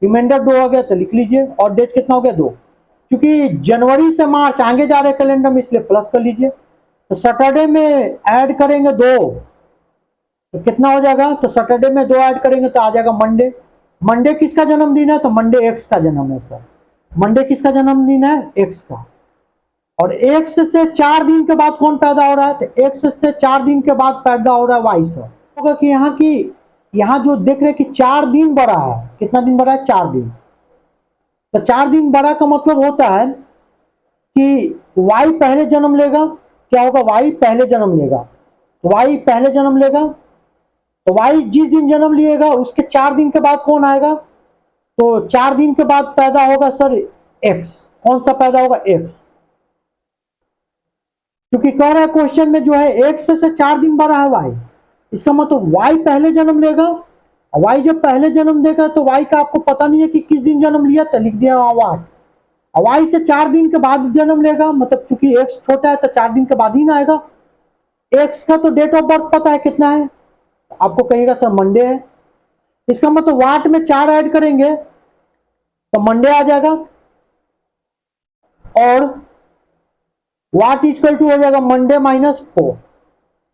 रिमाइंडर 2 आ गया तो लिख लीजिए, और डेट कितना हो गया 2। क्योंकि जनवरी से मार्च आगे जा रहे कैलेंडर में इसलिए प्लस कर लीजिए। तो सैटरडे में ऐड करेंगे 2 तो कितना हो जाएगा, तो सैटरडे में 2 ऐड करेंगे तो आ जाएगा मंडे। मंडे किसका जन्मदिन है, तो मंडे एक्स का जन्म है सर। मंडे किसका जन्मदिन है, एक्स का। और एक्स से 4 दिन के बाद कौन पैदा हो रहा है, तो एक्स से 4 दिन के बाद पैदा हो रहा है वाई सर। होगा कि यहाँ जो देख रहे हैं कि 4 दिन बढ़ा है, कितना दिन बढ़ा है, 4 दिन। तो 4 दिन बढ़ा का मतलब होता है कि वाई पहले जन्म लेगा, क्या होगा, वाई पहले जन्म लेगा। वाई पहले जन्म लेगा, तो वाई जिस दिन जन्म लिएगा उसके 4 दिन के बाद कौन आएगा, तो 4 दिन के बाद पैदा होगा सर एक्स। कौन सा पैदा होगा, एक्स। क्योंकि कह रहा है क्वेश्चन में जो है एक्स से 4 दिन बड़ा है वाई, इसका मतलब y पहले जन्म लेगा। y जब पहले जन्म देगा तो y का आपको पता नहीं है कि किस दिन जन्म लिया, तो लिख दिया वहां 8। y से 4 दिन के बाद जन्म लेगा, मतलब चूंकि x छोटा है तो 4 दिन के बाद ही ना आएगा। x का तो डेट ऑफ बर्थ पता है कितना है, आपको कहिएगा सर मंडे है। इसका मतलब वाट में 4 ऐड करेंगे तो मंडे आ जाएगा, और वाट इक्वल टू हो जाएगा मंडे -4।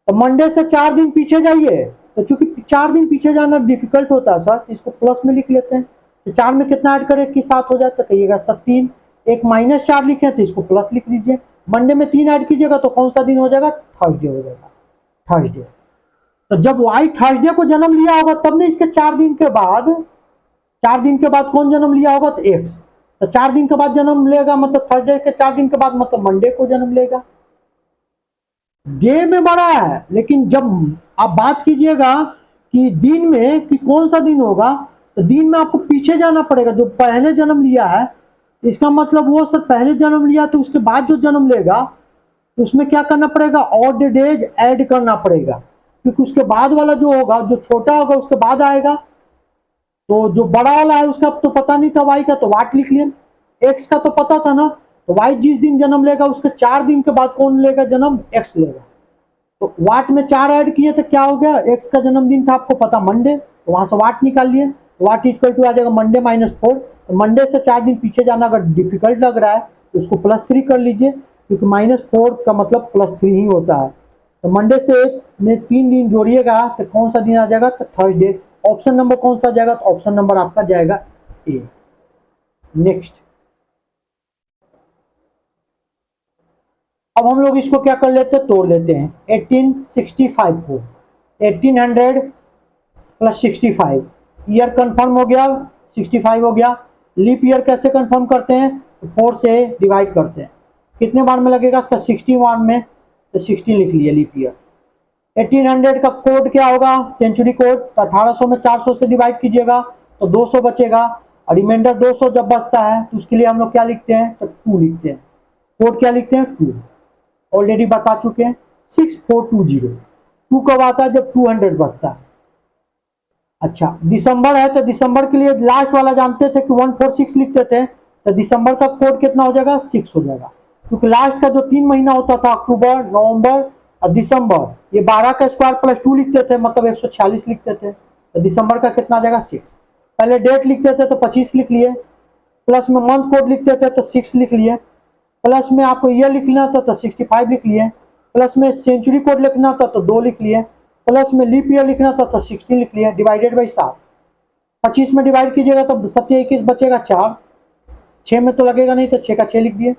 तो मंडे से 4 दिन पीछे जाइए, तो चूंकि 4 दिन पीछे जाना डिफिकल्ट होता है सर, तो इसको प्लस में लिख लेते हैं। तो 4 में कितना ऐड करें कि 7 हो जाए, तो कहिएगा सर 3। एक -4 लिखे तो इसको प्लस लिख लीजिए। मंडे में 3 ऐड कीजिएगा तो कौन सा दिन हो जाएगा, थर्सडे हो जाएगा, थर्सडे। तो जब वाई थर्सडे को जन्म लिया होगा तब ने इसके 4 दिन के बाद, 4 दिन के बाद कौन जन्म लिया होगा, तो एक्स। तो 4 दिन के बाद जन्म लेगा, मतलब थर्सडे के 4 दिन के बाद मतलब मंडे को जन्म लेगा। डे में बड़ा है, लेकिन जब आप बात कीजिएगा कि दिन में कि कौन सा दिन होगा, तो दिन में आपको पीछे जाना पड़ेगा, जो पहले जन्म लिया है। इसका मतलब वो सर पहले जन्म लिया तो उसके बाद जो जन्म लेगा तो उसमें क्या करना पड़ेगा, ऑड डेज ऐड करना पड़ेगा, क्योंकि उसके बाद वाला जो होगा, जो छोटा होगा उसके बाद आएगा। तो जो बड़ा वाला है उसका तो पता नहीं था वाई का, तो वाट लिख लिया। एक्स का तो पता था ना, तो वाई जिस दिन जन्म लेगा उसके 4 दिन के बाद कौन लेगा जन्म, एक्स लेगा। तो वाट में 4 ऐड किए तो क्या हो गया, एक्स का जन्मदिन था आपको पता मंडे, तो वहां से वाट निकाल लिए। वाट इक्वल टू आ जाएगा मंडे -4। तो मंडे से 4 दिन पीछे जाना अगर डिफिकल्ट लग रहा है तो उसको +3 कर लीजिए, क्योंकि -4 का मतलब +3 ही होता है। तो मंडे से में 3 दिन जोड़िएगा तो कौन सा दिन आ जाएगा, तो थर्सडे। ऑप्शन नंबर कौन सा जाएगा, तो ऑप्शन नंबर आपका जाएगा ए। नेक्स्ट, अब हम लोग इसको क्या कर लेते हैं, तोड़ लेते हैं। 1865 को 1800 + 65 ईयर कंफर्म हो गया, 65 हो गया। लीप ईयर कैसे कंफर्म करते हैं, 4 से डिवाइड करते हैं। कितने बार में लगेगा, तो 60 बार में, तो 60 लिख लिए लीप ईयर। 1800 का कोड क्या होगा, सेंचुरी कोड। तो 1800 में 400 से डिवाइड कीजिएगा तो 200 बचेगा, और रिमाइंडर 200 जब बचता है तो उसके लिए हम लोग क्या लिखते हैं, तो 2 लिखते हैं। कोड क्या लिखते हैं, 2, ऑलरेडी बता चुके हैं। 6420 2 कब आता है, जब 200 बचता है। अच्छा, दिसंबर है तो दिसंबर के लिए लास्ट वाला जानते थे कि 146 लिखते थे, तो दिसंबर का कोड कितना हो जाएगा, 6 हो जाएगा, क्योंकि लास्ट का जो 3 महीना होता था, अक्टूबर, नवंबर और दिसंबर, ये 12 का स्क्वायर +2 लिखते थे, मतलब 146 लिखते थे। तो दिसंबर का कितना आ जाएगा, 6। पहले डेट लिखते थे तो 25 लिख लिए, प्लस में मंथ कोड लिखते थे तो 6 लिख लिए, प्लस में आपको ईयर लिखना था तो 65 लिख लिए, प्लस में सेंचुरी कोड लिखना था तो 2 लिख लिए, प्लस में लीप ईयर लिखना था तो 16 लिख लिया, डिवाइडेड बाई 7। 25 में डिवाइड कीजिएगा तो 7 21 बचेगा 4, 6 में तो लगेगा नहीं तो 6 का 6 लिख दिए,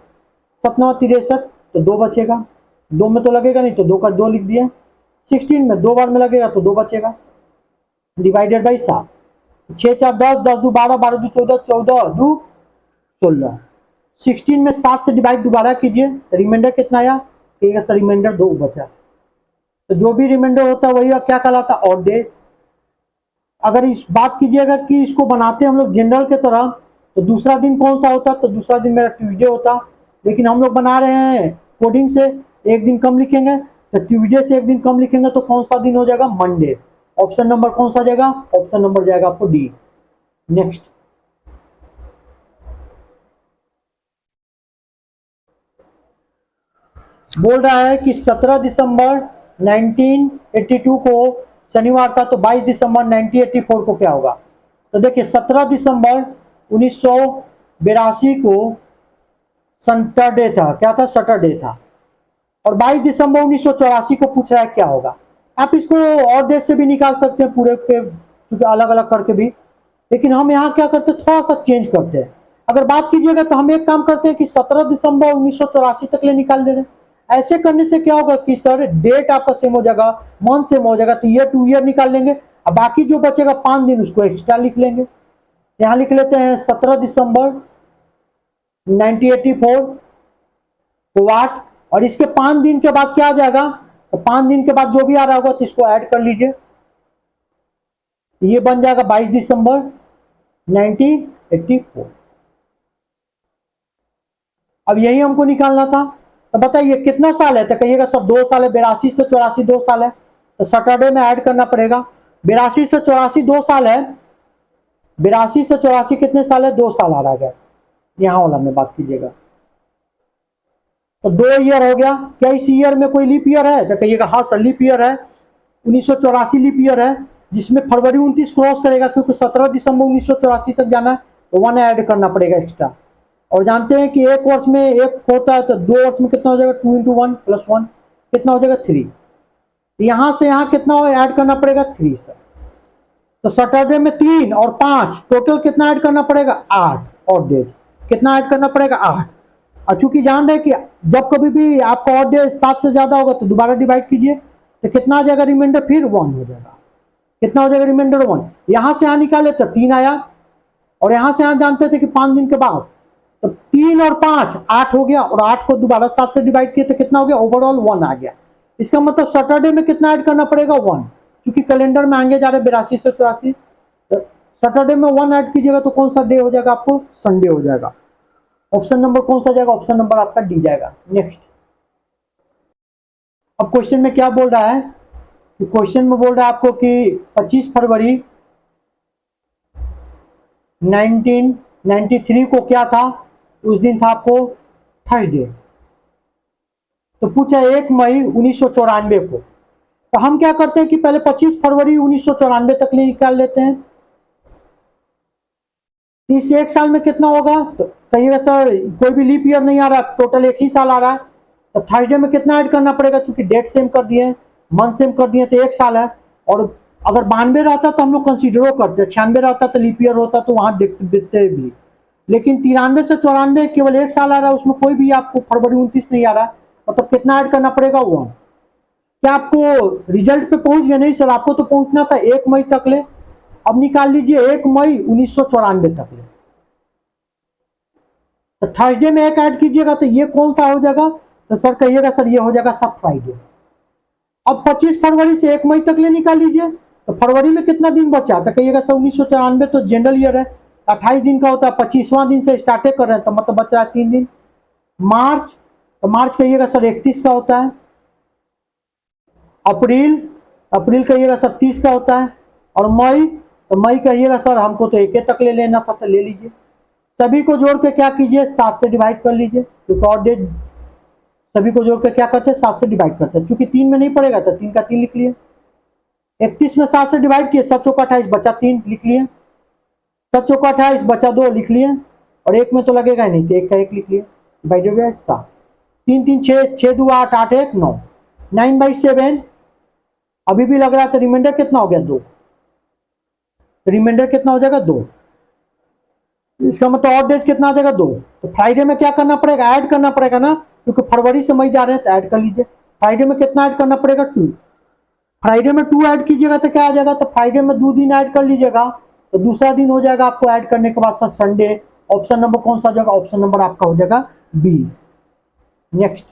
7 9 63 तो 2 बचेगा, 2 में तो लगेगा नहीं तो 2 का 2 लिख दिया, 16 में 2 बार में लगेगा तो 2 बचेगा, डिवाइडेड बाई 7। 6 4 10, 10 2 12, 12 2 14, 14 2 16। 16 में 7 से डिवाइड दोबारा कीजिए, रिमाइंडर कितना आया, सर रिमाइंडर 2 बचा। तो जो भी रिमाइंडर होता है वही क्या कहलाता है, ऑड डे। अगर इस बात कीजिएगा कि इसको बनाते हम लोग जनरल के तरह, तो दूसरा दिन कौन सा होता, तो दूसरा दिन मेरा ट्यूसडे होता, लेकिन हम लोग बना रहे हैं कोडिंग से, एक दिन कम लिखेंगे, तो ट्यूसडे से एक दिन कम लिखेंगे तो कौन सा दिन हो जाएगा, मंडे। ऑप्शन नंबर कौन सा जाएगा, ऑप्शन नंबर जाएगा आपको डी। नेक्स्ट, बोल रहा है कि 17 दिसंबर 1982 को शनिवार था, तो 22 दिसंबर 1984 को क्या होगा। तो देखिए 17 दिसंबर 1982 को सैटरडे था, क्या था, सैटरडे था, और 22 दिसंबर 1984 को पूछ रहा है क्या होगा। आप इसको और डेट से भी निकाल सकते हैं, पूरे पे अलग अलग करके भी, लेकिन हम यहाँ क्या करते हैं, थोड़ा सा चेंज करते हैं। अगर बात कीजिएगा तो हम एक काम करते हैं कि 17 दिसंबर 1984 तक ले निकाल दे रहे हैं। ऐसे करने से क्या होगा कि सर डेट आपका सेम हो जाएगा, मंथ सेम हो जाएगा, तो ईयर टू ईयर निकाल लेंगे, और बाकी जो बचेगा 5 दिन उसको एक्स्ट्रा लिख लेंगे। यहाँ लिख लेते हैं 17 दिसंबर 1984 को वाट, और इसके 5 दिन के बाद क्या आ जाएगा, तो 5 दिन के बाद जो भी आ रहा होगा तो इसको ऐड कर लीजिए, ये बन जाएगा 22 दिसंबर 1984। अब यही हमको निकालना था। तो बताइए कितना साल है, तो कहिएगा सब 2 साल है, 82 से 84 2 साल है, तो सैटरडे में ऐड करना पड़ेगा। 82 से 84 2 साल है, 82 से 84 कितने साल है, 2 साल आ रहा है, यहाँ वाला में बात कीजिएगा। तो 2 ईयर हो गया। क्या इस ईयर में कोई लीप ईयर है, तो कहिएगा हाँ सर लीप ईयर है, 1984 लीप ईयर है, जिसमें फरवरी 29 क्रॉस करेगा, क्योंकि 17 दिसंबर 1984 तक जाना है, तो 1 ऐड करना पड़ेगा एक्स्ट्रा। और जानते हैं कि एक वर्ष में एक होता है, तो 2 वर्ष में कितना हो जाएगा, 2 × 1 + 1 कितना हो जाएगा, 3। यहां से यहां कितना हो ऐड करना पड़ेगा, 3 सर। तो सैटरडे में 3 और 5 टोटल कितना ऐड करना पड़ेगा, 8। और डेज कितना ऐड करना पड़ेगा, 8। और चूंकि जान रहे कि जब कभी भी आपका ऑड डेज 7 से ज्यादा होगा तो दोबारा डिवाइड कीजिए, तो कितना आ जाएगा रिमाइंडर, फिर 1 हो जाएगा। कितना हो जाएगा रिमाइंडर, 1। यहां से यहां निकाले तो 3 आया, और यहां से यहां जानते थे कि 5 दिन के बाद, तो 3 और 5 8 हो गया, और 8 को दोबारा 7 से डिवाइड किए तो कितना हो गया, ओवरऑल 1 आ गया। इसका मतलब सैटरडे में कितना ऐड करना पड़ेगा, 1, क्योंकि कैलेंडर में आगे जा रहे 82 से 84। सैटरडे में 1 ऐड कीजिएगा तो कौन सा डे हो जाएगा, आपको संडे हो जाएगा। ऑप्शन नंबर कौन सा जाएगा, ऑप्शन नंबर आपका डी जाएगा। नेक्स्ट, अब क्वेश्चन में क्या बोल रहा है, क्वेश्चन में बोल रहा है आपको कि 25 फरवरी 1993 को क्या था, उस दिन था आपको थर्सडे। तो पूछा 1 मई 1994 को। तो हम क्या करते हैं कि पहले 25 फरवरी 1994 तक ले निकाल लेते हैं। इस एक साल में कितना होगा, तो कहिएगा सर कोई भी लीप ईयर नहीं आ रहा, टोटल एक ही साल आ रहा है, तो थर्सडे में कितना ऐड करना पड़ेगा, क्योंकि डेट सेम कर दिए, मंथ सेम कर दिए, तो एक साल है। और अगर 92 रहता तो हम लोग कंसिडरो करते, 96 रहता तो लीप ईयर होता तो वहां देखते भी, लेकिन 93 से 94 केवल एक साल आ रहा है, उसमें कोई भी आपको फरवरी 29 नहीं आ रहा, मतलब कितना ऐड करना पड़ेगा, 1। क्या आपको रिजल्ट पे पहुंच गया, नहीं सर आपको तो पहुंचना था 1 मई तक ले। अब निकाल लीजिए 1 मई 1994 तक ले, तो थर्सडे में एक ऐड कीजिएगा तो ये कौन सा हो जाएगा, तो सर कहिएगा सर ये हो जाएगा सब फ्राइडे। अब 25 फरवरी से 1 मई तक ले निकाल लीजिए, तो फरवरी में कितना दिन बचा, तो कहिएगा सर 1994 तो जनरल ईयर है, 28 दिन का होता है, 25वां दिन से स्टार्ट कर रहे हैं, तो मतलब बच रहा है 3 दिन। मार्च, तो मार्च कहिएगा सर 31 का होता है। अप्रैल, अप्रैल कहिएगा सर 30 का होता है। और मई, तो मई कहिएगा सर हमको तो 1 तक ले लेना था, तो ले लीजिए। सभी को जोड़ के क्या कीजिए, 7 से डिवाइड कर लीजिए, क्योंकि ऑड डेट सभी को जोड़ के क्या करते हैं, 7 से डिवाइड करते हैं। चूंकि 3 में नहीं पड़ेगा तो 3 का 3 लिख लिए। 31 में 7 से डिवाइड किए, 7 चौका 28 बचा 3 लिख लिए, 7 चौका 28 बचा 2 लिख लिए, और 1 में तो लगेगा ही नहीं तो 1 का 1 लिख लिए, डिवाइड हो गया 7। 3 3 6, 6 2 8, 8 1 9, 9/7 अभी भी लग रहा है, तो रिमाइंडर कितना हो गया, 2। रिमाइंडर कितना हो जाएगा, 2। इसका मतलब ऑड डेज कितना आ जाएगा, 2। तो फ्राइडे में क्या करना पड़ेगा, ऐड करना पड़ेगा ना, क्योंकि फरवरी से मई जा रहे हैं, तो ऐड कर लीजिए। फ्राइडे में कितना ऐड करना पड़ेगा, 2। फ्राइडे में 2 ऐड कीजिएगा तो क्या आ जाएगा, तो फ्राइडे में 2 दिन ऐड कर लीजिएगा, तो दूसरा दिन हो जाएगा आपको ऐड करने के बाद सर संडे। ऑप्शन नंबर कौन सा हो जाएगा, ऑप्शन नंबर आपका हो जाएगा बी। नेक्स्ट,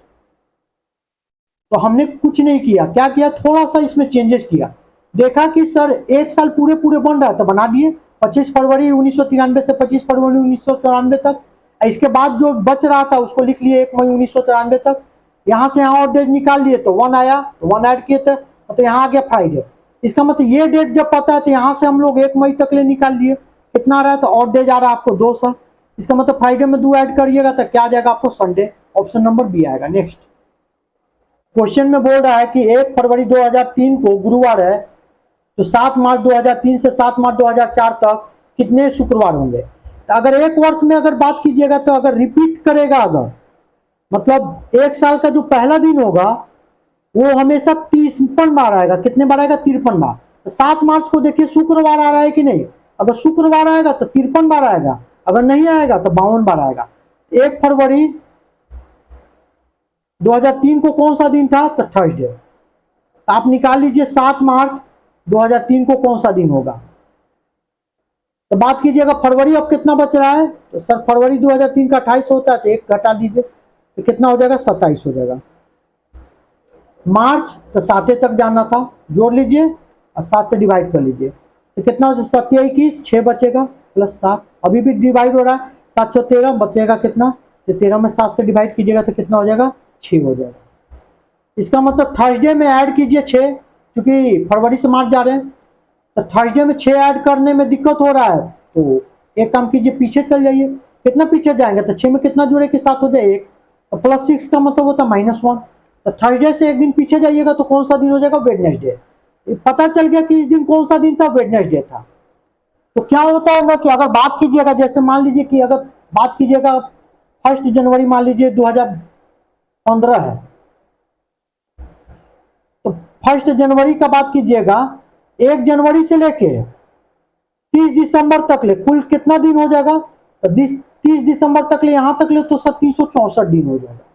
तो हमने कुछ नहीं किया, क्या किया, थोड़ा सा इसमें चेंजेस किया। देखा कि सर एक साल पूरे पूरे बन रहा है, तो बना दिए 25 फरवरी 1993 से 25 फरवरी 1994 तक। इसके बाद जो बच रहा था उसको लिख लिए 1 मई 1994 तक। यहां से यहां और डेट निकाल लिए तो 1 आया, 1 ऐड किए थे, तो यहाँ आ गया फ्राइडे। इसका मतलब ये डेट जब पता है तो यहाँ से हम लोग 1 मई तक ले निकाल लिए, कितना आ रहा है, तो और डेज आ रहा है आपको 2 सर। इसका मतलब फ्राइडे में 2 ऐड करिएगा तो क्या आ जाएगा आपको, संडे। ऑप्शन नंबर बी आएगा। नेक्स्ट, क्वेश्चन में बोल रहा है कि 1 फरवरी 2003 को गुरुवार है, तो 7 मार्च 2003 से 7 मार्च 2004 तक कितने शुक्रवार होंगे। तो अगर एक वर्ष में अगर बात कीजिएगा, तो अगर रिपीट करेगा, अगर मतलब एक साल का जो पहला दिन होगा वो हमेशा 53 बार आएगा। कितने बार आएगा, 53 बार। तो 7 मार्च को देखिए शुक्रवार आ रहा है कि नहीं, अगर शुक्रवार आएगा तो 53 बार आएगा, अगर नहीं आएगा तो 52 बार आएगा। 1 फरवरी 2003 को कौन सा दिन था, तो थर्सडे। तो आप निकाल लीजिए 7 मार्च 2003 को कौन सा दिन होगा। तो बात कीजिएगा फरवरी अब कितना बच रहा है, तो सर फरवरी 2003 का 28 होता है, तो 1 घटा दीजिए तो कितना हो जाएगा, 27 हो जाएगा। मार्च तो 7 तक जाना था, जोड़ लीजिए और 7 से डिवाइड कर लीजिए, तो कितना हो जाएगा, 7 21 6 बचेगा प्लस 7, अभी भी डिवाइड हो रहा है, 7 13 बचेगा कितना, तो 13 में 7 से डिवाइड कीजिएगा तो कितना हो जाएगा, 6 हो जाएगा। इसका मतलब थर्सडे में ऐड कीजिए 6, क्योंकि फरवरी से मार्च जा रहे हैं, तो थर्सडे में 6 ऐड करने में दिक्कत हो रहा है, तो एक काम कीजिए, पीछे चल जाइए। कितना पीछे जाएंगे तो 6 में कितना जुड़े के साथ हो जाए 1, तो +6 का मतलब होता है -1। तो थर्सडे से एक दिन पीछे जाइएगा तो कौन सा दिन हो जाएगा, वेडनेसडे। पता चल गया कि इस दिन कौन सा दिन था, वेडनेसडे था। तो क्या होता है ना कि अगर बात कीजिएगा, जैसे मान लीजिए कि अगर बात कीजिएगा 1 जनवरी मान लीजिए 2015 है, तो 1 जनवरी का बात कीजिएगा, 1 जनवरी से लेके 30 दिसंबर तक ले कुल कितना दिन हो जाएगा, तो 30 दिसंबर तक ले यहां तक ले तो सब 364 दिन हो जाएगा।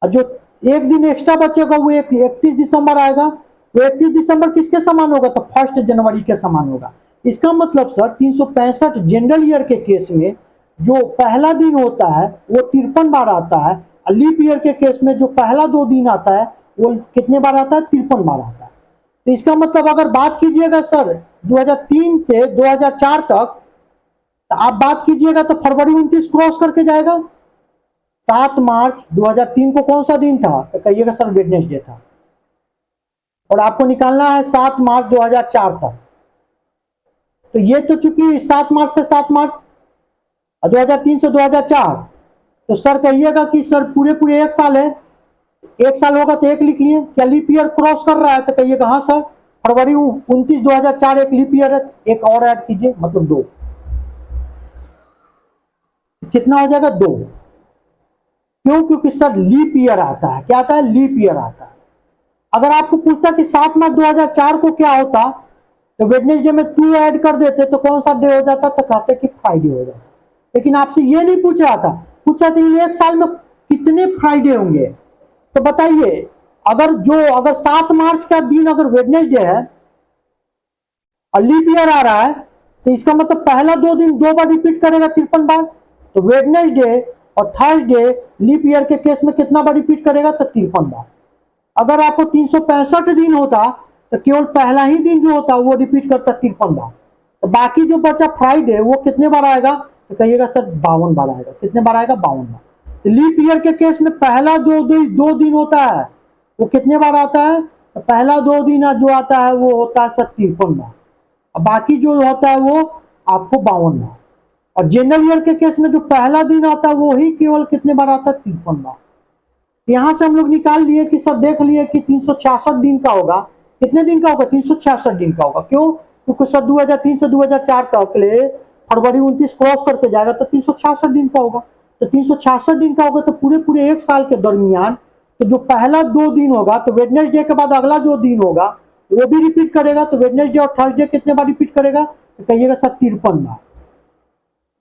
और जो एक दिन एक्स्ट्रा बचेगा वो 31 दिसंबर आएगा। वो 31 दिसंबर किसके समान होगा, तो 1 जनवरी के समान होगा। इसका मतलब सर 365 जनरल ईयर के केस में जो पहला दिन होता है वो 53 बार आता है, और लीप ईयर के केस में जो पहला 2 दिन आता है वो कितने बार आता है, 53 बार आता है। तो इसका मतलब अगर बात कीजिएगा सर 2003 से 2004 तक, तो आप बात कीजिएगा तो फरवरी 29 क्रॉस करके जाएगा। 7 मार्च 2003 को कौन सा दिन था, तो कहिएगा सर वेडनेसडे था। और आपको निकालना है 7 मार्च 2004 तक। तो ये तो चूंकि 7 मार्च से 7 मार्च और 2003 से 2004, तो सर कहिएगा कि सर पूरे पूरे 1 साल है। 1 साल होगा तो 1 लिख लिए। क्या लीप ईयर क्रॉस कर रहा है, तो कहिएगा हाँ सर, फरवरी 29 2004 एक लीप ईयर है, एक और ऐड कीजिए, मतलब 2। कितना हो जाएगा, 2। क्यों, क्योंकि सर लीप ईयर आता है। क्या आता है, लीप ईयर आता है। अगर आपको पूछता कि 7 मार्च 2004 को क्या होता, तो वेडनेसडे में 2 ऐड कर देते तो कौन सा डे हो जाता, तो कहते कि फ्राइडे हो जाता। लेकिन आपसे ये नहीं पूछ रहा था, पूछा था 1 साल में कितने फ्राइडे होंगे। तो बताइए, अगर 7 मार्च का दिन अगर वेडनेसडे है और लीप ईयर आ रहा है, तो इसका मतलब पहला 2 दिन 2 बार रिपीट करेगा, 53 बार। तो वेडनेसडे और थर्सडे लीप ईयर के केस में कितना बार रिपीट करेगा, तो 53 बार। अगर आपको 365 दिन होता तो केवल पहला ही दिन जो होता वो रिपीट करता 53 बार। तो बाकी जो बचा फ्राइडे वो कितने बार आएगा, तो कहिएगा सर 52 बार आएगा। कितने बार आएगा, 52 बार। तो लीप ईयर के केस में पहला जो 2 दिन होता है वो कितने बार आता है, तो पहला 2 दिन जो आता है वो होता है सर 53 बार, और बाकी जो होता है वो आपको 52 बार। और जनरल ईयर के केस में जो पहला दिन आता है वो ही केवल कितने बार आता है, 53 बार। यहां से हम लोग निकाल लिए कि सर देख लिए कि 366 दिन का होगा। कितने दिन का होगा, 366 दिन का होगा। क्यों, क्योंकि सर 2003 से 2004 तक ले फरवरी 29 क्रॉस करके जाएगा तो 366 दिन का होगा। तो 366 दिन का होगा तो पूरे पूरे 1 साल के दरमियान तो जो पहला 2 दिन होगा, तो वेडनेसडे के बाद अगला जो दिन होगा वो भी रिपीट करेगा। तो वेडनेसडे और थर्सडे कितने बार रिपीट करेगा, तो कहिएगा सर 53 बार।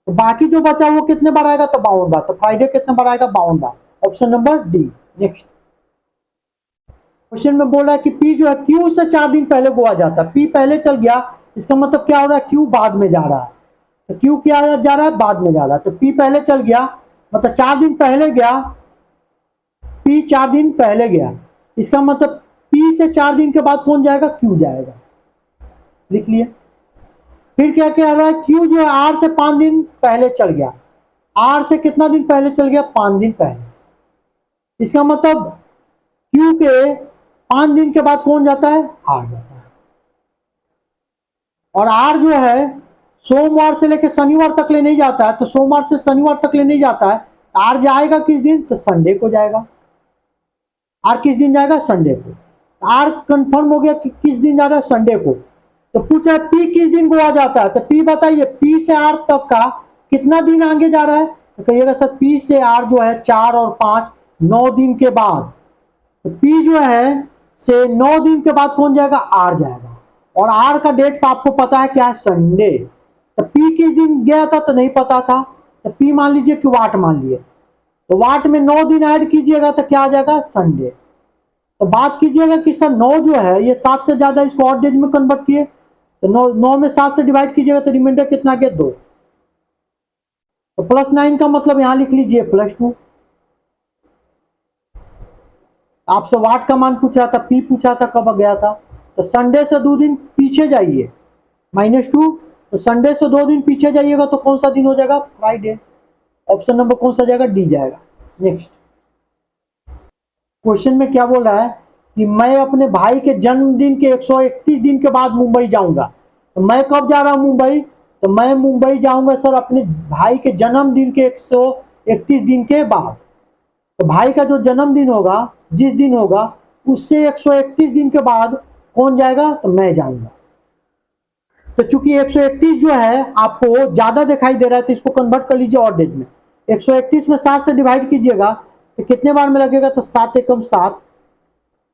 तो बाकी जो बचा वो कितने बार आएगा, तो 52 बार। तो फ्राइडे कितने बार आएगा, 52 बार। Option number D. Next question में बोल रहा है कि पी जो है क्यू से 4 दिन पहले गोवा जाता है। पी पहले चल गया, इसका मतलब क्या हो रहा है, क्यू बाद में जा रहा है। तो क्यू क्या जा रहा है, बाद में जा रहा है। तो पी पहले चल गया मतलब 4 दिन पहले गया। पी 4 दिन पहले गया, इसका मतलब पी से 4 दिन के बाद कौन जाएगा, क्यू जाएगा। लिख लिए। फिर क्या कह रहा है, क्यू जो है आर से 5 दिन पहले चल गया। आर से कितना दिन पहले चल गया, 5 दिन पहले। इसका मतलब क्यू के 5 दिन के बाद कौन जाता है, आर जाता है। और आर जो है सोमवार से लेकर शनिवार तक ले नहीं जाता है, तो सोमवार से शनिवार तक ले नहीं जाता है। आर जाएगा किस दिन, तो संडे को जाएगा। आर किस दिन जाएगा, संडे को। आर कंफर्म हो गया कि किस दिन जा रहा है, संडे को। तो पूछा पी किस दिन गोवा जाता है, तो पी बताइए, पी से आर तक का कितना दिन आगे जा रहा है, तो कहिएगा सर पी से आर जो है 4 और 5 9 दिन के बाद। तो पी जो है से 9 दिन के बाद कौन जाएगा, आर जाएगा। और आर का डेट आपको पता है क्या है, संडे। तो पी किस दिन गया था, तो नहीं पता था। तो पी मान लीजिए कि वाट मान लिए, तो वाट में 9 दिन ऐड कीजिएगा तो क्या आ जाएगा, संडे। तो बात कीजिएगा कि सर 9 जो है ये 7 से ज्यादा, इसको ऑड डेज में कन्वर्ट किए, तो 9 में 7 से डिवाइड कीजिएगा तो रिमाइंडर कितना गया, 2। तो +9 का मतलब यहां लिख लीजिए +2। आपसे वाट का मान पूछ रहा था, पी पूछा था कब गया था, तो संडे से 2 दिन पीछे जाइए, -2। तो संडे से 2 दिन पीछे जाइएगा तो कौन सा दिन हो जाएगा, फ्राइडे। ऑप्शन नंबर कौन सा जाएगा, डी जाएगा। नेक्स्ट क्वेश्चन में क्या बोल रहा है कि मैं अपने भाई के जन्मदिन के 131 दिन के बाद मुंबई जाऊंगा। तो मैं कब जा रहा हूं मुंबई? तो मैं मुंबई जाऊंगा सर अपने भाई के जन्मदिन के 131 दिन के बाद। तो भाई का जो जन्मदिन होगा, जिस दिन होगा, उससे 131 दिन के बाद कौन जाएगा? तो मैं जाऊंगा। तो चूंकि 131 जो है आपको ज्यादा दिखाई दे रहा है, तो इसको कन्वर्ट कर लीजिए ऑड डेज में। 131 में 7 से डिवाइड कीजिएगा तो कितने बार में लगेगा? तो 7 एकम 7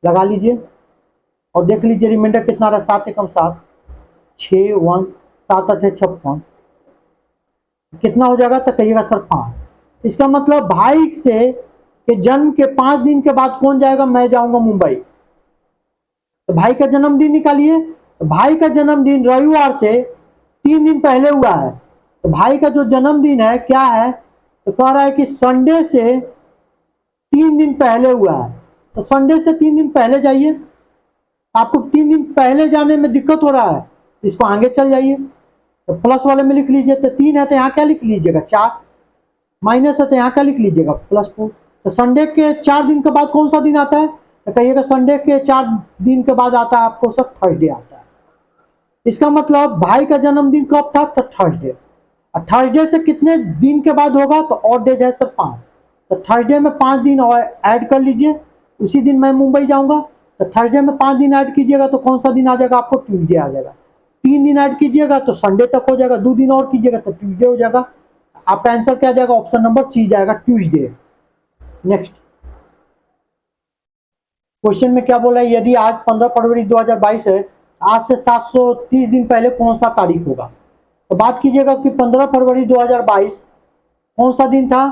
लगा लीजिए और देख लीजिए रिमाइंडर कितना रहा। 7 एकम 7, 6 1 7 8 56, कितना हो जाएगा? तो कहिएगा सर 5। इसका मतलब भाई से के जन्म के 5 दिन के बाद कौन जाएगा? मैं जाऊंगा मुंबई। तो भाई का जन्मदिन निकालिए। तो भाई का जन्मदिन रविवार से 3 दिन पहले हुआ है। तो भाई का जो जन्मदिन है क्या है? तो कह रहा है कि संडे से 3 दिन पहले हुआ है। तो संडे से 3 दिन पहले जाइए। आपको 3 दिन पहले जाने में दिक्कत हो रहा है, इसको आगे चल जाइए। तो प्लस वाले में लिख लीजिए। तो 3 है तो यहाँ क्या लिख लीजिएगा? 4। माइनस है तो यहाँ क्या लिख लीजिएगा? +4। तो संडे के 4 दिन के बाद कौन सा दिन आता है? तो कहिएगा संडे के 4 दिन के बाद आता है आपको सर थर्सडे आता है। इसका मतलब भाई का जन्मदिन कब था? तो थर्सडे। और थर्सडे से कितने दिन के बाद होगा? तो ऑड डेज है सर 5। तो थर्सडे में 5 दिन और ऐड कर लीजिए। उसी दिन मैं मुंबई जाऊंगा। तो थर्सडे में 5 दिन ऐड कीजिएगा तो कौन सा दिन आ जाएगा आपको? ट्यूसडे आ जाएगा। 3 दिन ऐड कीजिएगा तो संडे तक हो जाएगा। 2 दिन और कीजिएगा तो ट्यूसडे हो जाएगा। आपका आंसर क्या जाएगा? ऑप्शन नंबर सी जाएगा, ट्यूसडे। नेक्स्ट क्वेश्चन में क्या बोला है? यदि आज 15 फरवरी 2022 है, आज से 730 दिन पहले कौन सा तारीख होगा? तो बात कीजिएगा कि 15 फरवरी 2022 कौन सा दिन था?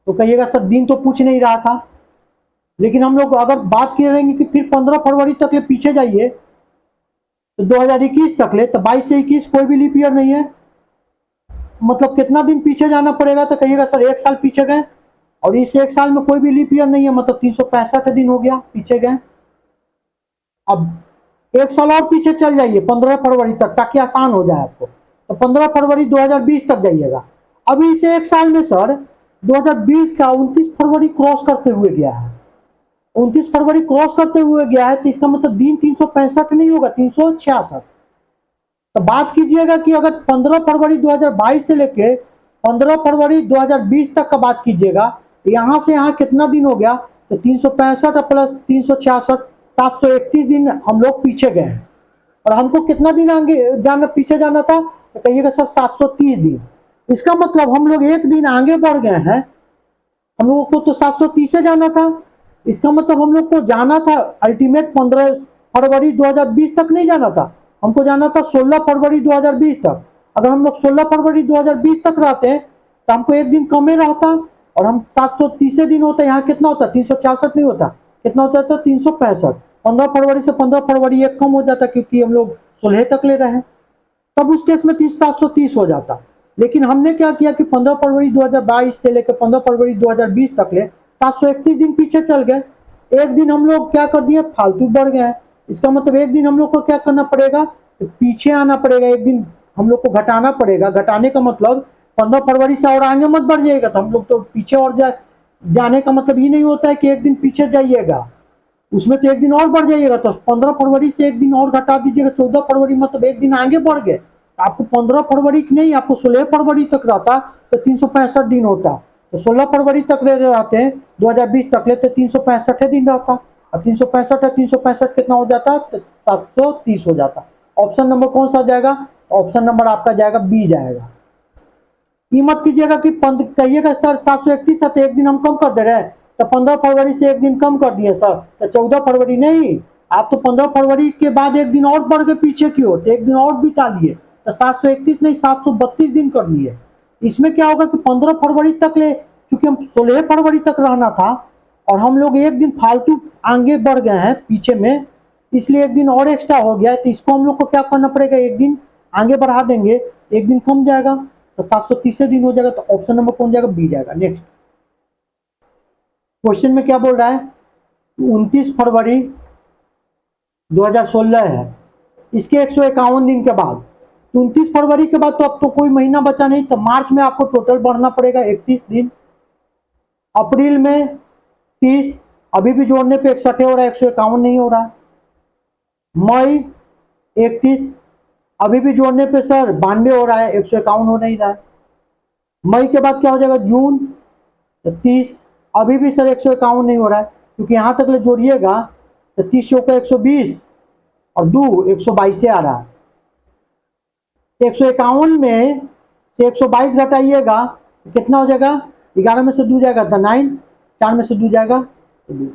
तो कहिएगा सर दिन तो पूछ नहीं रहा था, लेकिन हम लोग अगर बात करेंगे कि फिर 15 फरवरी तक ले पीछे जाइए तो 2021 तक ले, तो 22 से 21 कोई भी लीप ईयर नहीं है। मतलब कितना दिन पीछे जाना पड़ेगा? तो कहिएगा सर 1 साल पीछे गए, और इस 1 साल में कोई भी लीप ईयर नहीं है, मतलब 365 दिन हो गया पीछे गए। अब 1 साल और पीछे चल जाइए 15 फरवरी तक, ताकि आसान हो जाए आपको। तो 15 फरवरी 2020 तक जाइएगा। अभी इस 1 साल में सर 2020 का 29 फरवरी क्रॉस करते हुए गया है। 29 फरवरी क्रॉस करते हुए गया है, तो इसका मतलब दिन 365 नहीं होगा, 366। तो बात कीजिएगा कि अगर 15 फरवरी 2022 से लेके 15 फरवरी 2020 तक का बात कीजिएगा, तो यहां से यहां कितना दिन हो गया? तो 365 प्लस 366, 731 दिन हम लोग पीछे गए हैं। और हमको कितना दिन आगे जाना, पीछे जाना था? तो कहिएगा सर 730 दिन। इसका मतलब हम लोग 1 दिन आगे बढ़ गए हैं। हम लोगों को तो 730 से जाना था। इसका मतलब हम लोग को जाना था अल्टीमेट 15 फरवरी 2020 तक नहीं जाना था, हमको जाना था 16 फरवरी 2020 तक। अगर हम लोग 16 फरवरी 2020 तक रहते तो हमको 1 दिन कम ही रहता, और हम 730 दिन होता। यहाँ कितना होता? 366 नहीं होता, कितना होता था? 365। 15 फरवरी से 15 फरवरी 1 कम हो जाता, क्योंकि हम लोग 16 तक ले रहे हैं, तब उस केस में 730 हो जाता। लेकिन हमने क्या किया कि 15 फरवरी 2022 से लेकर 15 फरवरी 2020 तक ले 731 दिन पीछे चल गए। 1 दिन हम लोग क्या कर दिए? फालतू बढ़ गए। इसका मतलब 1 दिन हम लोग को क्या करना पड़ेगा? तो पीछे आना पड़ेगा, 1 दिन हम लोग को घटाना पड़ेगा। घटाने का मतलब 15 फरवरी से और आगे मत बढ़ जाएगा, तो हम लोग तो पीछे और जाने का मतलब ये नहीं होता है कि 1 दिन पीछे जाइएगा, उसमें तो 1 दिन और बढ़ जाइएगा। तो 15 फरवरी से 1 दिन और घटा दीजिएगा, 14 फरवरी, मतलब 1 दिन आगे बढ़ गए। आपको 15 फरवरी की नहीं, आपको 16 फरवरी तक रहता तो 365 दिन होता। तो 16 फरवरी तक रहते हैं 2020 तक ले, तो 365 दिन रहता। अब 365 है, 365 कितना हो जाता? तो 730 हो जाता। ऑप्शन नंबर कौन सा जाएगा? ऑप्शन नंबर आपका जाएगा बी जाएगा। ये मत कीजिएगा कि कहिएगा सर 731 है तो 1 दिन हम कम कर दे रहे हैं, तो 15 फरवरी से 1 दिन कम कर दिए सर, तो 14 फरवरी नहीं। आप तो 15 फरवरी के बाद 1 दिन और बढ़ के पीछे की ओर, तो 1 दिन और बिता लिए, तो 731 नहीं 732 दिन कर लिए। इसमें क्या होगा कि 15 फरवरी तक ले, चूंकि हम 16 फरवरी तक रहना था, और हम लोग 1 दिन फालतू आगे बढ़ गए हैं पीछे में, इसलिए 1 दिन और एक्स्ट्रा हो गया। तो इसको हम लोग को क्या करना पड़ेगा? 1 दिन आगे बढ़ा देंगे, 1 दिन कम जाएगा, तो 730 दिन हो जाएगा। तो ऑप्शन नंबर कौन जाएगा? बी जाएगा। नेक्स्ट क्वेश्चन में क्या बोल रहा है? 29 फरवरी 2016 है, इसके 151 दिन के बाद, 29 फरवरी के बाद तो अब तो कोई महीना बचा नहीं, तो मार्च में आपको टोटल बढ़ना पड़ेगा 31 दिन, अप्रैल में 30, अभी भी जोड़ने पे 61 हो रहा है, 151 नहीं हो रहा। मई 31, अभी भी जोड़ने पे सर 92 हो रहा है, 151 हो नहीं रहा है। मई के बाद क्या हो जाएगा, जून 30, अभी भी सर 151 नहीं हो रहा है, क्योंकि यहां तक ले जोड़िएगा तो 30 चौका 120 और 2 122 से आ रहा है। 151 में से 122 घटाइएगा तो कितना हो जाएगा, 11 में से 2 जाएगा तो 9, 4 में से 2 जाएगा तो 2,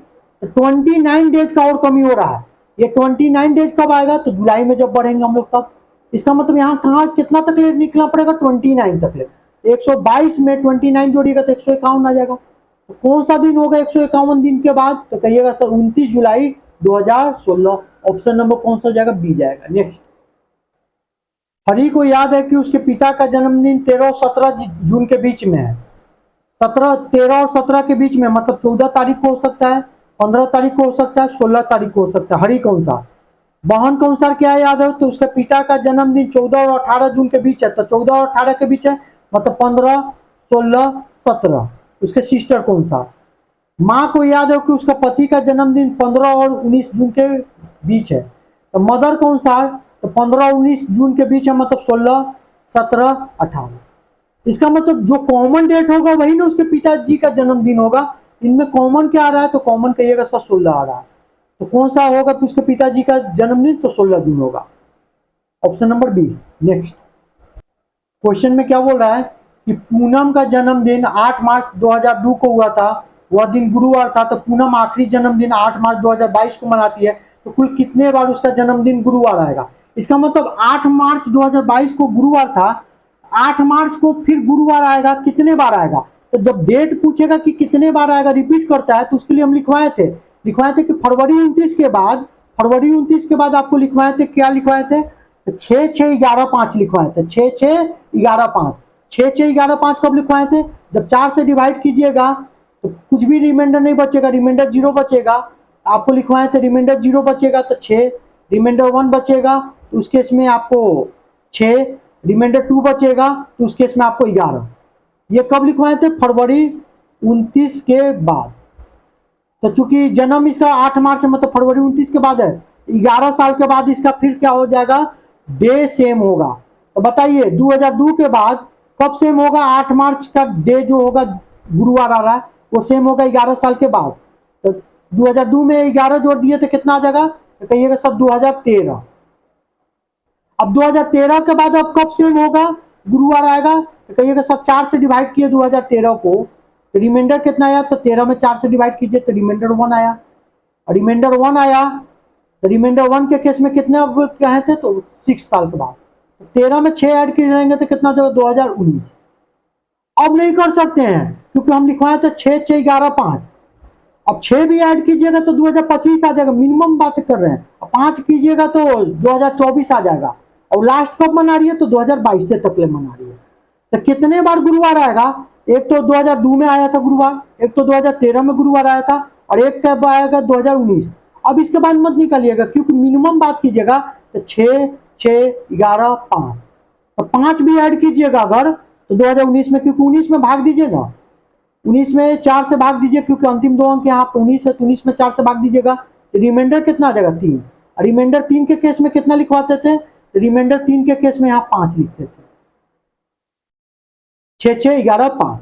तो 29 डेज का और कमी हो रहा है। ये 29 डेज कब आएगा, तो जुलाई में जब बढ़ेंगे हम लोग तब। इसका मतलब यहाँ कहाँ कितना तक ले निकलना पड़ेगा, 29 तक ले। 122 में 29 जोड़िएगा तो 151 आ जाएगा। तो कौन सा दिन होगा 151 दिन के बाद, तो कहिएगा सर 29 जुलाई 2016। ऑप्शन नंबर कौन सा जाएगा, बी जाएगा। नेक्स्ट, हरि को याद है कि उसके पिता का जन्मदिन 13 और 17 जून के बीच में है। 13 और 17 के बीच में, मतलब 14 तारीख को हो सकता है, 15 तारीख को हो सकता है, 16 तारीख को हो सकता है। हरि कौन सा, बहन के अनुसार क्या याद है, तो उसके पिता का जन्मदिन 14 और 18 जून के बीच है, तो 14 और 18 के बीच है, मतलब 15, 16, 17। उसके सिस्टर कौन सा। माँ को याद है कि उसका पति का जन्मदिन 15 और 19 जून के बीच है, तो मदर के अनुसार तो 15 19 जून के बीच है, मतलब 16, 17, 18। इसका मतलब जो कॉमन डेट होगा वही ना उसके पिताजी का जन्मदिन होगा। इनमें कॉमन क्या आ रहा है, तो कॉमन कहिएगा सर 16 आ रहा है। तो कौन सा होगा कि उसके पिताजी का जन्मदिन, तो 16 जून होगा। Option number B. Next, question में क्या बोल रहा है कि पूनम का जन्मदिन 8 मार्च 2002 को हुआ था, वह दिन गुरुवार था, तो पूनम आखिरी जन्मदिन 8 मार्च 2022 को मनाती है, तो कुल कितने बार उसका जन्मदिन गुरुवार आएगा। इसका मतलब 8 मार्च 2022 को गुरुवार था, 8 मार्च को फिर गुरुवार आएगा, कितने बार आएगा। तो जब डेट पूछेगा कि कितने बार आएगा, रिपीट करता है, तो उसके लिए हम लिखवाए थे कि फरवरी 29 के बाद, फरवरी 29 के बाद आपको लिखवाए थे, क्या लिखवाए थे, 6 6 11 5 लिखवाए थे। 6 6 11 5, 6 6 11 5 कब लिखवाए थे, जब 4 से डिवाइड कीजिएगा तो कुछ भी रिमाइंडर नहीं बचेगा, रिमाइंडर 0 बचेगा। आपको लिखवाए थे रिमाइंडर 0 बचेगा तो 6, रिमाइंडर 1 बचेगा तो उस केस में आपको 6, रिमाइंडर 2 बचेगा तो उस केस में आपको 11। ये कब लिखवाए थे, फरवरी 29 के बाद। तो चूंकि जन्म इसका 8 मार्च मतलब फरवरी 29 के बाद है, 11 साल के बाद इसका फिर क्या हो जाएगा, डे सेम होगा। तो बताइए 2002 के बाद कब सेम होगा, 8 मार्च का डे जो होगा गुरुवार आ रहा है वो सेम होगा 11 साल के बाद। तो 2002 में 11 जोड़ दिए तो कितना आ जाएगा, तो कहिएगा सब 2013। अब 2013 के बाद अब कब सेम होगा, गुरुवार आएगा, तो कहिएगा सब 4 से डिवाइड किए 2013 को, तो रिमाइंडर कितना आया, तो 13 में 4 से डिवाइड कीजिए तो रिमाइंडर 1 आया। और रिमाइंडर 1 आया तो रिमाइंडर 1 के केस में कितने अब कहे थे, तो 6 साल के बाद। 13 में 6 ऐड किए जाएंगे तो कितना हो 2019। अब नहीं कर सकते हैं क्योंकि हम लिखवाए थे 6 6 11 5। अब 6 भी ऐड कीजिएगा तो 2025 आ जाएगा, मिनिमम बात कर रहे हैं। 5 कीजिएगा तो 2024 आ जाएगा, और लास्ट कब मना रही है, तो 2022 से तक ले मना रही है। तो कितने बार गुरुवार आएगा, एक तो 2002 में आया था गुरुवार, एक तो 2013 में गुरुवार आया था, और एक कब आएगा 2019। अब इसके बाद मत निकालिएगा क्योंकि मिनिमम बात कीजिएगा तो 6 6 11 5, तो 5 भी ऐड कीजिएगा अगर तो 2019 में, क्योंकि 19 में भाग दीजिए ना, 19 में 4 से भाग दीजिए क्योंकि अंतिम 2 अंक यहाँ पे 19 है, तो 19 में 4 से भाग दीजिएगा तो रिमाइंडर कितना आ जाएगा 3। रिमाइंडर 3 के केस में कितना लिखवाते थे, रिमाइंडर 3 के केस में यहाँ 5 लिखते थे, 6 6 11 5,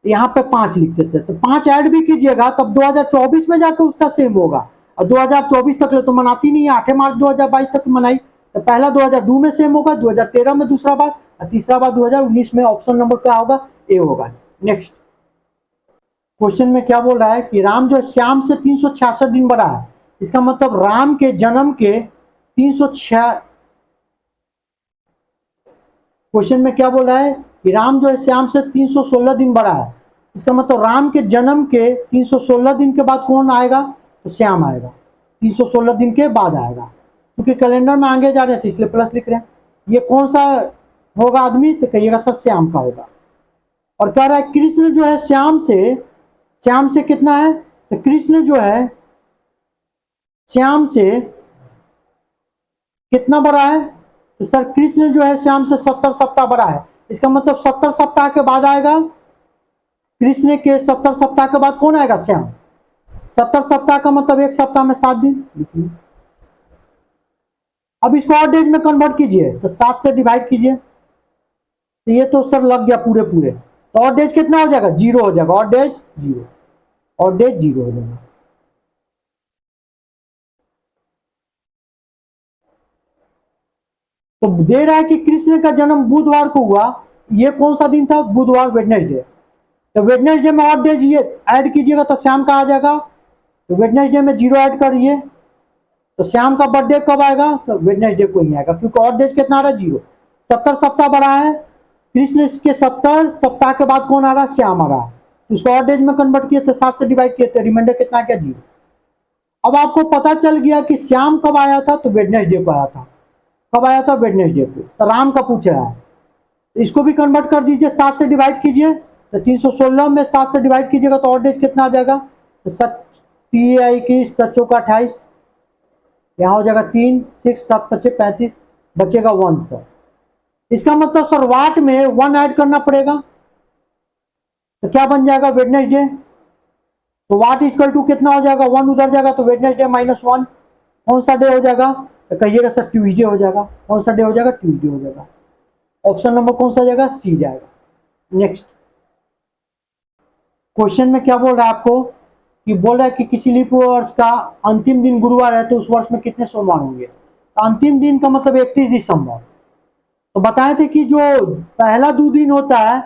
यहाँ पे 5 लिखते थे, तो 5 ऐड भी कीजिएगा तब 2024 में जाकर उसका सेम होगा। और 2024 तक ले तो मनाती नहीं है, 8 मार्च 2022 तक मनाई, तो पहला 2002 में सेम होगा, 2013 में दूसरा बार, और तीसरा बार 2019 में। ऑप्शन नंबर क्या होगा, ए होगा। नेक्स्ट, क्वेश्चन में क्या बोल रहा है कि राम जो श्याम से 366 दिन बड़ा है, इसका मतलब राम के जन्म के 306। क्वेश्चन में क्या बोल रहा है कि राम जो है श्याम से 316 दिन बड़ा है, इसका मतलब राम के जन्म के 316 दिन के बाद कौन आएगा, तो श्याम आएगा। 316 दिन के बाद आएगा, क्योंकि कैलेंडर में आगे जा रहे थे इसलिए प्लस लिख रहे हैं। ये कौन सा होगा आदमी, तो कहिएगा सर श्याम का होगा। और कह रहा है कृष्ण जो है श्याम से कितना है, तो कृष्ण जो है श्याम से कितना बड़ा है, तो सर कृष्ण जो है श्याम से 70 सप्ताह बड़ा है। इसका मतलब 70 सप्ताह के बाद आएगा, कृष्ण के 70 सप्ताह के बाद कौन आएगा, श्याम। 70 सप्ताह का मतलब एक सप्ताह में 7 दिन लिखिए। अब इसको ऑड डेज में कन्वर्ट कीजिए तो 7 से डिवाइड कीजिए, तो ये तो सर लग गया पूरे पूरे, तो ऑड डेज कितना हो जाएगा, 0 हो जाएगा, ऑड डेज 0, ऑड डेज 0 हो जाएगा। तो दे रहा है कि कृष्ण का जन्म बुधवार को हुआ, ये कौन सा दिन था, बुधवार, वेडनेसडे। तो वेडनेसडे में ऑड डेज ये ऐड कीजिएगा तो श्याम का आ जाएगा, तो वेडनेसडे में 0 ऐड करिए, तो श्याम का बर्थडे कब आएगा, तो वेडनेसडे को ही आएगा, क्योंकि ऑड डेज कितना आ रहा है, 0। 70 सप्ताह बढ़ा है, कृष्ण के 70 सप्ताह के बाद कौन आ रहा है, श्याम आ रहा है, तो उसको ऑड डेज में कन्वर्ट किए थे, 7 से डिवाइड किए थे, रिमाइंडर कितना आ गया, 0। अब आपको पता चल गया कि श्याम कब आया था, तो वेडनेसडे को आया था, कब आया था, वेडनेसडे को, तो राम का पूछ रहा है, इसको भी कन्वर्ट कर दीजिए, 7 से डिवाइड कीजिए, तो 316 में 7 से डिवाइड कीजिएगा तो ऑड डेज कितना आ जाएगा, तो 21, 7 का 28, यहाँ हो जाएगा 3, 6, 7, 25, 35, बचेगा 1 सर। इसका मतलब सर वाट में 1 ऐड करना पड़ेगा, तो क्या बन जाएगा, वेडनेसडे, तो वाट इक्वल टू कितना हो जाएगा, 1 उधर जाएगा तो वेडनेसडे -1, कौन सा डे हो जाएगा, तो कहिएगा सर ट्यूसडे हो जाएगा, कौन सा डे हो जाएगा, ट्यूसडे हो जाएगा, ऑप्शन नंबर कौन सा जाएगा, सी जाएगा। नेक्स्ट क्वेश्चन में क्या बोल रहा है आपको, कि बोल रहा है कि किसी लीप वर्ष का अंतिम दिन गुरुवार है तो उस वर्ष में कितने सोमवार होंगे, तो अंतिम दिन का मतलब 31 दिसंबर। तो बताए थे कि जो पहला 2 दिन होता है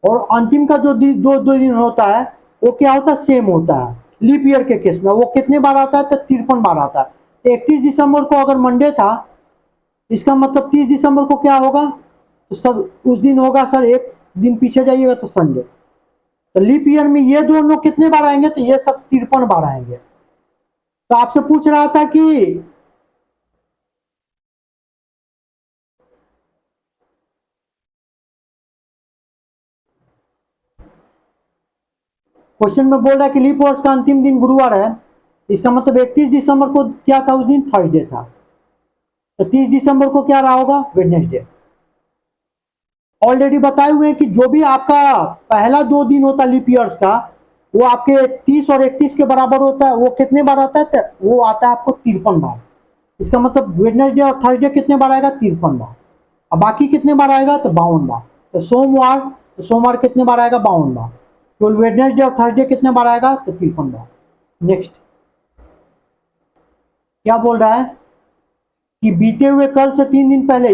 और अंतिम का जो दो दिन होता है वो क्या होता है, सेम होता है। लीप ईयर के केस में वो कितने बार आता है, तो 53 बार आता है। तो 31 दिसंबर को अगर मंडे था, इसका मतलब 30 दिसंबर को क्या होगा, तो सर उस दिन होगा सर, एक दिन पीछे जाइएगा तो संडे। तो लीप ईयर में ये दोनों कितने बार आएंगे, तो ये सब 53 बार आएंगे। तो आपसे पूछ रहा था कि क्वेश्चन में बोल रहा है कि लीप वर्ष का अंतिम दिन गुरुवार है, इसका मतलब 31 दिसंबर को क्या था, उस दिन थर्सडे था, तो 30 दिसंबर को क्या रहा होगा, वेडनेसडे। ऑलरेडी बताए हुए हैं कि जो भी आपका पहला 2 दिन होता है लीप ईयर्स का, वो आपके 30 और 31 के बराबर होता है, वो कितने बार आता है, तो वो आता है आपको 53 बार। इसका मतलब वेडनेसडे और थर्सडे कितने बार आएगा, 53 बार। अब बाकी कितने बार आएगा, तो 52 बार। तो सोमवार कितने बार आएगा, 52 बार। तो वेडनेसडे और थर्सडे कितने बार आएगा, तो 53 बार। नेक्स्ट क्या बोल रहा है कि बीते हुए कल से 3 दिन पहले,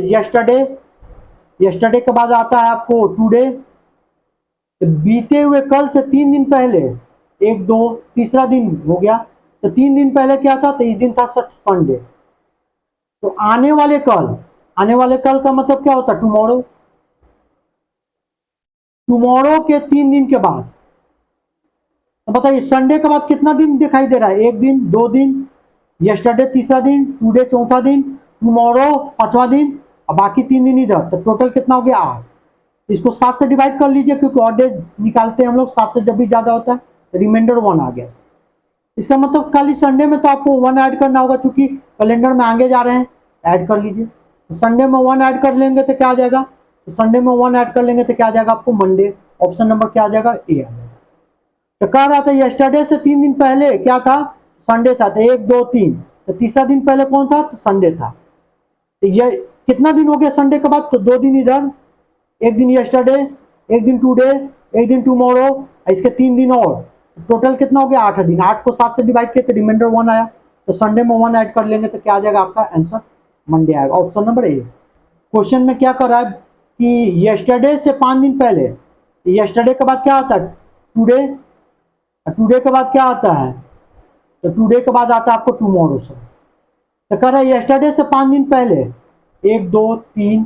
यस्टरडे के बाद आता है आपको टुडे, तो बीते हुए कल से 3 दिन पहले, 1, 2, तीसरा दिन हो गया, तो 3 दिन पहले क्या था, तो इस दिन था संडे। तो आने वाले कल का मतलब क्या होता है, टुमारो के 3 दिन के बाद। तो बताइए संडे के बाद कितना दिन दिखाई दे रहा है, 1 दिन, 2 दिन, यस्टरडे तीसरा दिन, टुडे चौथा दिन, टुमारो पांचवा दिन, और बाकी 3 दिन इधर, तो टोटल कितना हो गया, 8। इसको 7 से डिवाइड कर लीजिए, क्योंकि ऑड डेज निकालते हैं हम लोग 7 से, जब भी ज्यादा होता है तो रिमाइंडर 1 आ गया। इसका मतलब खाली संडे में तो आपको 1 ऐड करना होगा, क्योंकि कैलेंडर में आगे जा रहे हैं, ऐड कर लीजिए। तो संडे में 1 ऐड कर लेंगे तो क्या आ जाएगा, तो संडे में 1 ऐड कर लेंगे तो क्या आ जाएगा आपको, मंडे। ऑप्शन नंबर क्या आ जाएगा, ए आ जाएगा। तो कह रहा था यस्टरडे से 3 दिन पहले क्या था, संडे था, तो 1, 2, 3, तो तीसरा दिन पहले कौन था, तो संडे था। तो ये कितना दिन हो गया संडे के बाद, तो 2 दिन इधर, 1 दिन यस्टरडे, 1 दिन टुडे, 1 दिन टुमारो, इसके 3 दिन और, टोटल कितना हो गया, 8 दिन। 8 को 7 से डिवाइड किया तो रिमाइंडर 1 आया, तो संडे में 1 ऐड कर लेंगे तो क्या आ जाएगा आपका आंसर, मंडे आएगा। Option number A. क्वेश्चन में क्या कर रहा है कि यस्टरडे से 5 दिन पहले, यस्टरडे के बाद क्या आता है, टुडे, टुडे के बाद क्या आता है, तो टुडे के बाद आता है आपको टुमारो सर। तो कह रहा है यस्टरडे से 5 दिन पहले, 1, 2, 3,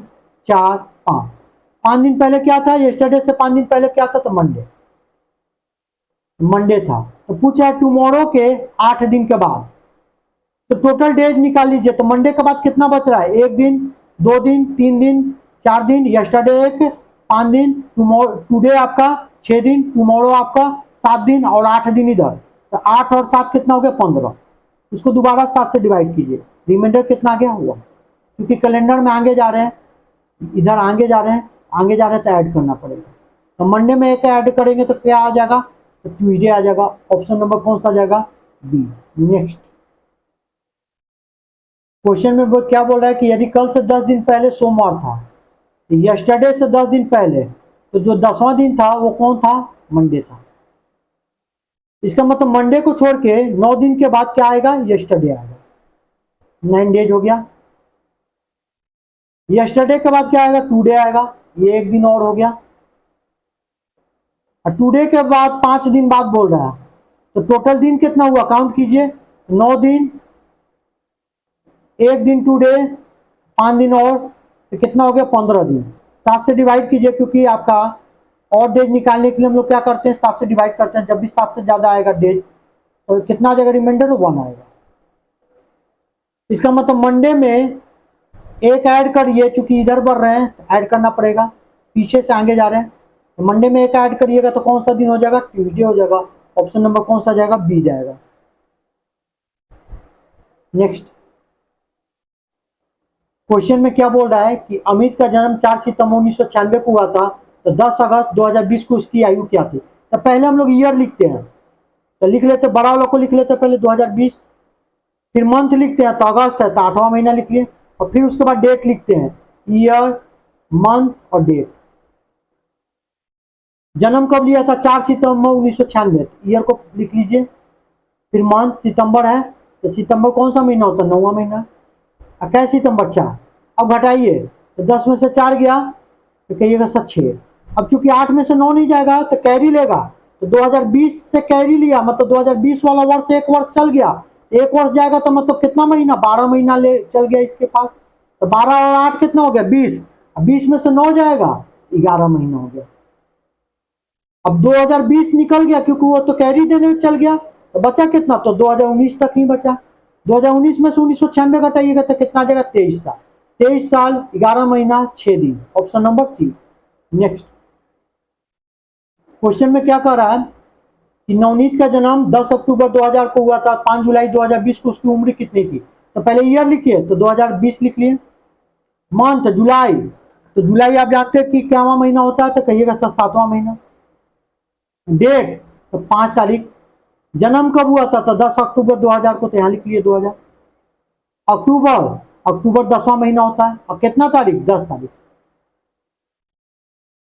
4, 5, 5 दिन पहले क्या था, यस्टरडे से 5 दिन पहले क्या था, तो मंडे था। तो पूछा है टुमारो के 8 दिन के बाद, तो टोटल डेज निकाल लीजिए। तो मंडे के बाद कितना बच रहा है, 1 दिन, 2 दिन, 3 दिन, 4 दिन, यस्टरडे 1, 5 दिन, टुडे आपका 6 दिन, टुमारो आपका 7 दिन, और 8 दिन इधर, तो 8 और 7 कितना हो गया, 15। इसको दोबारा 7 से डिवाइड कीजिए, रिमाइंडर कितना आ गया, हुआ, क्योंकि कैलेंडर में आगे जा रहे हैं, इधर आगे जा रहे हैं तो ऐड करना पड़ेगा। तो मंडे में 1 ऐड करेंगे तो क्या आ जाएगा, तो ट्यूजडे आ जाएगा। ऑप्शन नंबर कौन सा आ जाएगा? बी। नेक्स्ट क्वेश्चन में वो क्या बोल रहा है कि यदि कल से 10 दिन पहले सोमवार था, यस्टरडे से 10 दिन पहले, तो जो 10वां दिन था वो कौन था? मंडे था। इसका मतलब मंडे को छोड़ के 9 दिन के बाद क्या आएगा? यस्टरडे आएगा। 9 डेज हो गया। यस्टरडे के बाद क्या आएगा? टुडे आएगा। ये एक दिन और हो गया। और टुडे के बाद 5 दिन बाद बोल रहा है, तो टोटल दिन कितना हुआ? काउंट कीजिए। 9 दिन, एक दिन टुडे, 5 दिन और, तो कितना हो गया? 15 दिन। 7 से डिवाइड कीजिए, क्योंकि आपका और डेज निकालने के लिए हम लोग क्या करते हैं? 7 से डिवाइड करते हैं। जब भी 7 से ज्यादा आएगा डेज, तो कितना आ जाएगा? रिमाइंडर 1 आएगा। इसका मतलब मंडे में एक ऐड करिए, चूंकि इधर बढ़ रहे हैं ऐड करना पड़ेगा, पीछे से आगे जा रहे हैं, तो मंडे में एक ऐड करिएगा तो कौन सा दिन हो जाएगा? ट्यूसडे हो जाएगा। ऑप्शन नंबर कौन सा जाएगा? बी जाएगा। नेक्स्ट क्वेश्चन में क्या बोल रहा है कि अमित का जन्म 4 सितंबर 1996 को हुआ था, तो 10 अगस्त 2020 को उसकी आयु क्या थी? तो पहले हम लोग ईयर लिखते हैं, तो लिख लेते, बड़ा वालों को लिख लेते पहले 2020, फिर मंथ लिखते हैं, तो अगस्त है तो 8वां महीना लिख लिए, और फिर उसके बाद डेट लिखते हैं, ईयर, मंथ और डेट। जन्म कब लिया था? 4 सितंबर 1996। ईयर को लिख लीजिए, फिर मंथ सितंबर है, तो सितंबर कौन सा महीना होता है? 9वां महीना। 21 सितंबर 4। अब घटाइए, तो 10 में से 4 गया तो कहिएगा सर 6। अब चूंकि 8 में से 9 नहीं जाएगा तो कैरी लेगा, तो 2020 से कैरी लिया, मतलब 2020 वाला वर्ष एक वर्ष चल गया, एक वर्ष जाएगा तो मतलब कितना महीना? 12 महीना ले चल गया इसके पास, तो 12 और 8 कितना हो गया? 20। अब 20 में से 9 जाएगा, 11 महीना हो गया। अब 2020 निकल गया क्योंकि वो तो कैरी देने चल गया, तो बचा कितना? तो 2019 तक ही बचा। 2019 में से 1996 घटाइएगा तो कितना आ जाएगा? 23 साल। 23 साल 11 महीना 6 दिन। Option number C. Next question में क्या कह रहा है कि नवनीत का जन्म 10 अक्टूबर 2000 को हुआ था, 5 जुलाई 2020 को उसकी उम्र कितनी थी? तो पहले ईयर लिखिए, तो 2020 लिख लिए। मंथ जुलाई, तो जुलाई आप जानते हैं कि क्या महीना होता है? तो कहिएगा सर 7वां महीना। डेट, तो 5 तारीख। जन्म कब हुआ था? तो 10 अक्टूबर 2000 को, तो यहाँ लिख लिए 2000। अक्टूबर, अक्टूबर 10वां महीना होता है, और कितना तारीख? 10 तारीख।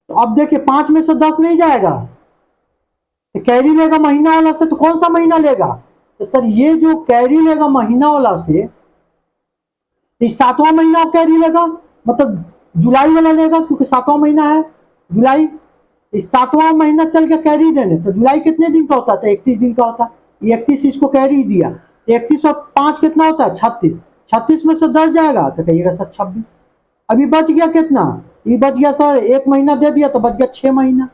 तो अब देखिए 5 में से 10 नहीं जाएगा, तो कैरी लेगा महीना वाला से, तो कौन सा महीना लेगा? तो सर ये जो कैरी लेगा महीना वाला से, तो 7वां महीना कैरी लेगा, मतलब जुलाई वाला लेगा, क्योंकि 7वां महीना है जुलाई। इस 7वां महीना चल के कैरी देने, तो जुलाई कितने दिन का होता है? तो 31 दिन का होता है। 31 इसको कैरी दिया, 31 और 5 कितना होता है? 36। 36 में से 10 जाएगा तो कहिएगा सर 26। अभी बच गया कितना? ये बच गया सर, एक महीना दे दिया तो बच गया 6 महीना।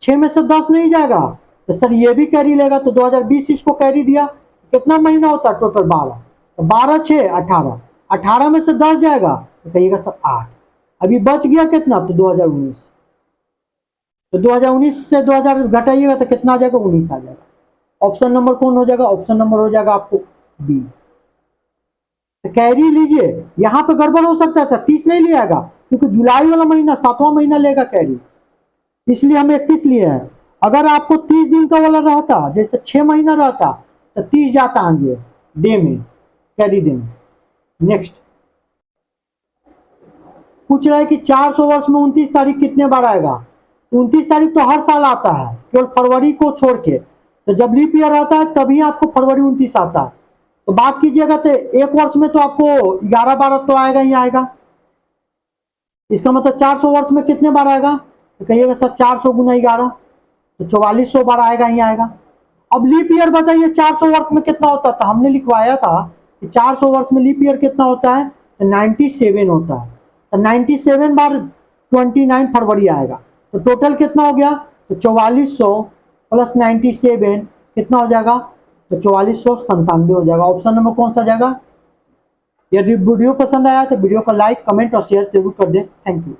6 में से 10 नहीं जाएगा, तो सर ये भी कैरी लेगा, तो 2020 इसको कैरी दिया, कितना महीना होता है? टोटल 12, तो 12 6 18। 18 में से 10 जाएगा तो कहिएगा सर 8। अभी बच गया कितना? तो 2019। तो 2019 से 2000 घटाइएगा तो कितना आ जाएगा? 19 आ जाएगा। ऑप्शन नंबर कौन हो जाएगा? ऑप्शन नंबर हो जाएगा आपको बी। तो कैरी लीजिए, यहां पे गड़बड़ हो सकता था, 30 नहीं लियागा, क्योंकि जुलाई वाला महीना 7वां महीना लेगा कैरी, इसलिए हम 31 लिए हैं। अगर आपको 30 दिन का वाला रहता, जैसे 6 महीना रहता, तो 30 जाता आगे डे में कैरी दिन। नेक्स्ट पूछ रहा है कि 400 वर्ष में 29 तारीख कितने बार आएगा? 29 तारीख तो हर साल आता है, केवल फरवरी को छोड़ के। तो जब लीप ईयर आता है तभी आपको फरवरी 29 आता है। तो बात कीजिएगा तो एक वर्ष में तो आपको 11 बार तो आएगा ही आएगा। इसका मतलब 400 वर्ष में कितने बार आएगा? तो कहिएगा सर 400 गुना 11, तो 4400 बार आएगा ही आएगा। अब लीप ईयर बताइए 400 वर्ष में कितना होता था? हमने लिखवाया था कि 400 वर्ष में लीप ईयर कितना होता है? तो 97 होता है। तो 97 बार 29 फरवरी आएगा, तो टोटल कितना हो गया? तो 4400 प्लस 97 कितना हो जाएगा? तो 4497 हो जाएगा। ऑप्शन नंबर कौन सा जाएगा? यदि वीडियो पसंद आया तो वीडियो को लाइक, कमेंट और शेयर जरूर कर दें। Thank you.